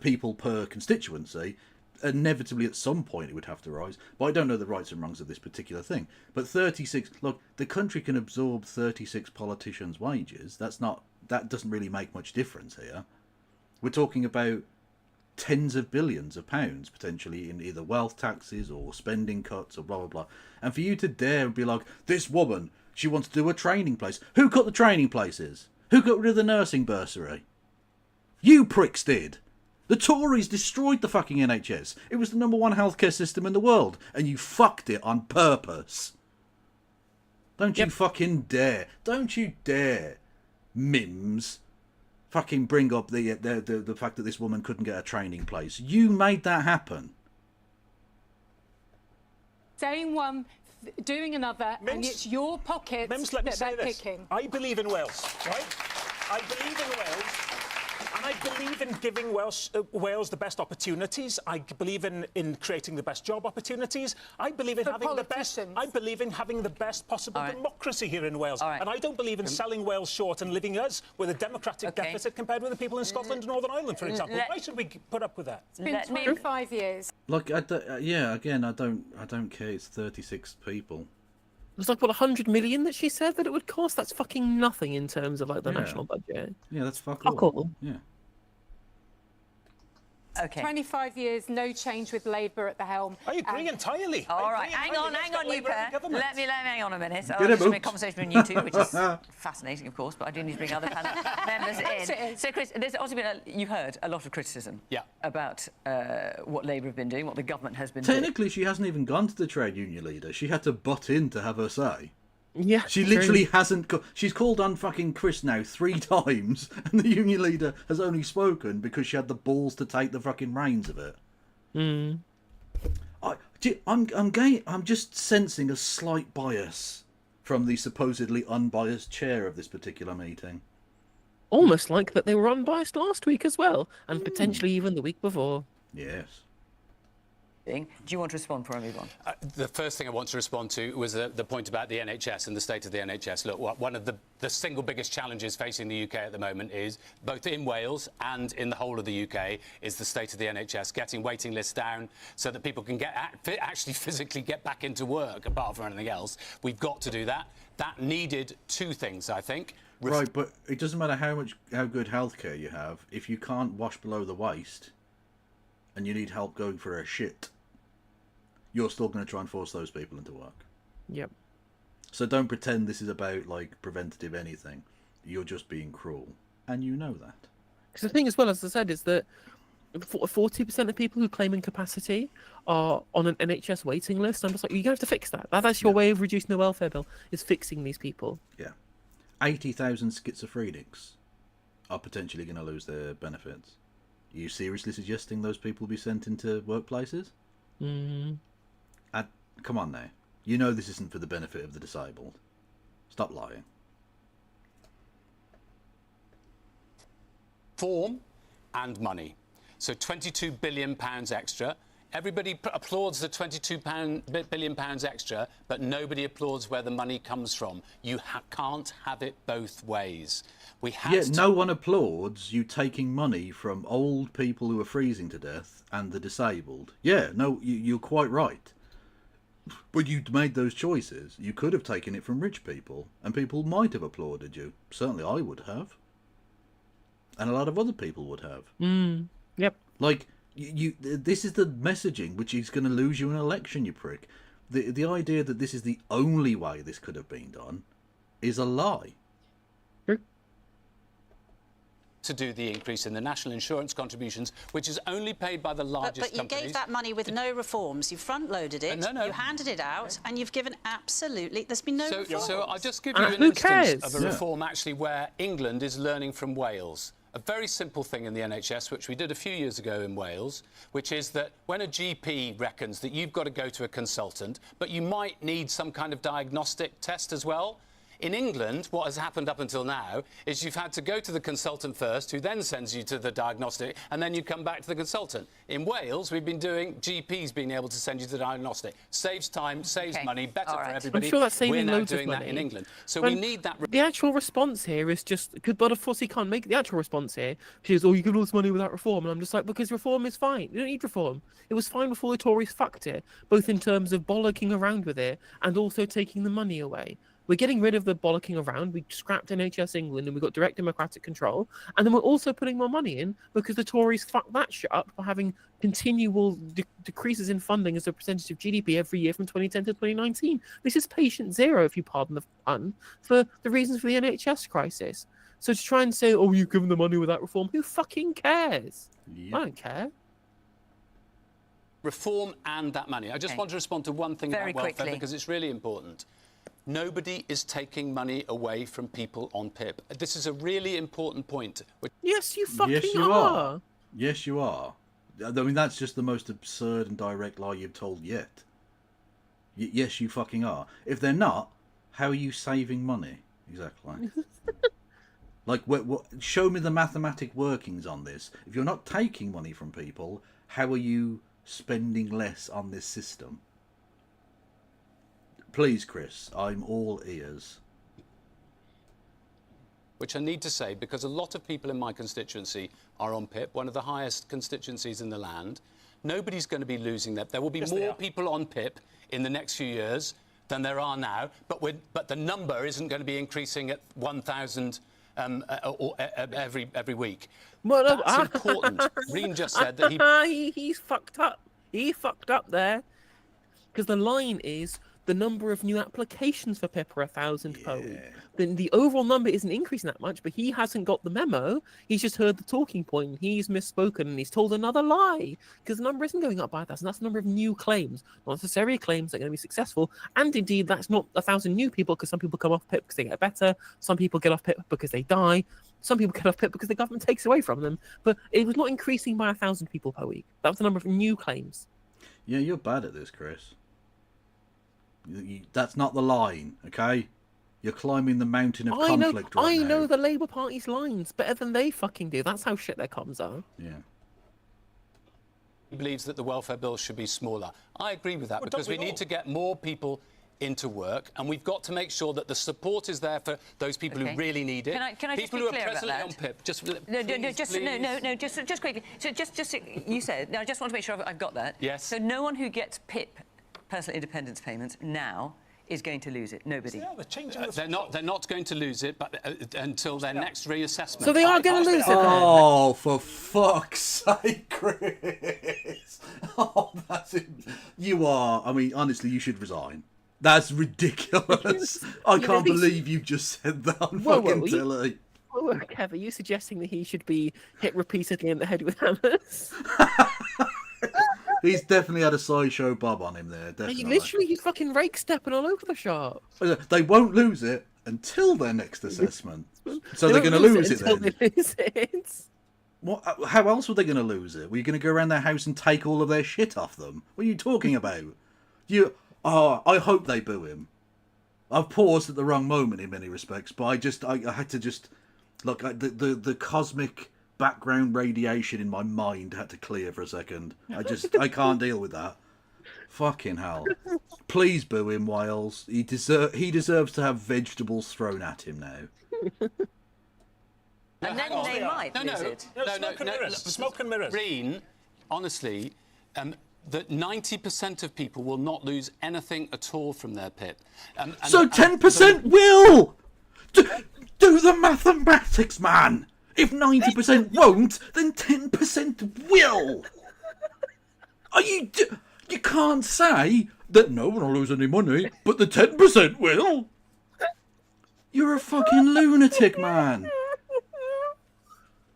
[SPEAKER 1] people per constituency, inevitably at some point it would have to rise. But I don't know the rights and wrongs of this particular thing. But 36... Look, the country can absorb 36 politicians' wages. That doesn't really make much difference here. We're talking about tens of billions of pounds potentially in either wealth taxes or spending cuts or blah blah blah. And for you to dare and be like, this woman, she wants to do a training place. Who cut the training places? Who got rid of the nursing bursary? You pricks did. The Tories destroyed the fucking NHS. It was the #1 healthcare system in the world, and you fucked it on purpose. Don't you fucking dare. Don't you dare, Mims, fucking bring up the fact that this woman couldn't get a training place. You made that happen.
[SPEAKER 12] Saying one, doing another, and it's your pockets
[SPEAKER 19] let me
[SPEAKER 12] that
[SPEAKER 19] say
[SPEAKER 12] they're
[SPEAKER 19] this.
[SPEAKER 12] picking.
[SPEAKER 19] I believe in Wales, right? I believe in Wales. And I believe in giving Wales the best opportunities. I believe in creating the best job opportunities. I believe in having the best. I believe in having the best possible democracy here in Wales. And I don't believe in selling Wales short and leaving us with a democratic deficit compared with the people in Scotland and Northern Ireland, for example. Why should we put up with that?
[SPEAKER 12] It's been 25 years.
[SPEAKER 1] Look, I don't care. It's 36 people.
[SPEAKER 2] It was like, what, 100 million that she said that it would cost? That's fucking nothing in terms of, like, the national budget.
[SPEAKER 1] Yeah, that's fuck
[SPEAKER 2] all.
[SPEAKER 1] Yeah.
[SPEAKER 12] Okay. 25 years, no change with Labour at the helm.
[SPEAKER 19] I agree entirely.
[SPEAKER 9] All right, hang on, you pair. Let me hang on a minute.
[SPEAKER 1] Get
[SPEAKER 9] I'll
[SPEAKER 1] him
[SPEAKER 9] just make
[SPEAKER 1] out.
[SPEAKER 9] conversation between you two, which is fascinating, of course, but I do need to bring other panel members in. So, Chris, there's also been, you heard a lot of criticism about what Labour have been doing, what the government has been doing.
[SPEAKER 1] Technically, she hasn't even gone to the trade union leader. She had to butt in to have her say.
[SPEAKER 2] Yeah,
[SPEAKER 1] she literally hasn't. She's called on fucking Chris now 3 times, and the union leader has only spoken because she had the balls to take the fucking reins of it. I'm just sensing a slight bias from the supposedly unbiased chair of this particular meeting.
[SPEAKER 2] Almost like that they were unbiased last week as well, and potentially even the week before.
[SPEAKER 1] Yes.
[SPEAKER 9] Do you want to respond before I move on?
[SPEAKER 11] The first thing I want to respond to was the point about the NHS and the state of the NHS. Look, one of the single biggest challenges facing the UK at the moment is, both in Wales and in the whole of the UK, is the state of the NHS, getting waiting lists down so that people can actually physically get back into work, apart from anything else. We've got to do that. That needed 2 things, I think.
[SPEAKER 1] Right, but it doesn't matter how good healthcare you have if you can't wash below the waist and you need help going for a shit. You're still going to try and force those people into work.
[SPEAKER 2] Yep. So
[SPEAKER 1] don't pretend this is about, like, preventative anything. You're just being cruel. And you know that.
[SPEAKER 2] Because the thing as well, as I said, is that 40% of people who claim incapacity are on an NHS waiting list. I'm just like, you're going to have to fix that. That's your way of reducing the welfare bill, is fixing these people.
[SPEAKER 1] Yeah. 80,000 schizophrenics are potentially going to lose their benefits. Are you seriously suggesting those people be sent into workplaces? Come on now. You know this isn't for the benefit of the disabled. Stop lying.
[SPEAKER 11] Form and money. So £22 billion extra. Everybody applauds the £22 billion extra, but nobody applauds where the money comes from. You can't have it both ways.
[SPEAKER 1] No one applauds you taking money from old people who are freezing to death and the disabled. Yeah, no, you're quite right. But you'd made those choices. You could have taken it from rich people, and people might have applauded you. Certainly I would have. And a lot of other people would have.
[SPEAKER 2] Yep.
[SPEAKER 1] Like, this is the messaging which is going to lose you an election, you prick. The idea that this is the only way this could have been done is a lie.
[SPEAKER 11] To do the increase in the national insurance contributions, which is only paid by the largest
[SPEAKER 18] companies. But you gave that money with no reforms. You front-loaded it, you handed it out, and you've given absolutely... There's been no reforms.
[SPEAKER 11] So I'll just give you an instance of a reform, actually, where England is learning from Wales. A very simple thing in the NHS, which we did a few years ago in Wales, which is that when a GP reckons that you've got to go to a consultant, but you might need some kind of diagnostic test as well, In England, what has happened up until now is you've had to go to the consultant first, who then sends you to the diagnostic, and then you come back to the consultant. In Wales, we've been doing GPs being able to send you to the diagnostic. Saves time, saves money, better for everybody.
[SPEAKER 2] I'm sure that's saving
[SPEAKER 11] We're now
[SPEAKER 2] loads of
[SPEAKER 11] doing that
[SPEAKER 2] money.
[SPEAKER 11] in England. So
[SPEAKER 2] When
[SPEAKER 11] we need that.
[SPEAKER 2] The actual response here is just because, but of course he can't make the actual response here. She goes, "Oh, you give all this money without reform," and I'm just like, because reform is fine. You don't need reform. It was fine before the Tories fucked it, both in terms of bollocking around with it and also taking the money away. We're getting rid of the bollocking around. We scrapped NHS England and we got direct democratic control. And then we're also putting more money in because the Tories fucked that shit up by having continual decreases in funding as a percentage of GDP every year from 2010 to 2019. This is patient zero, if you pardon the pun, for the reasons for the NHS crisis. So to try and say, "Oh, you've given the money without reform," who fucking cares? I don't care.
[SPEAKER 11] Reform and that money. I just want to respond to one thing
[SPEAKER 9] Very
[SPEAKER 11] about welfare
[SPEAKER 9] quickly.
[SPEAKER 11] because it's really important. Nobody is taking money away from people on PIP. This is a really important point.
[SPEAKER 2] Yes, you fucking
[SPEAKER 1] Yes, you are. Yes, you are. I mean, that's just the most absurd and direct lie you've told yet. Yes, you fucking are. If they're not, how are you saving money? Exactly. Like, show me the mathematic workings on this. If you're not taking money from people, how are you spending less on this system? Please, Chris, I'm all ears.
[SPEAKER 11] Which I need to say, because a lot of people in my constituency are on PIP, one of the highest constituencies in the land. Nobody's going to be losing that. There will be more people on PIP in the next few years than there are now, but the number isn't going to be increasing at 1,000 every week.
[SPEAKER 2] Well,
[SPEAKER 11] that's important. Reen just said that
[SPEAKER 2] he's fucked up. He fucked up there. Because the line is the number of new applications for PIP are 1,000 per week. Then the overall number isn't increasing that much, but he hasn't got the memo. He's just heard the talking point. He's misspoken and he's told another lie. Because the number isn't going up by 1,000. That's the number of new claims, not necessarily claims that are going to be successful. And indeed, that's not 1,000 new people, because some people come off PIP because they get better. Some people get off PIP because they die. Some people get off PIP because the government takes away from them. But it was not increasing by 1,000 people per week. That was the number of new claims.
[SPEAKER 1] Yeah, you're bad at this, Chris. That's not the line, okay? You're climbing the mountain of conflict right now.
[SPEAKER 2] I know the Labour Party's lines better than they fucking do. That's how shit their comms are.
[SPEAKER 1] Yeah.
[SPEAKER 11] He believes that the welfare bill should be smaller. I agree with that, because we need to get more people into work, and we've got to make sure that the support is there for those people who really need it.
[SPEAKER 9] Can I
[SPEAKER 11] people
[SPEAKER 9] just
[SPEAKER 11] who
[SPEAKER 9] be
[SPEAKER 11] are
[SPEAKER 9] clear about
[SPEAKER 11] presently
[SPEAKER 9] that?
[SPEAKER 11] on PIP.
[SPEAKER 9] Just quickly. So just you said. Now I just want to make sure I've got that.
[SPEAKER 11] Yes.
[SPEAKER 9] So no one who gets PIP, personal independence payments, now is going to lose it. Nobody.
[SPEAKER 11] They're not going to lose it, but until their next reassessment.
[SPEAKER 2] So they are going to lose it.
[SPEAKER 1] Oh, for fuck's sake, Chris! Oh, that's it. You are. I mean, honestly, you should resign. That's ridiculous. I can't believe you just said that on fucking telly.
[SPEAKER 2] Kev, are you suggesting that he should be hit repeatedly in the head with hammers?
[SPEAKER 1] He's definitely had a sideshow bob on him there. Definitely.
[SPEAKER 2] He's fucking rake stepping all over the shop.
[SPEAKER 1] They won't lose it until their next assessment. So they're going to lose it then.
[SPEAKER 2] They lose it.
[SPEAKER 1] What? How else were they going to lose it? Were you going to go around their house and take all of their shit off them? What are you talking about? I hope they boo him. I've paused at the wrong moment in many respects, but I had to just look. The cosmic background radiation in my mind had to clear for a second. I can't deal with that. Fucking hell! Please boo him, Wales. He deserves to have vegetables thrown at him now.
[SPEAKER 9] And then they might lose it.
[SPEAKER 19] Smoke and mirrors.
[SPEAKER 11] Reen, honestly, that 90% of people will not lose anything at all from their PIP.
[SPEAKER 1] So 10% will! Do the mathematics, man! If 90% won't, then 10% will! You can't say that no one will lose any money, but the 10% will! You're a fucking lunatic, man!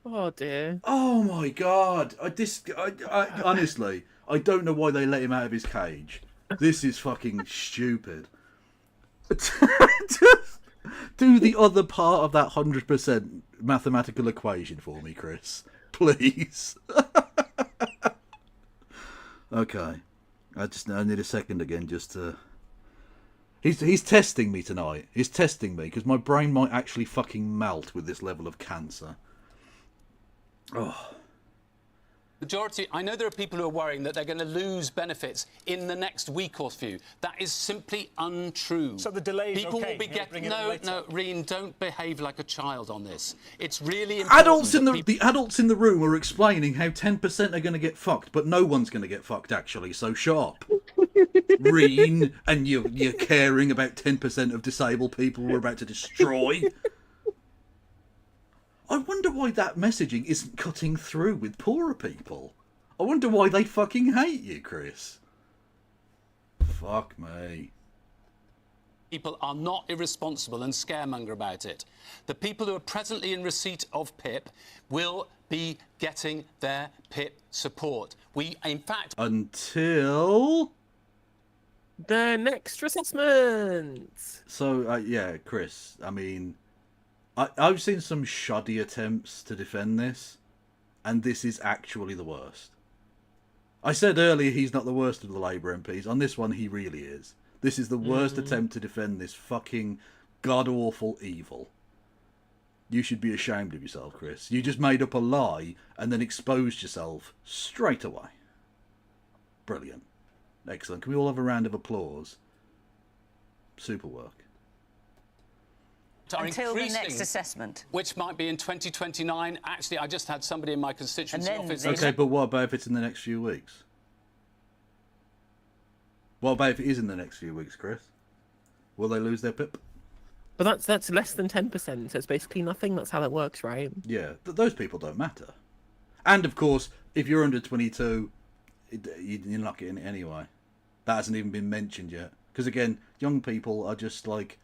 [SPEAKER 2] Oh dear.
[SPEAKER 1] Oh my god. I honestly, I don't know why they let him out of his cage. This is fucking stupid. Do the other part of that 100% mathematical equation for me, Chris. Please. Okay. I need a second again just to He's testing me tonight. He's testing me because my brain might actually fucking melt with this level of cancer. Oh.
[SPEAKER 11] Majority, I know there are people who are worrying that they're going to lose benefits in the next week or few. That is simply untrue.
[SPEAKER 19] So the delay is
[SPEAKER 11] people
[SPEAKER 19] okay.
[SPEAKER 11] will be getting no, Reen, don't behave like a child on this. It's really important.
[SPEAKER 1] The adults in the room are explaining how 10% are going to get fucked, but no one's going to get fucked actually. So sharp, Reen, and you're caring about 10% of disabled people we're about to destroy. I wonder why that messaging isn't cutting through with poorer people. I wonder why they fucking hate you, Chris. Fuck me.
[SPEAKER 11] People are not irresponsible and scaremonger about it. The people who are presently in receipt of PIP will be getting their PIP support. We, in fact...
[SPEAKER 1] Until...
[SPEAKER 2] the next assessment.
[SPEAKER 1] So, yeah, Chris, I mean... I've seen some shoddy attempts to defend this, and this is actually the worst. I said earlier he's not the worst of the Labour MPs. On this one, he really is. This is the worst attempt to defend this fucking god-awful evil. You should be ashamed of yourself, Chris. You just made up a lie and then exposed yourself straight away. Brilliant. Excellent. Can we all have a round of applause? Super work.
[SPEAKER 9] Until the next assessment.
[SPEAKER 11] Which might be in 2029. Actually, I just had somebody in my constituency office...
[SPEAKER 1] Okay, but what about if it's in the next few weeks? What about if it is in the next few weeks, Chris? Will they lose their PIP?
[SPEAKER 2] But that's less than 10%, so it's basically nothing. That's how that works, right?
[SPEAKER 1] Yeah, those people don't matter. And, of course, if you're under 22, you're not getting it anyway. That hasn't even been mentioned yet. Because, again, young people are just, like...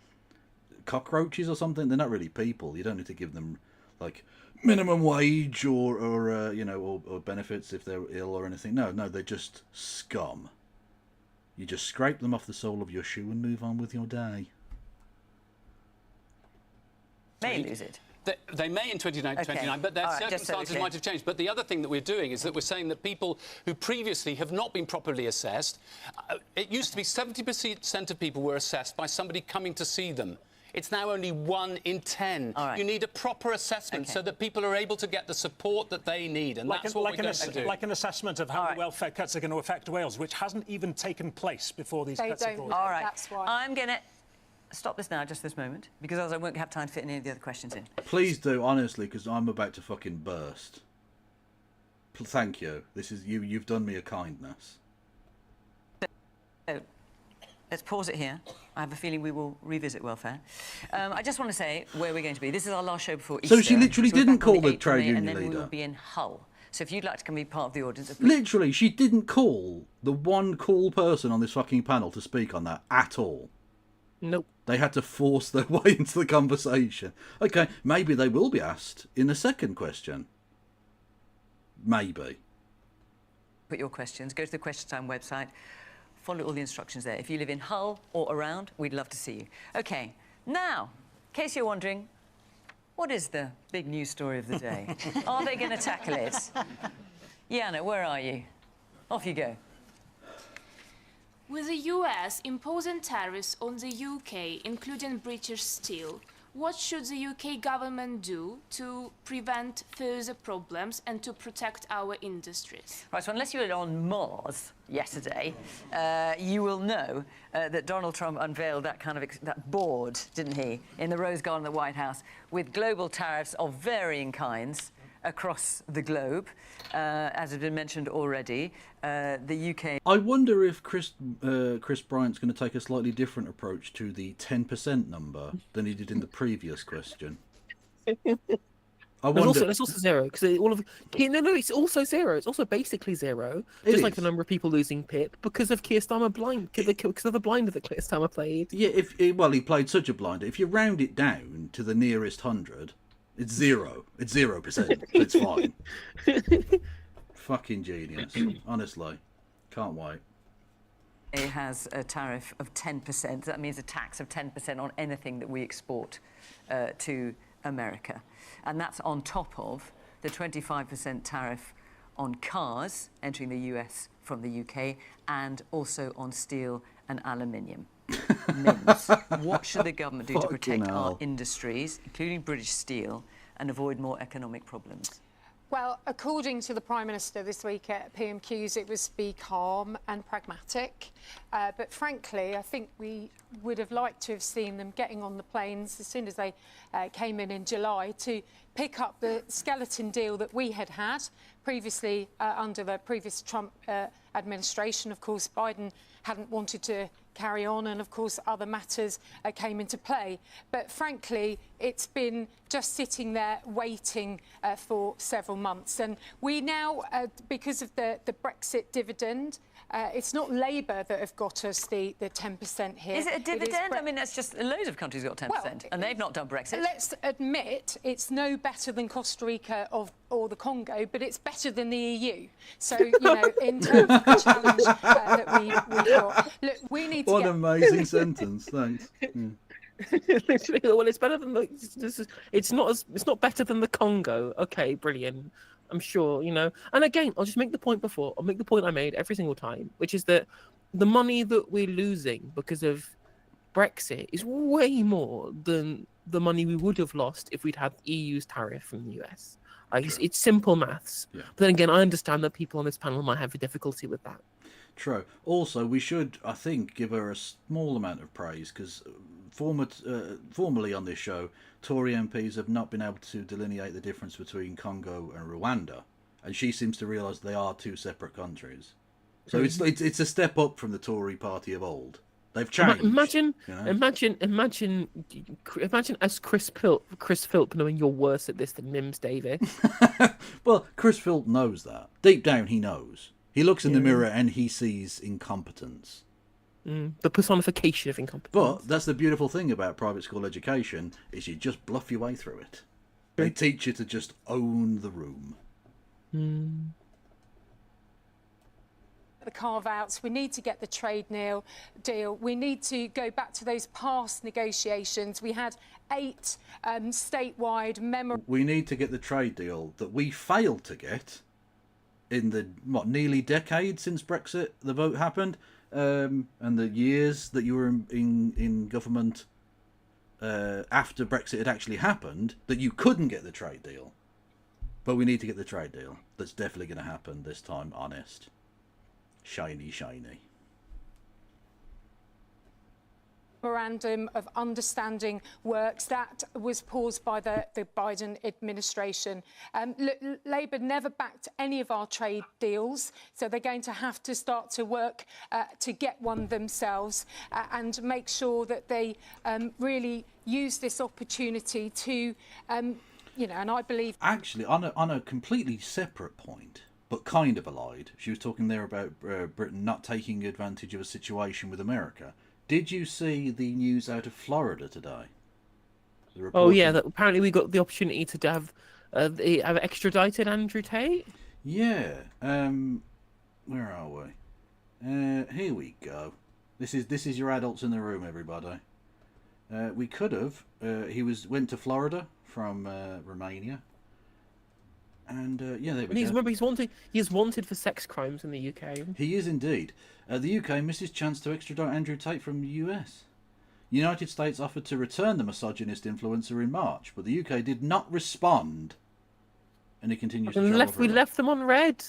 [SPEAKER 1] cockroaches or something. They're not really people. You don't need to give them like minimum wage or you know, or benefits if they're ill or anything. No, they're just scum. You just scrape them off the sole of your shoe and move on with your day.
[SPEAKER 9] May lose it.
[SPEAKER 11] They may in 2029, but their circumstances might have changed. But the other thing that we're doing is that we're saying that people who previously have not been properly assessed, it used to be 70% of people were assessed by somebody coming to see them. It's now only 1 in 10.
[SPEAKER 9] Right.
[SPEAKER 11] You need a proper assessment so that people are able to get the support that they need, and that's what we're going to do.
[SPEAKER 19] Like an assessment of how the welfare cuts are going to affect Wales, which hasn't even taken place before these cuts are brought in.
[SPEAKER 9] All right. That's why. I'm going to stop this now, just this moment, because otherwise I won't have time to fit any of the other questions in.
[SPEAKER 1] Please do, honestly, because I'm about to fucking burst. Thank you. This is you've done me a kindness.
[SPEAKER 9] So, let's pause it here. I have a feeling we will revisit welfare. I just want to say where we're going to be. This is our last show before Easter.
[SPEAKER 1] So she literally didn't call the trade union
[SPEAKER 9] leader. And then we will
[SPEAKER 1] leader.
[SPEAKER 9] be in Hull. So if you'd like to come be part of the audience...
[SPEAKER 1] Literally, she didn't call the one cool person on this fucking panel to speak on that at all.
[SPEAKER 2] Nope.
[SPEAKER 1] They had to force their way into the conversation. Okay, maybe they will be asked in the second question. Maybe.
[SPEAKER 9] Put your questions. Go to the Question Time website. Follow all the instructions there. If you live in Hull or around, we'd love to see you. OK, now, in case you're wondering, what is the big news story of the day? Are they going to tackle it? Yana, where are you? Off you go.
[SPEAKER 20] With the US imposing tariffs on the UK, including British steel, what should the UK government do to prevent further problems and to protect our industries?
[SPEAKER 9] Right, so unless you were on Mars yesterday, you will know that Donald Trump unveiled that kind of that board, didn't he, in the Rose Garden of the White House, with global tariffs of varying kinds across the globe. As has been mentioned already, the UK...
[SPEAKER 1] I wonder if Chris Bryant's going to take a slightly different approach to the 10% number than he did in the previous question. I wonder...
[SPEAKER 2] It's also zero, because all of... No, it's also zero. It's also basically zero. Just like the number of people losing PIP because of Keir Starmer because of the blinder that Keir Starmer played.
[SPEAKER 1] Yeah, well, he played such a blinder. If you round it down to the nearest 100... It's zero. It's 0%. It's fine. Fucking genius. Honestly. Can't wait.
[SPEAKER 9] It has a tariff of 10%. That means a tax of 10% on anything that we export to America. And that's on top of the 25% tariff on cars entering the US from the UK and also on steel and aluminium. Mims, what should the government do to
[SPEAKER 1] Fucking
[SPEAKER 9] protect our
[SPEAKER 1] hell.
[SPEAKER 9] industries, including British steel, and avoid more economic problems?
[SPEAKER 12] Well, according to the Prime Minister this week at PMQs, it was be calm and pragmatic. But frankly, I think we would have liked to have seen them getting on the planes as soon as they came in July to pick up the skeleton deal that we had previously under the previous Trump administration. Of course, Biden hadn't wanted to carry on, and of course other matters came into play. But frankly, it's been just sitting there waiting for several months. And we now, because of the Brexit dividend, it's not Labour that have got us the 10% here.
[SPEAKER 9] Is it a dividend? I mean, that's just loads of countries got 10%,
[SPEAKER 12] Well,
[SPEAKER 9] and they've not done Brexit.
[SPEAKER 12] Let's admit it's no better than Costa Rica or the Congo, but it's better than the EU. So, you know, in terms of the challenge that we've got, look, we need to
[SPEAKER 1] What
[SPEAKER 12] get...
[SPEAKER 1] an amazing sentence, thanks.
[SPEAKER 2] Literally, well, it's better than the. It's not better than the Congo. Okay, brilliant. I'm sure, you know. And again, I'll just make the point before. I'll make the point I made every single time, which is that the money that we're losing because of Brexit is way more than the money we would have lost if we'd had EU's tariff from the US. Like, it's simple maths.
[SPEAKER 1] Yeah.
[SPEAKER 2] But then again, I understand that people on this panel might have a difficulty with that.
[SPEAKER 1] True. Also, we should, I think, give her a small amount of praise because formerly on this show, Tory MPs have not been able to delineate the difference between Congo and Rwanda, and she seems to realise they are two separate countries. So it's a step up from the Tory party of old. They've changed.
[SPEAKER 2] Imagine as Chris Philp knowing you're worse at this than Mims Davis.
[SPEAKER 1] Well, Chris Philp knows that. Deep down, he knows. He looks in the mirror and he sees incompetence.
[SPEAKER 2] The personification of incompetence.
[SPEAKER 1] But that's the beautiful thing about private school education is you just bluff your way through it. They teach you to just own the room.
[SPEAKER 12] The carve-outs, we need to get the trade deal, we need to go back to those past negotiations. We had 8 statewide
[SPEAKER 1] We need to get the trade deal that we failed to get in the, nearly decade since Brexit, the vote happened, and the years that you were in government after Brexit had actually happened, that you couldn't get the trade deal. But we need to get the trade deal. That's definitely going to happen this time, honest. Shiny, shiny.
[SPEAKER 12] memorandum of understanding works. That was paused by the Biden administration. Labour never backed any of our trade deals, so they're going to have to start to work to get one themselves and make sure that they really use this opportunity to, and I believe...
[SPEAKER 1] Actually, on a completely separate point, but kind of allied, she was talking there about Britain not taking advantage of a situation with America. Did you see the news out of Florida today?
[SPEAKER 2] Oh yeah, that apparently we got the opportunity to have extradited Andrew Tate.
[SPEAKER 1] Yeah. Where are we? Here we go. This is your adults in the room, everybody. We could have. He went to Florida from Romania. And yeah, there we go.
[SPEAKER 2] Remember, he is wanted for sex crimes in the UK.
[SPEAKER 1] He is indeed. The UK misses chance to extradite Andrew Tate from the US. United States offered to return the misogynist influencer in March, but the UK did not respond. And he continues to travel.
[SPEAKER 2] We left them on red.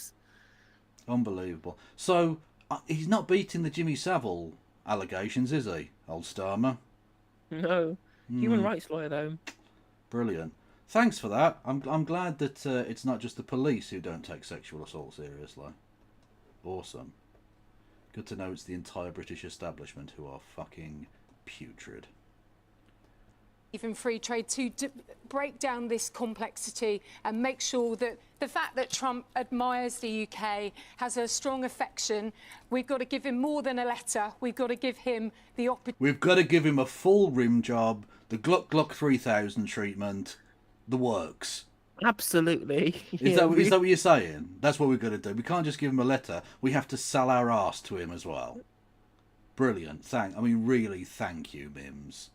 [SPEAKER 1] Unbelievable. So he's not beating the Jimmy Savile allegations, is he, old Starmer?
[SPEAKER 2] No, human rights lawyer though.
[SPEAKER 1] Brilliant. Thanks for that. I'm glad that it's not just the police who don't take sexual assault seriously. Awesome. Good to know it's the entire British establishment who are fucking putrid.
[SPEAKER 12] Even free trade to break down this complexity and make sure that the fact that Trump admires the UK, has a strong affection, we've got to give him more than a letter. We've got to give him the opportunity.
[SPEAKER 1] We've got to give him a full rim job, the Gluck Gluck 3000 treatment, the works.
[SPEAKER 2] Absolutely.
[SPEAKER 1] Is that what you're saying? That's what we've got to do. We can't just give him a letter. We have to sell our arse to him as well. Brilliant. Really, thank you, Mims.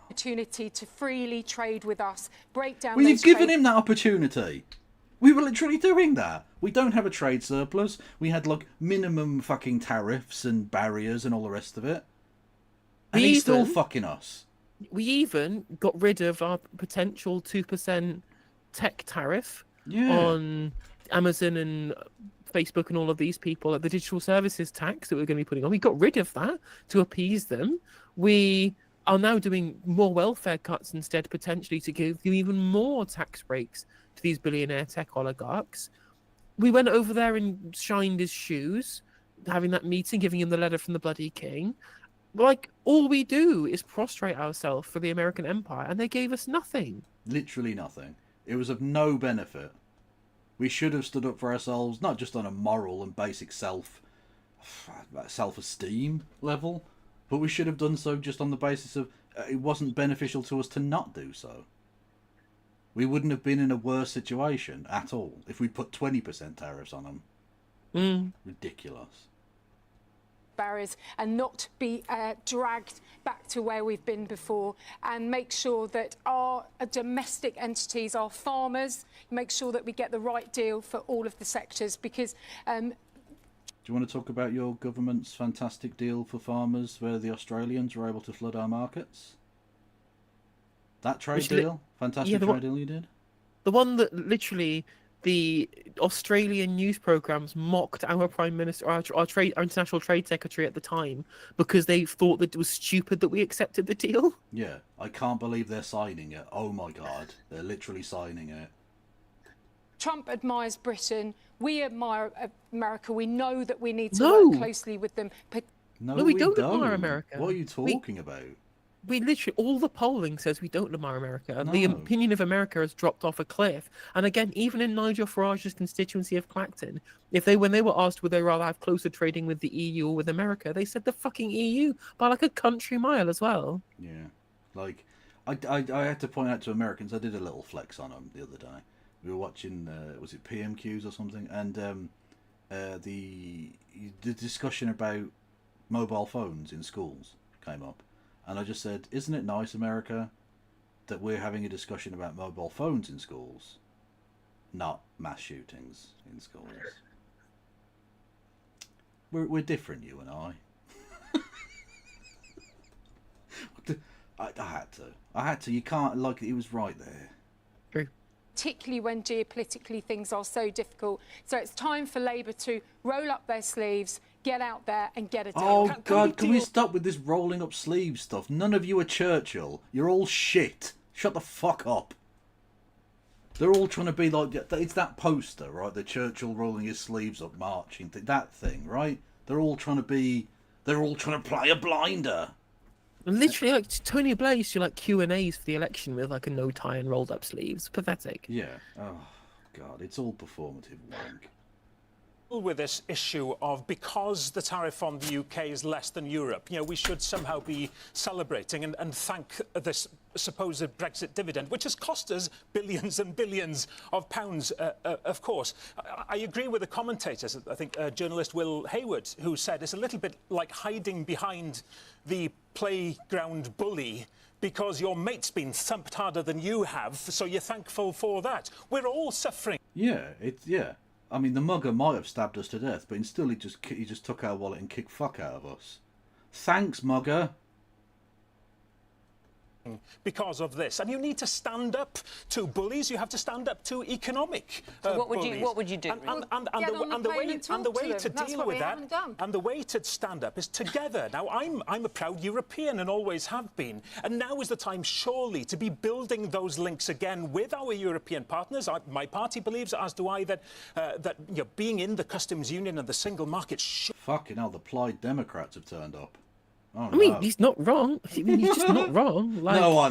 [SPEAKER 12] Opportunity to freely trade with us, break down.
[SPEAKER 1] Well, you've given him that opportunity. We were literally doing that. We don't have a trade surplus. We had like minimum fucking tariffs and barriers and all the rest of it. And he's still fucking us.
[SPEAKER 2] We even got rid of our potential 2% tech tariff on Amazon and Facebook and all of these people, like the digital services tax that we're going to be putting on. We got rid of that to appease them. We are now doing more welfare cuts instead, potentially, to give you even more tax breaks to these billionaire tech oligarchs. We went over there and shined his shoes, having that meeting, giving him the letter from the bloody king. Like, all we do is prostrate ourselves for the American empire, and they gave us nothing.
[SPEAKER 1] Literally nothing. It was of no benefit. We should have stood up for ourselves, not just on a moral and basic self-esteem level, but we should have done so just on the basis of it wasn't beneficial to us to not do so. We wouldn't have been in a worse situation at all if we'd put 20% tariffs on them. Ridiculous.
[SPEAKER 12] Barriers and not be dragged back to where we've been before, and make sure that our domestic entities, our farmers, make sure that we get the right deal for all of the sectors, because
[SPEAKER 1] do you want to talk about your government's fantastic deal for farmers where the Australians were able to flood our markets? That trade deal? Fantastic trade deal you did?
[SPEAKER 2] The one that literally the Australian news programs mocked our Prime Minister, our International Trade Secretary at the time, because they thought that it was stupid that we accepted the deal.
[SPEAKER 1] Yeah, I can't believe they're signing it. Oh my God, they're literally signing it.
[SPEAKER 12] Trump admires Britain. We admire America. We know that we need to work closely with them.
[SPEAKER 1] No,
[SPEAKER 2] we don't admire America.
[SPEAKER 1] What are you talking about?
[SPEAKER 2] We literally, all the polling says we don't admire America. And the opinion of America has dropped off a cliff. And again, even in Nigel Farage's constituency of Clacton, when they were asked would they rather have closer trading with the EU or with America, they said the fucking EU by like a country mile as well.
[SPEAKER 1] Yeah. Like, I had to point out to Americans, I did a little flex on them the other day. We were watching, was it PMQs or something? And the discussion about mobile phones in schools came up. And I just said, isn't it nice, America, that we're having a discussion about mobile phones in schools, not mass shootings in schools? We're different, you and I. I had to. You can't, like, it was right there.
[SPEAKER 2] True.
[SPEAKER 12] Particularly when geopolitically things are so difficult. So it's time for Labour to roll up their sleeves, get out there and get a deal.
[SPEAKER 1] Oh, God, can we stop with this rolling up sleeves stuff? None of you are Churchill. You're all shit. Shut the fuck up. They're all trying to be like... It's that poster, right? The Churchill rolling his sleeves up, marching. That thing, right? They're all trying to be... They're all trying to play a blinder.
[SPEAKER 2] And literally, like, Tony Blair used to like Q&As for the election with like a no tie and rolled up sleeves. Pathetic.
[SPEAKER 1] Yeah. Oh, God. It's all performative wank.
[SPEAKER 19] With this issue of, because the tariff on the UK is less than Europe, we should somehow be celebrating and thank this supposed Brexit dividend, which has cost us billions and billions of pounds, of course. I agree with the commentators, I think journalist Will Hayward, who said it's a little bit like hiding behind the playground bully because your mate's been thumped harder than you have, so you're thankful for that. We're all suffering.
[SPEAKER 1] Yeah, I mean, the mugger might have stabbed us to death, but still he just took our wallet and kicked fuck out of us. Thanks, mugger.
[SPEAKER 19] Because of this, and you need to stand up to bullies. You have to stand up to economic
[SPEAKER 9] what would
[SPEAKER 19] bullies.
[SPEAKER 9] What would you do?
[SPEAKER 19] And the way to deal with that, and the way to stand up is together. Now, I'm a proud European and always have been, and now is the time, surely, to be building those links again with our European partners. My party believes, as do I, that being in the customs union and the single market.
[SPEAKER 1] Fucking hell, the Plaid Democrats have turned up. Oh,
[SPEAKER 2] I mean, he's not wrong. I mean, he's just not wrong. Like...
[SPEAKER 1] No, I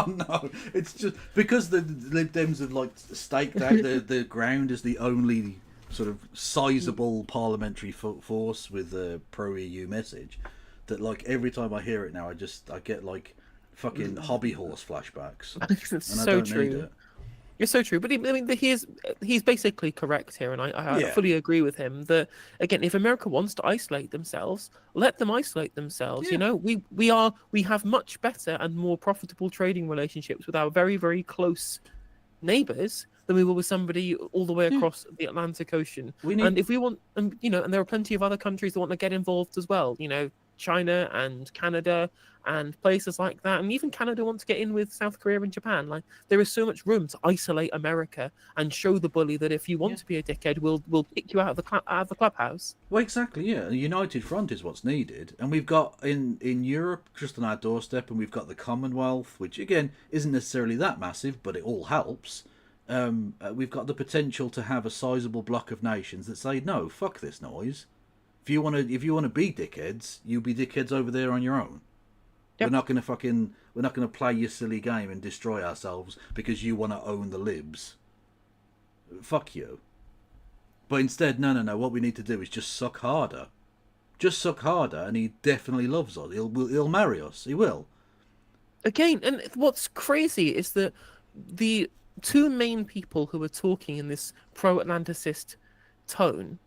[SPEAKER 1] know. It's just because the Lib Dems have like staked out the ground as the only sort of sizable parliamentary force with a pro-EU message. That like every time I hear it now, I get like fucking hobby horse flashbacks.
[SPEAKER 2] It's so true. It's so true, but I mean, he's basically correct here, and I fully agree with him that, again, if America wants to isolate themselves, let them isolate themselves. Yeah. We have much better and more profitable trading relationships with our very, very close neighbours than we will with somebody all the way across the Atlantic Ocean. And if we want, and there are plenty of other countries that want to get involved as well. China and Canada and places like that, and even Canada wants to get in with South Korea and Japan. Like, there is so much room to isolate America and show the bully that if you want to be a dickhead, we'll kick you out of the clubhouse.
[SPEAKER 1] Well, exactly, yeah. A united front is what's needed, and we've got in Europe just on our doorstep, and we've got the Commonwealth, which again isn't necessarily that massive, but it all helps. We've got the potential to have a sizable block of nations that say, no, fuck this noise. If you want to be dickheads, you be dickheads over there on your own. Yep. We're not gonna play your silly game and destroy ourselves because you want to own the libs. Fuck you. But instead, no. What we need to do is just suck harder. Just suck harder, and he definitely loves us. He'll marry us. He will.
[SPEAKER 2] Again, and what's crazy is that the two main people who are talking in this pro-Atlanticist tone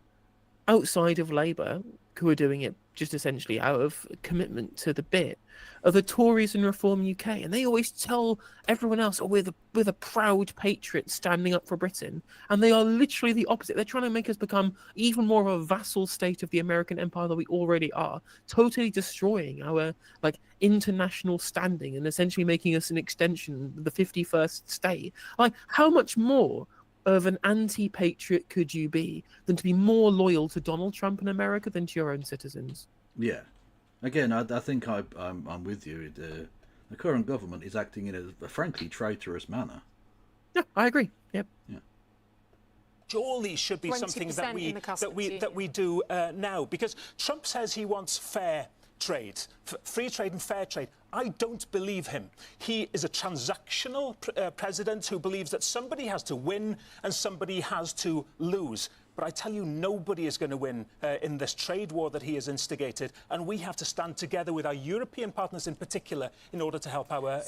[SPEAKER 2] outside of Labour, who are doing it just essentially out of commitment to the bit, are the Tories and Reform UK, and they always tell everyone else, "Oh, we're the proud patriots standing up for Britain," and they are literally the opposite. They're trying to make us become even more of a vassal state of the American empire that we already are, totally destroying our international standing and essentially making us an extension of the 51st state. Like, how much more of an anti-patriot could you be than to be more loyal to Donald Trump in America than to your own citizens?
[SPEAKER 1] Yeah. Again, I think I'm with you. The current government is acting in a frankly traitorous manner.
[SPEAKER 2] Yeah, I agree. Yep.
[SPEAKER 1] Yeah.
[SPEAKER 19] Surely should be something that we do now, because Trump says he wants fair trade, free trade and fair trade. I don't believe him. He is a transactional president who believes that somebody has to win and somebody has to lose. But I tell you, nobody is going to win in this trade war that he has instigated, and we have to stand together with our European partners in particular in order to help our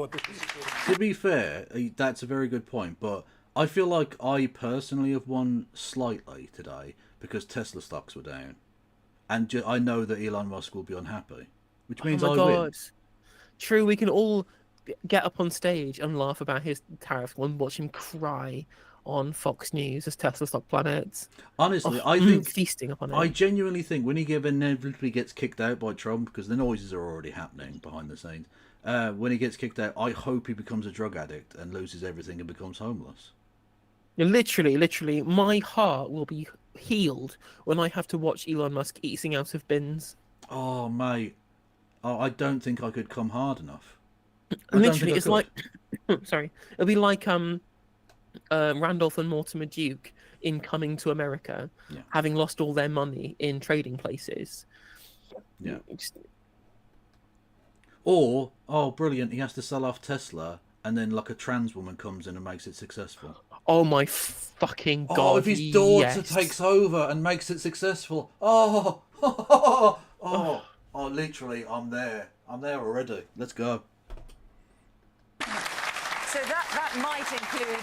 [SPEAKER 19] business.
[SPEAKER 1] To be fair, that's a very good point, but I feel like I personally have won slightly today because Tesla stocks were down. And I know that Elon Musk will be unhappy, which means I win.
[SPEAKER 2] True, we can all get up on stage and laugh about his tariff and watch him cry on Fox News as Tesla stock plummets.
[SPEAKER 1] Honestly, I think
[SPEAKER 2] feasting upon it.
[SPEAKER 1] I genuinely think when he inevitably gets kicked out by Trump, because the noises are already happening behind the scenes, when he gets kicked out, I hope he becomes a drug addict and loses everything and becomes homeless.
[SPEAKER 2] Literally, my heart will be healed when I have to watch Elon Musk eating out of bins.
[SPEAKER 1] Oh, mate. Oh, I don't think I could come hard enough.
[SPEAKER 2] Literally, it's like... sorry. It'll be like Randolph and Mortimer Duke in Coming to America, having lost all their money in trading places.
[SPEAKER 1] Yeah. Or, oh, brilliant, he has to sell off Tesla, and then like a trans woman comes in and makes it successful.
[SPEAKER 2] Oh my fucking god!
[SPEAKER 1] Oh, if his daughter takes over and makes it successful. Oh, literally, I'm there. I'm there already. Let's go.
[SPEAKER 9] So that might include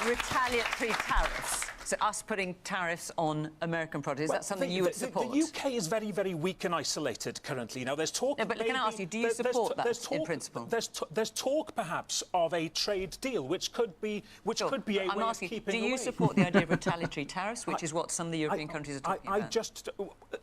[SPEAKER 9] retaliatory tariffs. So us putting tariffs on American products, is that something you would support?
[SPEAKER 19] The UK is very, very weak and isolated currently. Now, there's talk...
[SPEAKER 9] No, but can I ask you, do you support that in principle?
[SPEAKER 19] There's talk, perhaps, of a trade deal, which could be a way of keeping away.
[SPEAKER 9] Do you support the idea of retaliatory tariffs, which is what some of the European countries are talking about?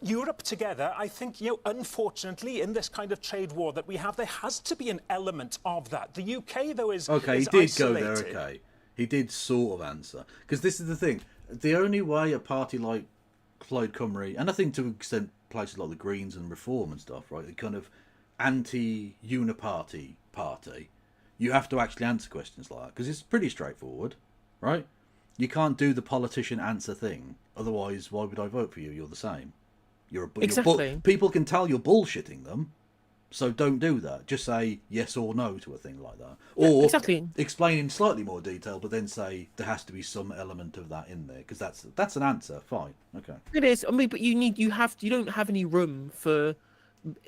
[SPEAKER 19] Europe together, I think, unfortunately, in this kind of trade war that we have, there has to be an element of that. The UK, though, is
[SPEAKER 1] Okay,
[SPEAKER 19] is
[SPEAKER 1] he did
[SPEAKER 19] isolated.
[SPEAKER 1] go there, okay. He did sort of answer. Because this is the thing. The only way a party like Plaid Cymru, and I think to an extent places like the Greens and Reform and stuff, right, the kind of anti-uniparty party, you have to actually answer questions like that. Because it's pretty straightforward, right? You can't do the politician answer thing. Otherwise, why would I vote for you? You're the same.
[SPEAKER 2] Exactly.
[SPEAKER 1] People can tell you're bullshitting them. So don't do that. Just say yes or no to a thing like that. Or explain in slightly more detail, but then say there has to be some element of that in there, because that's an answer. Fine. Okay.
[SPEAKER 2] It is. I mean, but you don't have any room for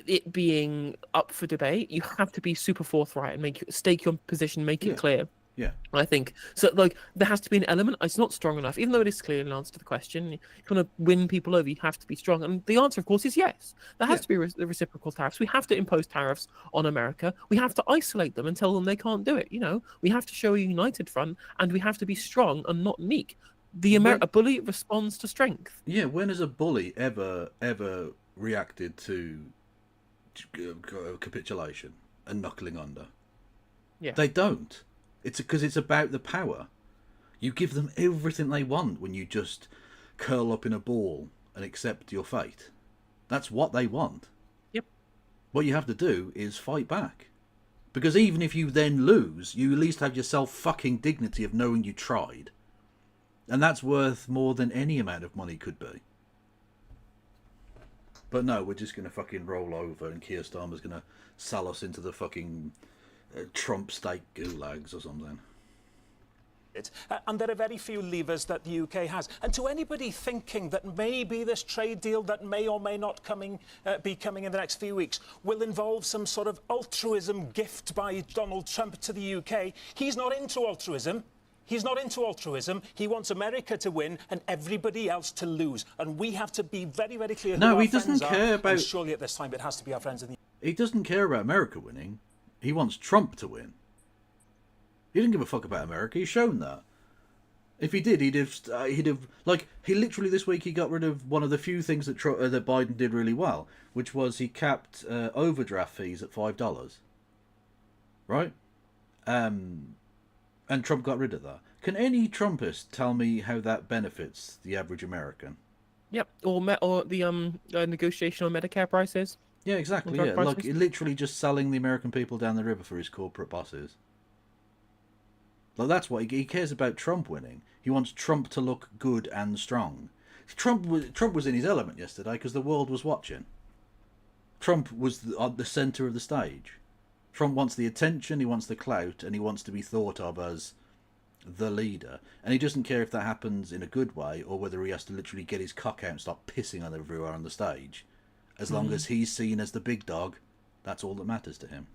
[SPEAKER 2] it being up for debate. You have to be super forthright and stake your position, make it clear.
[SPEAKER 1] Yeah.
[SPEAKER 2] I think so. Like, there has to be an element. It's not strong enough, even though it is clearly an answer to the question. If you want to win people over, you have to be strong, and the answer, of course, is yes. There has to be the reciprocal tariffs. We have to impose tariffs on America. We have to isolate them and tell them they can't do it. You know, we have to show a united front, and we have to be strong and not meek. A bully responds to strength.
[SPEAKER 1] Yeah. When has a bully ever reacted to capitulation and knuckling under?
[SPEAKER 2] Yeah.
[SPEAKER 1] They don't. It's because it's about the power. You give them everything they want when you just curl up in a ball and accept your fate. That's what they want.
[SPEAKER 2] Yep.
[SPEAKER 1] What you have to do is fight back. Because even if you then lose, you at least have your self-fucking dignity of knowing you tried. And that's worth more than any amount of money could be. But no, we're just going to fucking roll over and Keir Starmer's going to sell us into the fucking Trump state gulags or something.
[SPEAKER 19] And there are very few levers that the UK has. And to anybody thinking that maybe this trade deal that may or may not be coming in the next few weeks will involve some sort of altruism gift by Donald Trump to the UK, he's not into altruism. He's not into altruism. He wants America to win and everybody else to lose. And we have to be very, very clear who our friends are. And surely at this time it has to be our friends in the UK.
[SPEAKER 1] He doesn't care about America winning. He wants Trump to win. He didn't give a fuck about America. He's shown that. If he did, he'd have like he literally this week he got rid of one of the few things that that Biden did really well, which was he capped overdraft fees at $5, right? And Trump got rid of that. Can any Trumpist tell me how that benefits the average American?
[SPEAKER 2] Yep. Or the negotiation on Medicare prices.
[SPEAKER 1] Yeah, exactly. Yeah, like literally just selling the American people down the river for his corporate bosses. Like that's what he cares about. Trump winning. He wants Trump to look good and strong. Trump was in his element yesterday because the world was watching. Trump was at the centre of the stage. Trump wants the attention, he wants the clout, and he wants to be thought of as the leader. And he doesn't care if that happens in a good way or whether he has to literally get his cock out and start pissing on everywhere on the stage. As long as he's seen as the big dog, that's all that matters to him.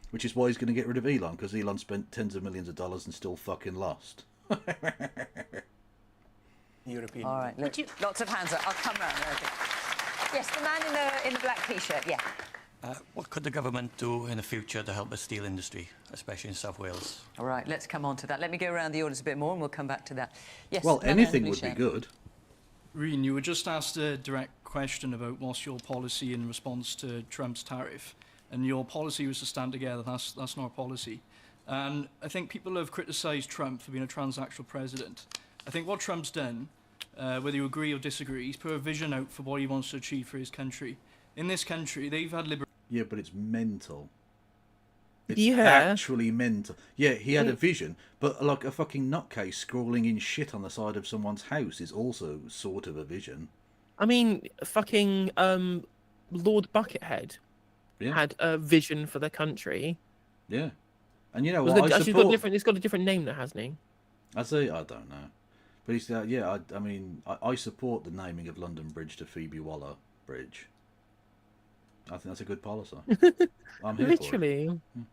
[SPEAKER 1] Which is why he's going to get rid of Elon, because Elon spent tens of millions of dollars and still fucking lost.
[SPEAKER 19] European.
[SPEAKER 9] All right, lots of hands up. I'll come round. Okay. Yes, the man in the black T-shirt, yeah.
[SPEAKER 21] What could the government do in the future to help the steel industry, especially in South Wales?
[SPEAKER 9] All right, let's come on to that. Let me go around the audience a bit more and we'll come back to that. Yes.
[SPEAKER 1] Well, anything would be good.
[SPEAKER 22] Reen, you were just asked a direct question about what's your policy in response to Trump's tariff. And your policy was to stand together. That's not our policy. And I think people have criticised Trump for being a transactional president. I think what Trump's done, whether you agree or disagree, he's put a vision out for what he wants to achieve for his country. In this country, they've had liberation.
[SPEAKER 1] Yeah, but it's mental. It's
[SPEAKER 2] Yeah.
[SPEAKER 1] actually mental. Yeah, he had a vision, but like a fucking nutcase scrawling in shit on the side of someone's house is also sort of a vision.
[SPEAKER 2] I mean, fucking Lord Buckethead had a vision for the country.
[SPEAKER 1] Yeah, and you know
[SPEAKER 2] Was
[SPEAKER 1] what?
[SPEAKER 2] it-
[SPEAKER 1] I
[SPEAKER 2] actually,
[SPEAKER 1] support.
[SPEAKER 2] it's got a different name now, hasn't he?
[SPEAKER 1] I say I don't know, but he's yeah. I mean, I support the naming of London Bridge to Phoebe Waller Bridge. I think that's a good policy. I'm here
[SPEAKER 2] Literally.
[SPEAKER 1] for it.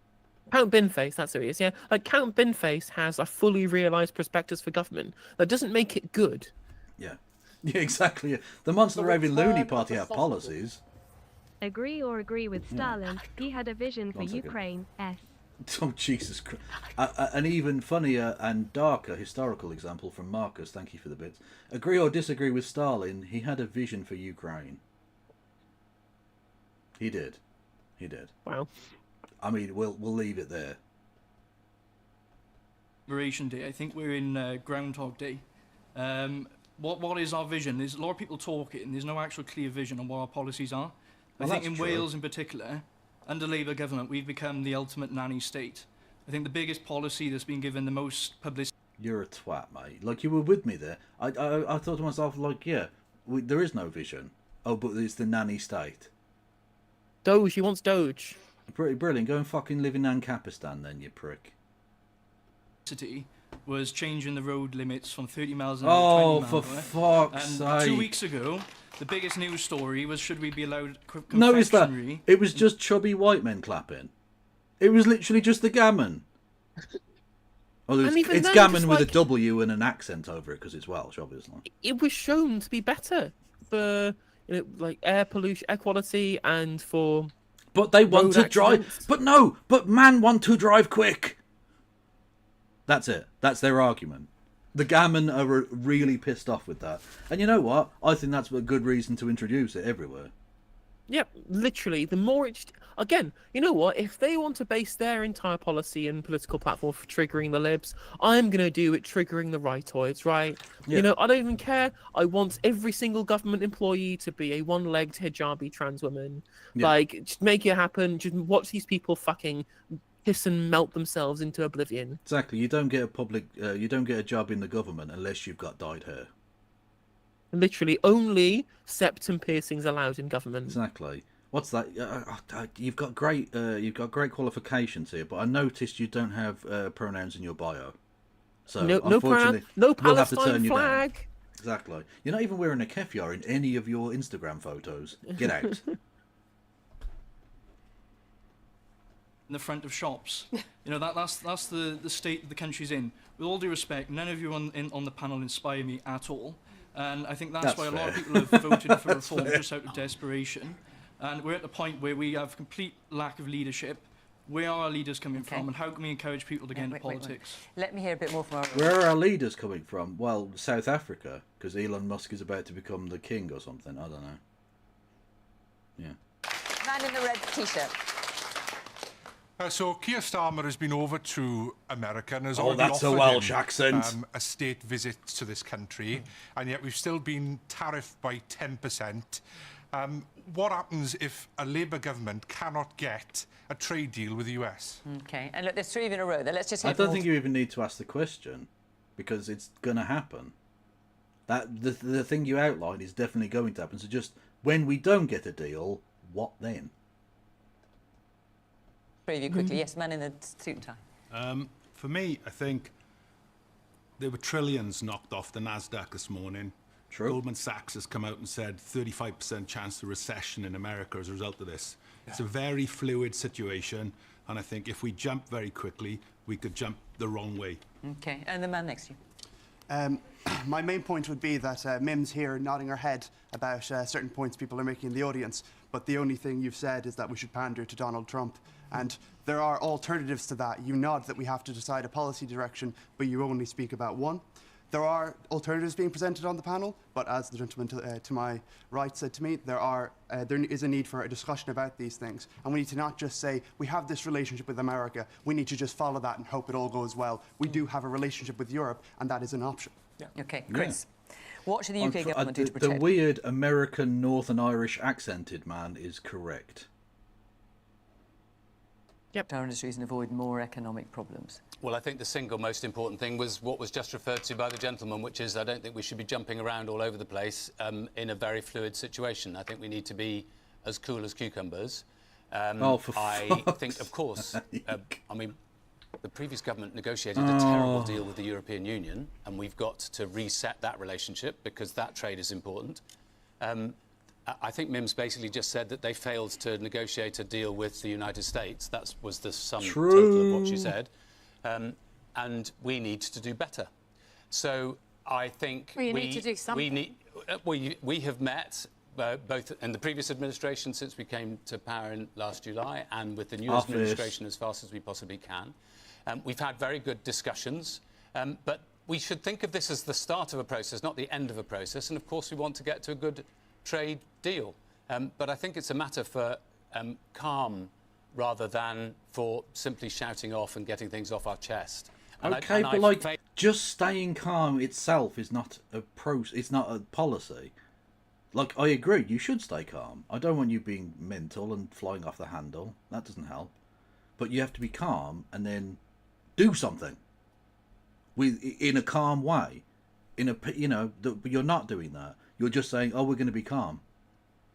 [SPEAKER 2] Count Binface, that's who he is, yeah. Like, Count Binface has a fully realised prospectus for government. That doesn't make it good.
[SPEAKER 1] Yeah. Yeah, exactly. The Monster Raving Loony Party have policies.
[SPEAKER 13] Agree or agree with
[SPEAKER 1] Yeah.
[SPEAKER 13] Stalin, he had a vision for
[SPEAKER 1] 1 second.
[SPEAKER 13] Ukraine. S.
[SPEAKER 1] Oh, Jesus Christ. An even funnier and darker historical example from Marcus, thank you for the bits. Agree or disagree with Stalin, he had a vision for Ukraine. He did. He did.
[SPEAKER 2] Wow.
[SPEAKER 1] I mean, we'll leave it there.
[SPEAKER 22] Liberation Day. I think we're in Groundhog Day. What is our vision? There's a lot of people talking. There's no actual clear vision on what our policies are.
[SPEAKER 1] Well,
[SPEAKER 22] I think
[SPEAKER 1] that's
[SPEAKER 22] in
[SPEAKER 1] true.
[SPEAKER 22] Wales in particular, under Labour government, we've become the ultimate nanny state. I think the biggest policy that's been given the most publicity.
[SPEAKER 1] You're a twat, mate. Like, you were with me there. I thought to myself, like, yeah, there is no vision. Oh, but it's the nanny state.
[SPEAKER 2] Doge, he wants Doge.
[SPEAKER 1] Pretty brilliant. Go and fucking live in Nankapistan then, you prick.
[SPEAKER 22] Was changing the road limits from 30 miles an hour
[SPEAKER 1] Oh,
[SPEAKER 22] to 20
[SPEAKER 1] for
[SPEAKER 22] miles an hour.
[SPEAKER 1] fuck's
[SPEAKER 22] And 2
[SPEAKER 1] sake.
[SPEAKER 22] weeks ago, the biggest news story was should we be allowed
[SPEAKER 1] Notice that
[SPEAKER 22] confectionery.
[SPEAKER 1] it was just chubby white men clapping. It was literally just the gammon. Oh,
[SPEAKER 2] And even
[SPEAKER 1] it's
[SPEAKER 2] then,
[SPEAKER 1] gammon
[SPEAKER 2] just
[SPEAKER 1] with
[SPEAKER 2] like-
[SPEAKER 1] a W and an accent over it because it's Welsh, obviously.
[SPEAKER 2] It was shown to be better for like air pollution, air quality, and for.
[SPEAKER 1] But they want
[SPEAKER 2] road
[SPEAKER 1] to drive.
[SPEAKER 2] accidents.
[SPEAKER 1] But man want to drive quick. That's it. That's their argument. The gammon are really pissed off with that. And you know what? I think that's a good reason to introduce it everywhere.
[SPEAKER 2] Yep, literally. The more it's again, you know what? If they want to base their entire policy and political platform for triggering the libs, I'm gonna do it triggering the rightoids, right?
[SPEAKER 1] Yeah.
[SPEAKER 2] You know, I don't even care. I want every single government employee to be a one-legged hijabi trans woman.
[SPEAKER 1] Yeah.
[SPEAKER 2] Like, just make it happen. Just watch these people fucking piss and melt themselves into oblivion.
[SPEAKER 1] Exactly. You don't get you don't get a job in the government unless you've got dyed hair.
[SPEAKER 2] Literally, only septum piercings allowed in government.
[SPEAKER 1] Exactly. What's that? You've got great qualifications here, but I noticed you don't have pronouns in your bio. So
[SPEAKER 2] No
[SPEAKER 1] unfortunately,
[SPEAKER 2] no
[SPEAKER 1] we'll have to
[SPEAKER 2] Palestine
[SPEAKER 1] turn you down.
[SPEAKER 2] flag.
[SPEAKER 1] Exactly. You're not even wearing a keffiyeh in any of your Instagram photos. Get out.
[SPEAKER 22] In the front of shops. You know, that's the state the country's in. With all due respect, none of you on the panel inspire me at all. And I think that's why a lot of people have voted for reform just out of desperation. And we're at the point where we have complete lack of leadership. Where are our leaders coming from, and how can we encourage people to get into politics?
[SPEAKER 9] Let me hear a bit more from our...
[SPEAKER 1] Where are our leaders coming from? Well, South Africa, because Elon Musk is about to become the king or something. I don't know. Yeah.
[SPEAKER 9] Man in the red T-shirt.
[SPEAKER 3] So Keir Starmer has been over to America and has
[SPEAKER 1] Oh,
[SPEAKER 3] already
[SPEAKER 1] that's a
[SPEAKER 3] offered
[SPEAKER 1] Welsh
[SPEAKER 3] him,
[SPEAKER 1] accent.
[SPEAKER 3] a state visit to this country, and yet we've still been tariffed by 10%. What happens if a Labour government cannot get a trade deal with the US?
[SPEAKER 9] Okay, and look, there's three in a row there. Let's just hear
[SPEAKER 1] I don't
[SPEAKER 9] from
[SPEAKER 1] think you even need to ask the question, because it's going to happen. That the thing you outlined is definitely going to happen. So just when we don't get a deal, what then?
[SPEAKER 9] Preview quickly. Yes, man in the suit and tie.
[SPEAKER 4] For me, I think there were trillions knocked off the Nasdaq this morning.
[SPEAKER 1] True.
[SPEAKER 4] Goldman Sachs has come out and said 35% chance of recession in America as a result of this. Yeah. It's a very fluid situation, and I think if we jump very quickly, we could jump the wrong way.
[SPEAKER 9] Okay, and the man next to you.
[SPEAKER 16] My main point would be that Mim's here nodding her head about certain points people are making in the audience, but the only thing you've said is that we should pander to Donald Trump. And there are alternatives to that. You nod that we have to decide a policy direction, but you only speak about one. There are alternatives being presented on the panel, but as the gentleman to my right said to me, there is a need for a discussion about these things. And we need to not just say, we have this relationship with America, we need to just follow that and hope it all goes well. We do have a relationship with Europe, and that is an option.
[SPEAKER 9] Yeah. Okay, Chris. What should the UK government do to
[SPEAKER 1] The
[SPEAKER 9] protect?
[SPEAKER 1] weird American Northern Irish accented man is correct.
[SPEAKER 9] Yep. Our industries and avoid more economic problems.
[SPEAKER 11] Well, I think the single most important thing was what was just referred to by the gentleman, which is I don't think we should be jumping around all over the place in a very fluid situation. I think we need to be as cool as cucumbers. I think, of course, I mean, the previous government negotiated a terrible deal with the European Union, and we've got to reset that relationship because that trade is important. I think Mim's basically just said that they failed to negotiate a deal with the United States. That was the sum total of what she said. And we need to do better. So I think
[SPEAKER 12] we need to do something.
[SPEAKER 11] We have met both in the previous administration since we came to power in last July and with the new administration as fast as we possibly can. We've had very good discussions, but we should think of this as the start of a process, not the end of a process. And of course, we want to get to a good trade deal. But I think it's a matter for calm rather than for simply shouting off and getting things off our chest.
[SPEAKER 1] But just staying calm itself is not it's not a policy. Like, I agree, you should stay calm. I don't want you being mental and flying off the handle. That doesn't help. But you have to be calm and then do something in a calm way. But you're not doing that. You're just saying, "Oh, we're going to be calm."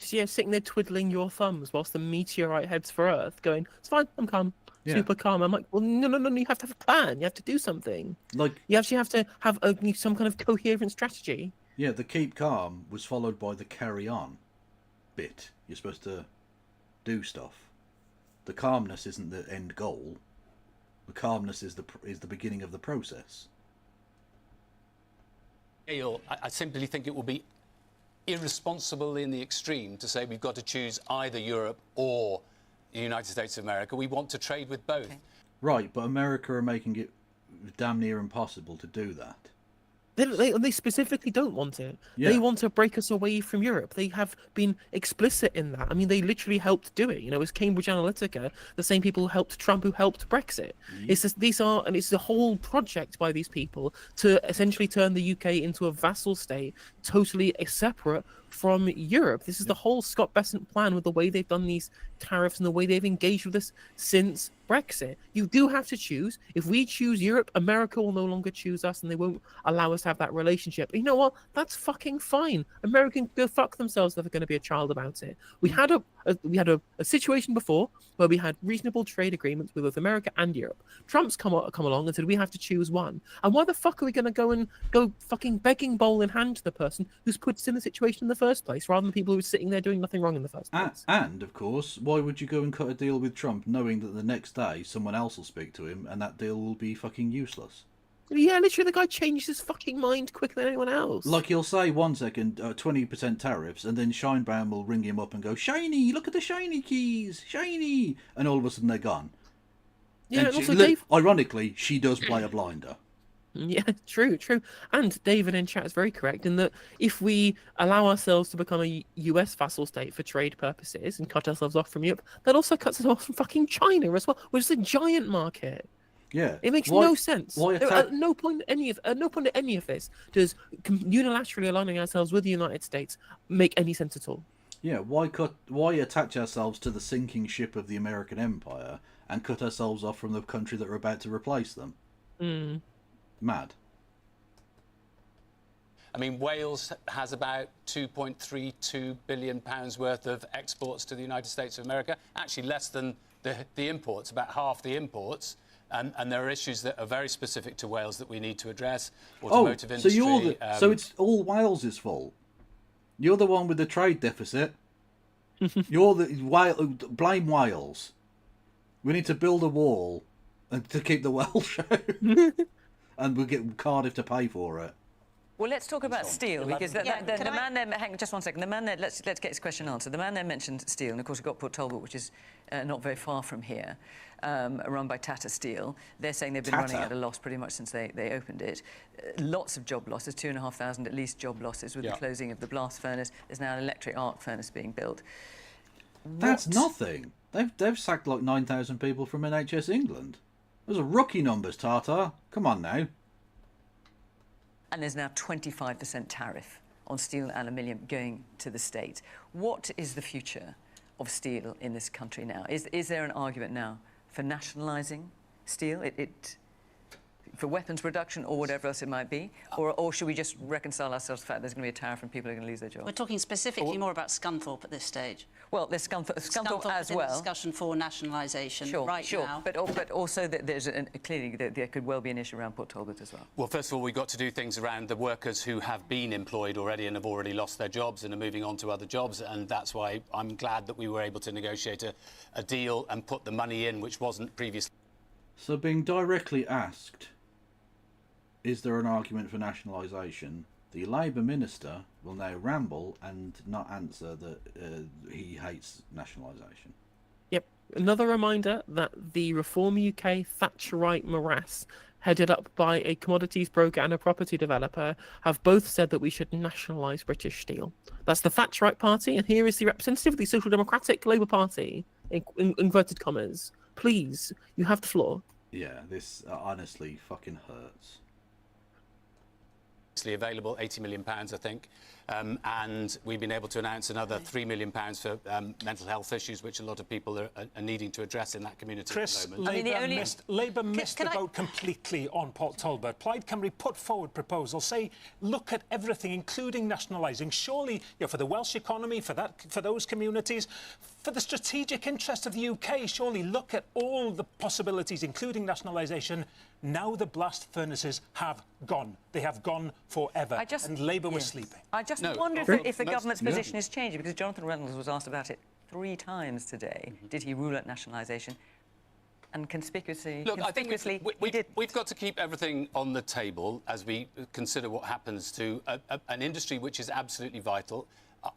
[SPEAKER 2] Yeah, sitting there twiddling your thumbs whilst the meteorite heads for Earth, going, "It's fine, I'm calm, super calm." I'm like, "Well, no, you have to have a plan. You have to do something.
[SPEAKER 1] Like,
[SPEAKER 2] you actually have to have some kind of coherent strategy."
[SPEAKER 1] Yeah, the keep calm was followed by the carry on bit. You're supposed to do stuff. The calmness isn't the end goal. The calmness is the beginning of the process.
[SPEAKER 11] I simply think it will be irresponsible in the extreme to say we've got to choose either Europe or the United States of America. We want to trade with both. Okay.
[SPEAKER 1] Right, but America are making it damn near impossible to do that.
[SPEAKER 2] They specifically don't want it. Yeah. They want to break us away from Europe. They have been explicit in that. I mean, they literally helped do it. You know, it's Cambridge Analytica, the same people who helped Trump, who helped Brexit. It's just, it's the whole project by these people to essentially turn the UK into a vassal state, totally separate from Europe. This is the whole Scott Bessent plan with the way they've done these tariffs and the way they've engaged with us since Brexit. You do have to choose. If we choose Europe, America will no longer choose us and they won't allow us to have that relationship. And you know what? That's fucking fine. America can go fuck themselves if they're going to be a child about it. We had a situation before where we had reasonable trade agreements with both America and Europe. Trump's come along and said we have to choose one. And why the fuck are we going to go fucking begging bowl in hand to the person who's put us in the situation in the first place, rather than people who are sitting there doing nothing wrong in the first place?
[SPEAKER 1] And of course, why would you go and cut a deal with Trump knowing that the next day someone else will speak to him and that deal will be fucking useless?
[SPEAKER 2] Yeah, literally, the guy changed his fucking mind quicker than anyone else.
[SPEAKER 1] Like, he'll say 1 second, 20% tariffs, and then Shinebaum will ring him up and go, "Shiny, look at the shiny keys, shiny," and all of a sudden they're gone.
[SPEAKER 2] Yeah, and also Dave...
[SPEAKER 1] Ironically, she does play a blinder.
[SPEAKER 2] Yeah, true. And David in chat is very correct in that if we allow ourselves to become a US vassal state for trade purposes and cut ourselves off from Europe, that also cuts us off from fucking China as well, which is a giant market.
[SPEAKER 1] Yeah,
[SPEAKER 2] it makes no sense. At no point at any of this does unilaterally aligning ourselves with the United States make any sense at all.
[SPEAKER 1] Yeah, why attach ourselves to the sinking ship of the American Empire and cut ourselves off from the country that are about to replace them? Mad.
[SPEAKER 11] I mean, Wales has about £2.32 billion worth of exports to the United States of America. Actually, less than the imports, about half the imports. And there are issues that are very specific to Wales that we need to address. Automotive industry.
[SPEAKER 1] So it's all Wales's fault. You're the one with the trade deficit. Blame Wales. We need to build a wall to keep the Welsh out. And we'll get Cardiff to pay for it.
[SPEAKER 9] Well, let's talk about steel, because the man there... Hang on, just 1 second. The man there... Let's get his question answered. The man there mentioned steel, and of course we've got Port Talbot, which is not very far from here, run by Tata Steel. They're saying they've been running at a loss pretty much since they opened it. Lots of job losses, 2,500 at least job losses with the closing of the blast furnace. There's now an electric arc furnace being built.
[SPEAKER 1] That's nothing. They've sacked like 9,000 people from NHS England. Those are rookie numbers, Tata. Come on now.
[SPEAKER 9] And there's now 25% tariff on steel and aluminium going to the States. What is the future of steel in this country now? Is there an argument now for nationalising steel, for weapons production or whatever else it might be? Or should we just reconcile ourselves to the fact there's going to be a tariff and people are going to lose their jobs?
[SPEAKER 18] We're talking specifically more about Scunthorpe at this stage.
[SPEAKER 9] Well, there's Scunthorpe as
[SPEAKER 18] well.
[SPEAKER 9] well.
[SPEAKER 18] Discussion for nationalisation now.
[SPEAKER 9] But also that there's clearly there could well be an issue around Port Talbot as well.
[SPEAKER 11] Well, first of all, we've got to do things around the workers who have been employed already and have already lost their jobs and are moving on to other jobs, and that's why I'm glad that we were able to negotiate a deal and put the money in, which wasn't previously.
[SPEAKER 1] So being directly asked, is there an argument for nationalisation? The Labour minister will now ramble and not answer that he hates nationalisation.
[SPEAKER 2] Yep. Another reminder that the Reform UK Thatcherite morass, headed up by a commodities broker and a property developer, have both said that we should nationalise British steel. That's the Thatcherite Party, and here is the representative of the Social Democratic Labour Party, in inverted commas. Please, you have the floor.
[SPEAKER 1] Yeah, this honestly fucking hurts.
[SPEAKER 11] Available, £80 million, I think, and we've been able to announce another £3 million for mental health issues, which a lot of people are needing to address in that community
[SPEAKER 19] Chris,
[SPEAKER 11] at the moment.
[SPEAKER 19] Labour missed the boat completely on Port Talbot. Plaid Cymru put forward proposals, say, look at everything, including nationalising. Surely, for the Welsh economy, for those communities, for the strategic interest of the UK, surely look at all the possibilities, including nationalisation. Now the blast furnaces have gone. They have gone forever, and Labour was sleeping.
[SPEAKER 9] I just wonder if the government's position is changing, because Jonathan Reynolds was asked about it 3 times today. Did he rule out nationalisation? And conspicuously,
[SPEAKER 11] Look, I think we've got to keep everything on the table as we consider what happens to an industry which is absolutely vital.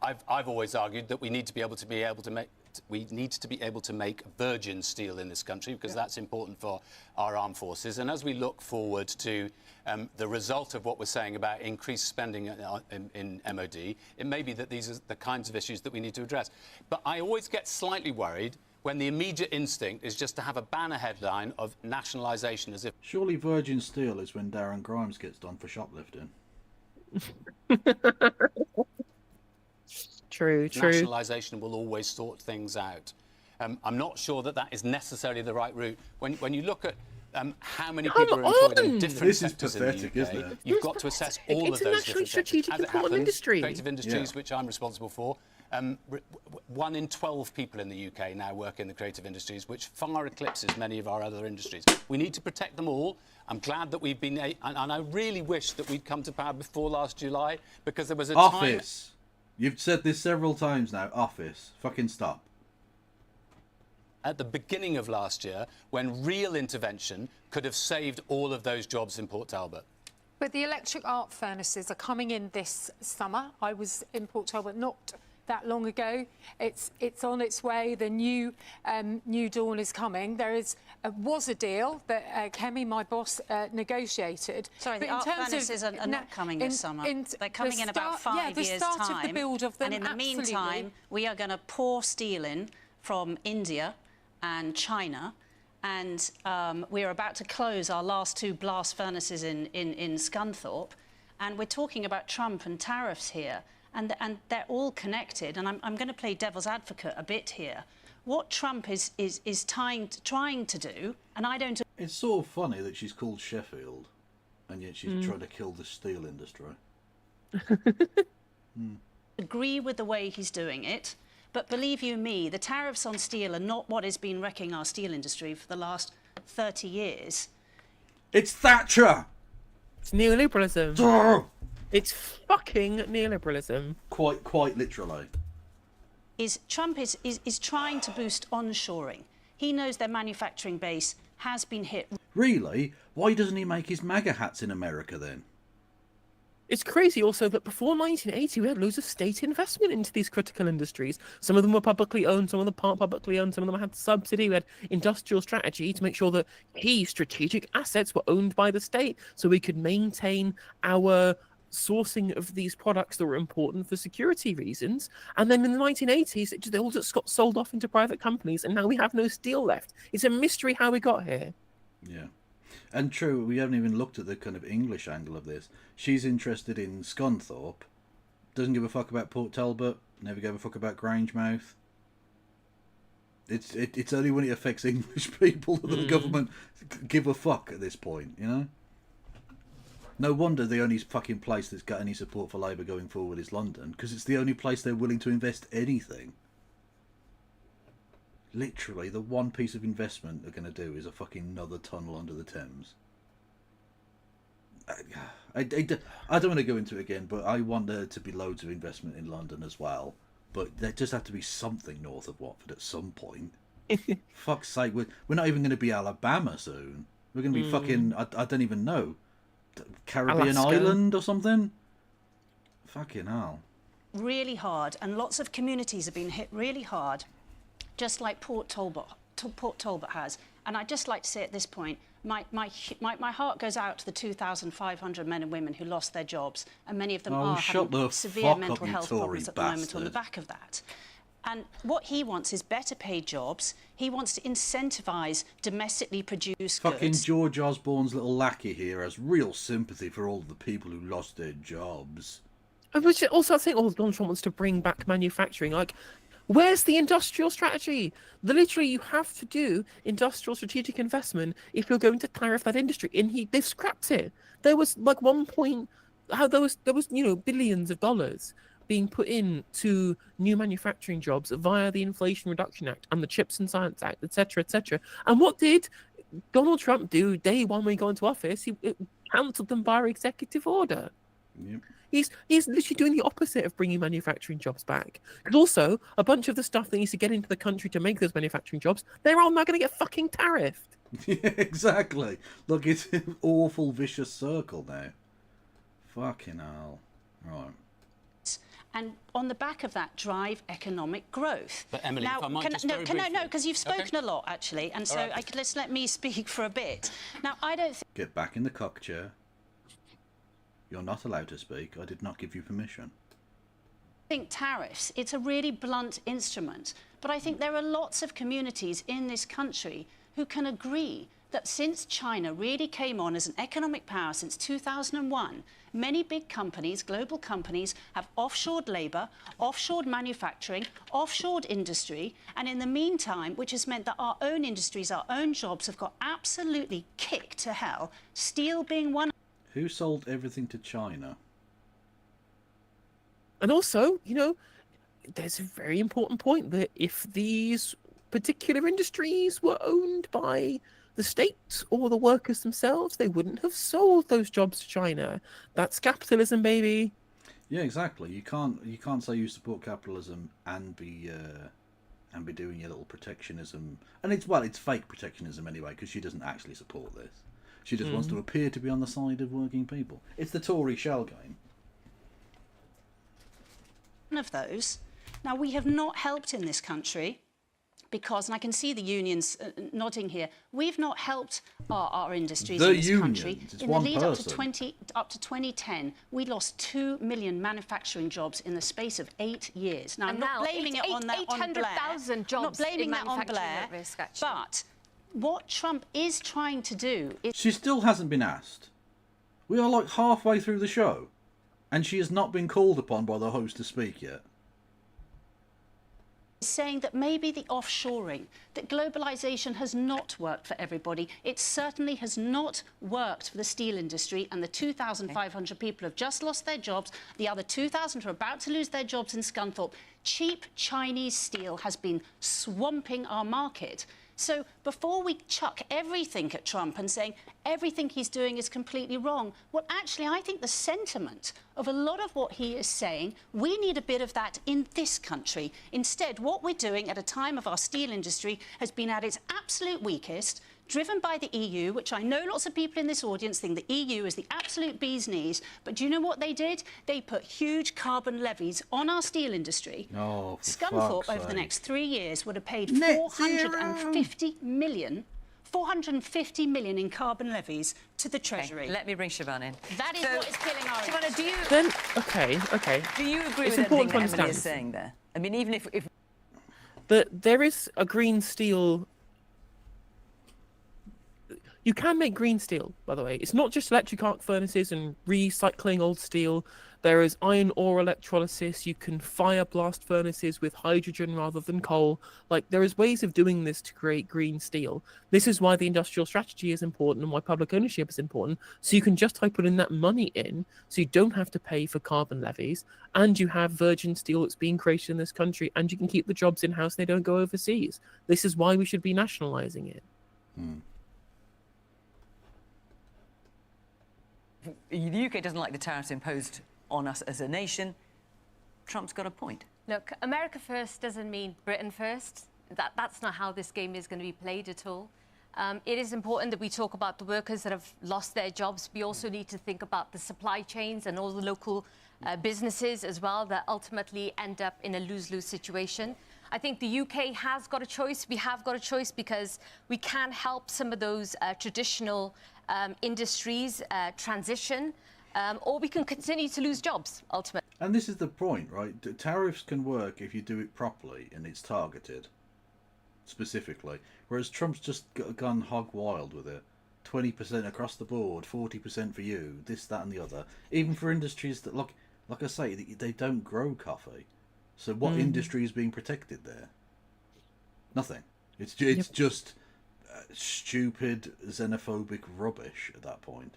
[SPEAKER 11] I've always argued that we need to be able to make virgin steel in this country because that's important for our armed forces. And as we look forward to the result of what we're saying about increased spending in MOD, it may be that these are the kinds of issues that we need to address. But I always get slightly worried when the immediate instinct is just to have a banner headline of nationalisation as if...
[SPEAKER 1] Surely virgin steel is when Darren Grimes gets done for shoplifting.
[SPEAKER 2] True.
[SPEAKER 11] Nationalisation will always sort things out. I'm not sure that is necessarily the right route. When you look at how many people are employed in different sectors in the UK,
[SPEAKER 1] isn't it?
[SPEAKER 11] you've got to assess all of those different sectors. As it happens,
[SPEAKER 2] industry.
[SPEAKER 11] creative industries, which I'm responsible for, 1 in 12 people in the UK now work in the creative industries, which far eclipses many of our other industries. We need to protect them all. I'm glad that we've been... And I really wish that we'd come to power before last July, because there was a time...
[SPEAKER 1] Office. You've said this several times now. Office. Fucking stop.
[SPEAKER 11] At the beginning of last year, when real intervention could have saved all of those jobs in Port Talbot.
[SPEAKER 12] But the electric arc furnaces are coming in this summer. I was in Port Talbot not that long ago. It's on its way. The new dawn is coming. There was a deal that Kemi, my boss, negotiated.
[SPEAKER 18] Sorry,
[SPEAKER 12] but
[SPEAKER 18] the arc furnaces are not coming this summer. They're coming in about 5 years' time.
[SPEAKER 12] Of the build of them,
[SPEAKER 18] and in the meantime, we are going to pour steel in from India and China. And we're about to close our last 2 blast furnaces in Scunthorpe. And we're talking about Trump and tariffs here. And they're all connected. And I'm going to play devil's advocate a bit here. What Trump is trying to do, and I don't...
[SPEAKER 1] It's sort of funny that she's called Sheffield, and yet she's trying to kill the steel industry.
[SPEAKER 18] Agree with the way he's doing it. But believe you me, the tariffs on steel are not what has been wrecking our steel industry for the last 30 years.
[SPEAKER 1] It's Thatcher!
[SPEAKER 2] It's neoliberalism. It's fucking neoliberalism.
[SPEAKER 1] Quite literally.
[SPEAKER 18] Trump is trying to boost onshoring. He knows their manufacturing base has been hit.
[SPEAKER 1] Really? Why doesn't he make his MAGA hats in America then?
[SPEAKER 2] It's crazy also that before 1980 we had loads of state investment into these critical industries. Some of them were publicly owned, some of them aren't publicly owned, some of them had subsidy. We had industrial strategy to make sure that key strategic assets were owned by the state so we could maintain our sourcing of these products that were important for security reasons. And then in the 1980s, they all just got sold off into private companies, and now we have no steel left. It's a mystery how we got here.
[SPEAKER 1] Yeah. And true, we haven't even looked at the kind of English angle of this. She's interested in Scunthorpe, doesn't give a fuck about Port Talbot, never gave a fuck about Grangemouth. It's only when it affects English people that the government give a fuck at this point, you know? No wonder the only fucking place that's got any support for Labour going forward is London, because it's the only place they're willing to invest anything. Literally, the one piece of investment they're going to do is a fucking another tunnel under the Thames. I don't want to go into it again, but I want there to be loads of investment in London as well. But there just have to be something north of Watford at some point. Fuck's sake, we're not even going to be Alabama soon. We're going to be fucking, I don't even know, Caribbean
[SPEAKER 2] Alaska.
[SPEAKER 1] island or something? Fucking hell.
[SPEAKER 18] Really hard, and lots of communities have been hit really hard, just like Port Talbot has. And I'd just like to say at this point, my heart goes out to the 2,500 men and women who lost their jobs, and many of them are having severe mental health problems at the moment on the back of that. And what he wants is better paid jobs. He wants to incentivise domestically produced
[SPEAKER 1] Fucking
[SPEAKER 18] goods.
[SPEAKER 1] George Osborne's little lackey here has real sympathy for all the people who lost their jobs.
[SPEAKER 2] Which also, I think Donald Trump wants to bring back manufacturing. Like, where's the industrial strategy? Literally, you have to do industrial strategic investment if you're going to tariff that industry. And they've scrapped it. There was like one point, there was billions of dollars being put into new manufacturing jobs via the Inflation Reduction Act and the Chips and Science Act, etc., etc. And what did Donald Trump do day one when he got into office? He cancelled them by executive order.
[SPEAKER 1] Yep.
[SPEAKER 2] He's literally doing the opposite of bringing manufacturing jobs back. Because also, a bunch of the stuff that needs to get into the country to make those manufacturing jobs, they're all now going to get fucking tariffed.
[SPEAKER 1] Yeah, exactly. Look, it's an awful vicious circle now. Fucking hell. Right.
[SPEAKER 18] And on the back of that, drive economic growth.
[SPEAKER 11] But Emily,
[SPEAKER 18] now,
[SPEAKER 11] if I might just very briefly...
[SPEAKER 18] No, because you've spoken a lot, actually, and so let's let me speak for a bit. Now, I don't think...
[SPEAKER 1] Get back in the cock chair. You're not allowed to speak. I did not give you permission.
[SPEAKER 18] think tariffs, it's a really blunt instrument, but I think there are lots of communities in this country who can agree that since China really came on as an economic power since 2001, many big companies, global companies, have offshored labour, offshored manufacturing, offshored industry, and in the meantime, which has meant that our own industries, our own jobs have got absolutely kicked to hell, steel being one.
[SPEAKER 1] Who sold everything to China?
[SPEAKER 2] And also, you know, there's a very important point that if these particular industries were owned by the state or the workers themselves, they wouldn't have sold those jobs to China. That's capitalism, baby.
[SPEAKER 1] Yeah, exactly. You can't say you support capitalism and be doing your little protectionism. And it's fake protectionism anyway, because she doesn't actually support this. She just wants to appear to be on the side of working people. It's the Tory shell game.
[SPEAKER 18] One of those. Now, we have not helped in this country because, and I can see the unions nodding here, we've not helped our industries in this country.
[SPEAKER 1] It's
[SPEAKER 18] in the lead up to 2010, we lost 2 million manufacturing jobs in the space of 8 years. Now, I'm not blaming it on Blair.
[SPEAKER 14] 800,000 jobs.
[SPEAKER 18] I'm not blaming that on Blair, but what Trump is trying to do is...
[SPEAKER 1] She still hasn't been asked. We are like halfway through the show, and she has not been called upon by the host to speak yet.
[SPEAKER 18] Saying that maybe the offshoring, that globalisation has not worked for everybody. It certainly has not worked for the steel industry, and the 2,500 people have just lost their jobs. The other 2,000 are about to lose their jobs in Scunthorpe. Cheap Chinese steel has been swamping our market. So before we chuck everything at Trump and saying everything he's doing is completely wrong, well, actually, I think the sentiment of a lot of what he is saying, we need a bit of that in this country. Instead, what we're doing at a time of our steel industry has been at its absolute weakest, driven by the EU, which I know lots of people in this audience think the EU is the absolute bee's knees. But do you know what they did? They put huge carbon levies on our steel industry.
[SPEAKER 1] Oh,
[SPEAKER 18] Scunthorpe, over the next 3 years, would have paid 450 million in carbon levies to the Treasury.
[SPEAKER 9] Okay, let me bring Siobhan in.
[SPEAKER 18] That is what is killing our
[SPEAKER 9] Siobhan, do you...
[SPEAKER 2] Then, okay.
[SPEAKER 9] Do you agree
[SPEAKER 2] It's
[SPEAKER 9] with everything
[SPEAKER 2] important
[SPEAKER 9] that
[SPEAKER 2] to
[SPEAKER 9] Emily is
[SPEAKER 2] understand.
[SPEAKER 9] saying there? I mean, even if...
[SPEAKER 2] But there is a green steel... You can make green steel, by the way. It's not just electric arc furnaces and recycling old steel. There is iron ore electrolysis. You can fire blast furnaces with hydrogen rather than coal. Like, there is ways of doing this to create green steel. This is why the industrial strategy is important and why public ownership is important. So you can just by putting that money in, so you don't have to pay for carbon levies, and you have virgin steel that's being created in this country, and you can keep the jobs in-house, they don't go overseas. This is why we should be nationalising it.
[SPEAKER 9] The UK doesn't like the tariffs imposed on us as a nation. Trump's got a point.
[SPEAKER 14] Look, America first doesn't mean Britain first. That's not how this game is going to be played at all. It is important that we talk about the workers that have lost their jobs. We also need to think about the supply chains and all the local businesses as well that ultimately end up in a lose-lose situation. I think the UK has got a choice. We have got a choice because we can help some of those traditional industries transition, or we can continue to lose jobs, ultimately.
[SPEAKER 1] And this is the point, right? Tariffs can work if you do it properly and it's targeted, specifically. Whereas Trump's just gone hog wild with it. 20% across the board, 40% for you, this, that and the other. Even for industries that, like I say, they don't grow coffee. So what industry is being protected there? Nothing. It's just stupid, xenophobic rubbish at that point.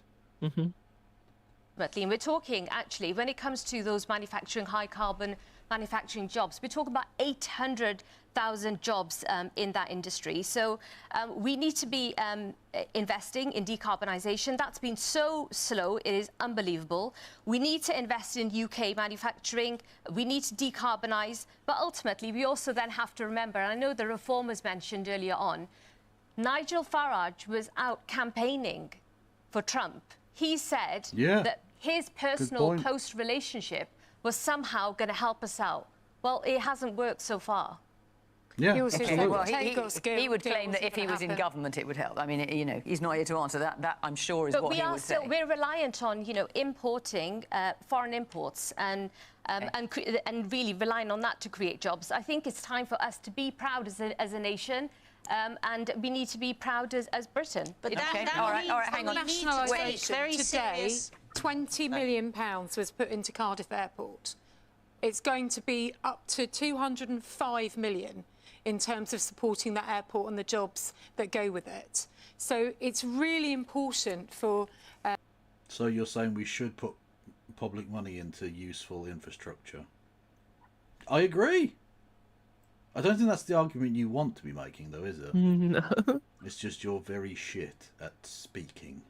[SPEAKER 14] And we're talking, actually, when it comes to those manufacturing, high-carbon manufacturing jobs, we're talking about 800,000 jobs in that industry. So we need to be investing in decarbonisation. That's been so slow, it is unbelievable. We need to invest in UK manufacturing. We need to decarbonise. But ultimately, we also then have to remember, and I know the reform was mentioned earlier on, Nigel Farage was out campaigning for Trump. He said that his personal close relationship was somehow going to help us out. Well, it hasn't worked so far.
[SPEAKER 1] Yeah,
[SPEAKER 14] He
[SPEAKER 9] would claim that if he was in government, it would help. I mean, you know, he's not here to answer that. That, I'm sure, is what he would say.
[SPEAKER 14] We're reliant on, you know, importing foreign imports and really relying on that to create jobs. I think it's time for us to be proud as a nation. And we need to be proud as Britain.
[SPEAKER 12] But
[SPEAKER 14] all right, hang on.
[SPEAKER 12] Today, £20 million was put into Cardiff Airport. It's going to be up to 205 million in terms of supporting that airport and the jobs that go with it. So it's really important for...
[SPEAKER 1] So you're saying we should put public money into useful infrastructure? I agree. I don't think that's the argument you want to be making, though, is it?
[SPEAKER 2] No.
[SPEAKER 1] It's just you're very shit at speaking.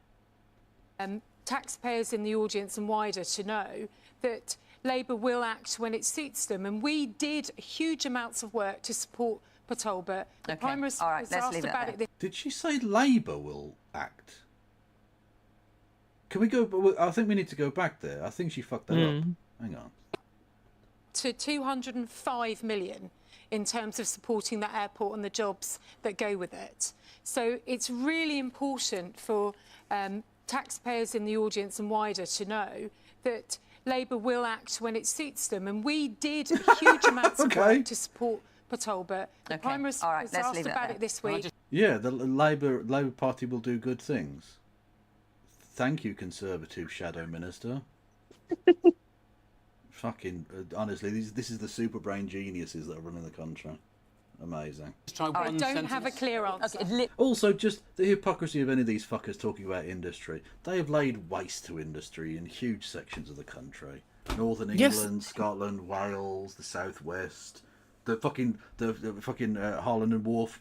[SPEAKER 12] Taxpayers in the audience and wider to know that Labour will act when it suits them. And we did huge amounts of work to support Potolba. The Prime Minister was asked about it.
[SPEAKER 1] Did she say Labour will act? Can we go... I think we need to go back there. I think she fucked that up. Hang on.
[SPEAKER 12] To 205 million in terms of supporting that airport and the jobs that go with it. So it's really important for taxpayers in the audience and wider to know that Labour will act when it suits them. And we did huge amounts of work to support Potolba. The Prime Minister was asked about it this week.
[SPEAKER 1] Yeah, the Labour Party will do good things. Thank you, Conservative Shadow Minister. Fucking honestly, this is the super brain geniuses that are running the country. Amazing.
[SPEAKER 12] I don't have a clear answer.
[SPEAKER 1] Also, just the hypocrisy of any of these fuckers talking about industry. They have laid waste to industry in huge sections of the country. Northern England, Scotland, Wales, the southwest, the fucking Harland and Wharf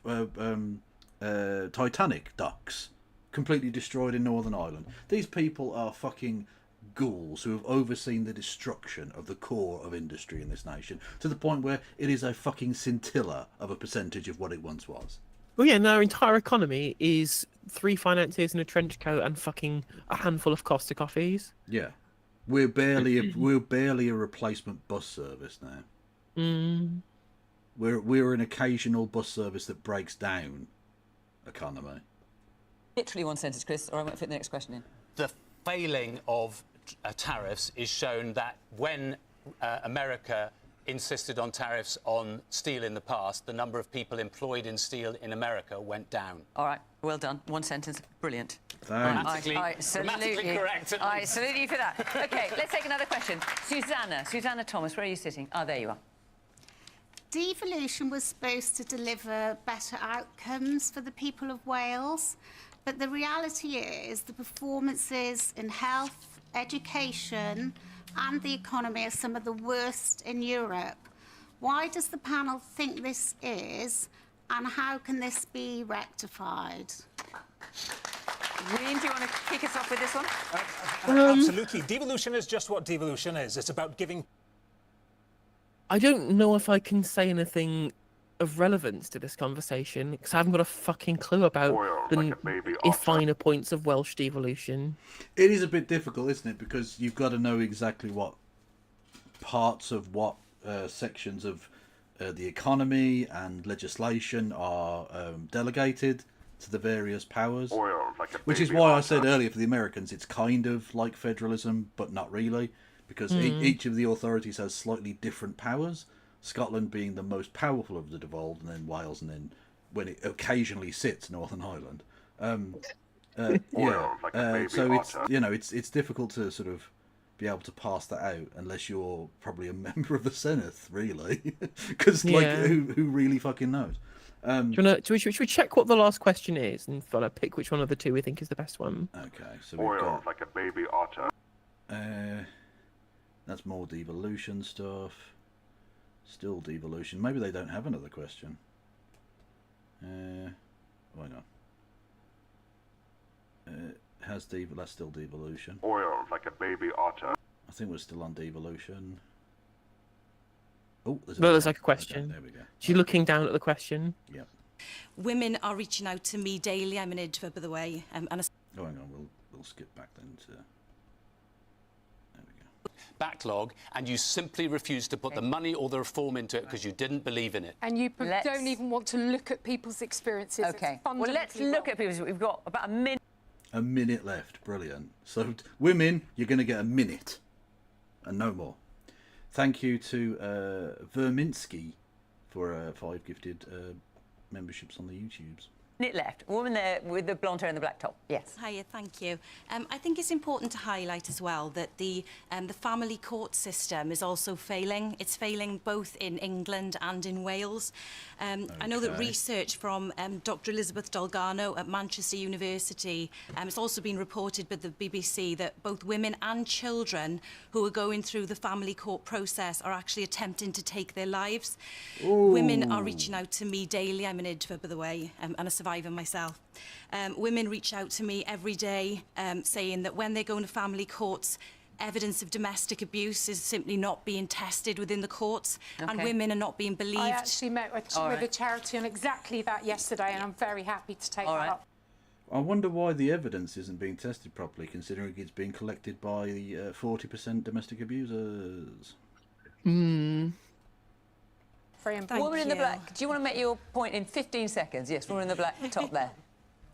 [SPEAKER 1] Titanic docks, completely destroyed in Northern Ireland. These people are fucking ghouls who have overseen the destruction of the core of industry in this nation to the point where it is a fucking scintilla of a percentage of what it once was.
[SPEAKER 2] Well, yeah, and our entire economy is 3 financiers in a trench coat and fucking a handful of Costa coffees.
[SPEAKER 1] Yeah, we're barely a replacement bus service now. We're an occasional bus service that breaks down economy.
[SPEAKER 9] Literally one sentence, Chris, or I won't fit the next question in.
[SPEAKER 11] The failing of tariffs is shown that when America insisted on tariffs on steel in the past, the number of people employed in steel in America went down.
[SPEAKER 9] All right, well done. One sentence, brilliant.
[SPEAKER 1] Thanks.
[SPEAKER 11] Grammatically correct.
[SPEAKER 9] I salute you for that. OK, let's take another question. Susanna Thomas, where are you sitting? Oh, there you are.
[SPEAKER 5] Devolution was supposed to deliver better outcomes for the people of Wales, but the reality is the performances in health, education and the economy are some of the worst in Europe. Why does the panel think this is, and how can this be rectified?
[SPEAKER 9] William, do you want to kick us off with this one?
[SPEAKER 19] Absolutely. Devolution is just what devolution is. It's about giving...
[SPEAKER 2] I don't know if I can say anything of relevance to this conversation because I haven't got a fucking clue about the finer points of Welsh devolution.
[SPEAKER 1] It is a bit difficult, isn't it? Because you've got to know exactly what parts of what sections of the economy and legislation are delegated to the various powers. Which is why I said earlier for the Americans it's kind of like federalism, but not really. Because each of the authorities has slightly different powers. Scotland being the most powerful of the devolved, and then Wales, and then when it occasionally sits Northern Ireland. So it's it's difficult to sort of be able to pass that out unless you're probably a member of the Senate, really, because who really fucking knows?
[SPEAKER 2] Should we check what the last question is and pick which one of the two we think is the best one?
[SPEAKER 1] Okay, so we've got
[SPEAKER 6] like a baby otter.
[SPEAKER 1] That's more devolution stuff. Still devolution. Maybe they don't have another question. Why not? That's still devolution.
[SPEAKER 6] Oiled like a baby otter.
[SPEAKER 1] I think we're still on devolution. Oh,
[SPEAKER 2] there's like a question.
[SPEAKER 1] Okay, there we go.
[SPEAKER 2] She's looking down at the question.
[SPEAKER 1] Yep.
[SPEAKER 8] Women are reaching out to me daily. I'm an interviewer, by the way.
[SPEAKER 1] Oh, hang on. We'll skip back then to...
[SPEAKER 11] Backlog, and you simply refuse to put the money or the reform into it because you didn't believe in it.
[SPEAKER 12] And you don't even want to look at people's experiences.
[SPEAKER 9] Okay. Well, let's look at people's... We've got about a minute.
[SPEAKER 1] A minute left. Brilliant. So, women, you're going to get a minute. And no more. Thank you to Verminsky for 5 gifted memberships on the YouTubes.
[SPEAKER 9] Minute left. A woman there with the blonde hair and the black top. Yes.
[SPEAKER 8] Hiya, thank you. I think it's important to highlight as well that the family court system is also failing. It's failing both in England and in Wales. I know that research from Dr. Elizabeth Dolgano at Manchester University, it's also been reported by the BBC that both women and children who are going through the family court process are actually attempting to take their lives.
[SPEAKER 1] Ooh.
[SPEAKER 8] Women are reaching out to me daily. I'm an interviewer, by the way, and a survivor myself. Women reach out to me every day saying that when they go into family courts, evidence of domestic abuse is simply not being tested within the courts, and women are not being believed.
[SPEAKER 12] I actually met with a charity on exactly that yesterday, and I'm very happy to take that up.
[SPEAKER 1] I wonder why the evidence isn't being tested properly, considering it's being collected by 40% domestic abusers.
[SPEAKER 2] Hmm.
[SPEAKER 9] Woman in the black. Do you want to make your point in 15 seconds? Yes, woman in the black top there.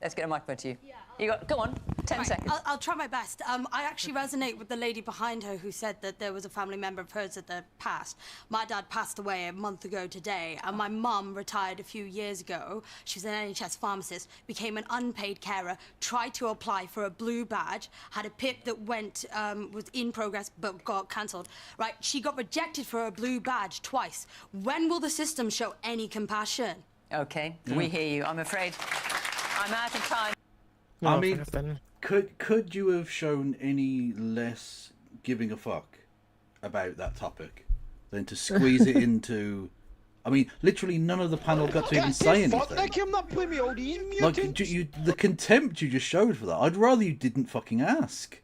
[SPEAKER 9] Let's get a microphone to you. You got, go on, 10 seconds.
[SPEAKER 23] I'll try my best. I actually resonate with the lady behind her who said that there was a family member of hers that passed. My dad passed away a month ago today, and my mum retired a few years ago. She was an NHS pharmacist, became an unpaid carer, tried to apply for a blue badge, had a PIP that was in progress but got cancelled. Right, she got rejected for a blue badge twice. When will the system show any compassion?
[SPEAKER 9] Okay, we hear you. I'm afraid I'm out of time.
[SPEAKER 1] I mean, could you have shown any less giving a fuck about that topic than to squeeze it into... I mean, literally none of the panel got to even say anything. Like, the contempt you just showed for that, I'd rather you didn't fucking ask.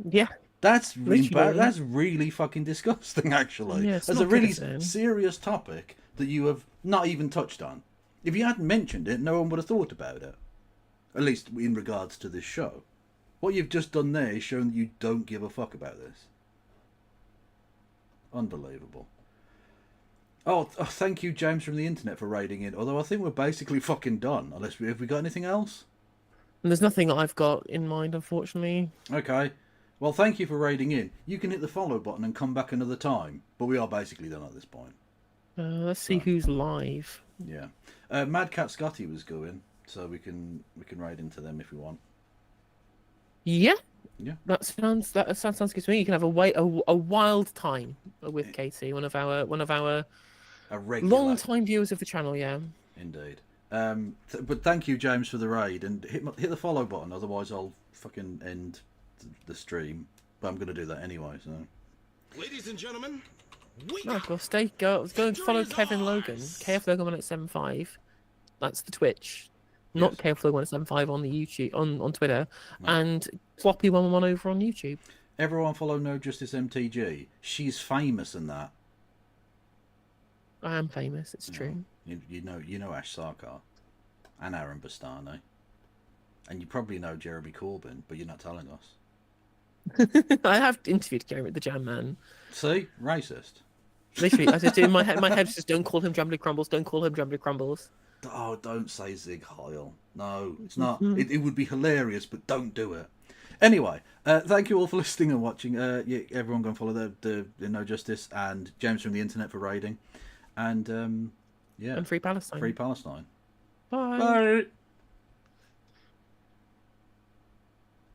[SPEAKER 2] Yeah.
[SPEAKER 1] That's really fucking disgusting, actually.
[SPEAKER 2] Yeah,
[SPEAKER 1] It's a really serious topic that you have not even touched on. If you hadn't mentioned it, no one would have thought about it. At least in regards to this show. What you've just done there is shown that you don't give a fuck about this. Unbelievable. Oh, thank you, James from the internet, for raiding in. Although I think we're basically fucking done. Unless have we got anything else?
[SPEAKER 2] There's nothing that I've got in mind, unfortunately.
[SPEAKER 1] Okay. Well, thank you for raiding in. You can hit the follow button and come back another time. But we are basically done at this point.
[SPEAKER 2] Let's see who's live.
[SPEAKER 1] Yeah. Mad Cat Scotty was going. So we can raid into them if we want.
[SPEAKER 2] Yeah.
[SPEAKER 1] Yeah.
[SPEAKER 2] That sounds good to me. You can have a wild time with Katie, one of our long-time viewers of the channel. Yeah.
[SPEAKER 1] Indeed. But thank you, James, for the raid, and hit the follow button. Otherwise, I'll fucking end the stream. But I'm going to do that anyway. So.
[SPEAKER 24] Ladies and gentlemen,
[SPEAKER 2] go and follow Kevin Logan, KF Logan175. That's the Twitch. Not KF175 on the YouTube on Twitter, and Floppy111 over on YouTube.
[SPEAKER 1] Everyone follow No Justice MTG. She's famous in that.
[SPEAKER 2] I am famous. It's true.
[SPEAKER 1] You know Ash Sarkar, and Aaron Bastani, and you probably know Jeremy Corbyn, but you're not telling us.
[SPEAKER 2] I have interviewed Gary the Jam Man.
[SPEAKER 1] See, racist.
[SPEAKER 2] Literally, I just do my head just don't call him Jumbly Crumbles. Don't call him Jumbly Crumbles.
[SPEAKER 1] Oh, don't say Zig Heil. No, it's not. It would be hilarious, but don't do it. Anyway, thank you all for listening and watching. Everyone go and follow the No Justice and James from the internet for raiding. And,
[SPEAKER 2] And Free Palestine.
[SPEAKER 1] Free Palestine.
[SPEAKER 2] Bye.
[SPEAKER 1] Bye.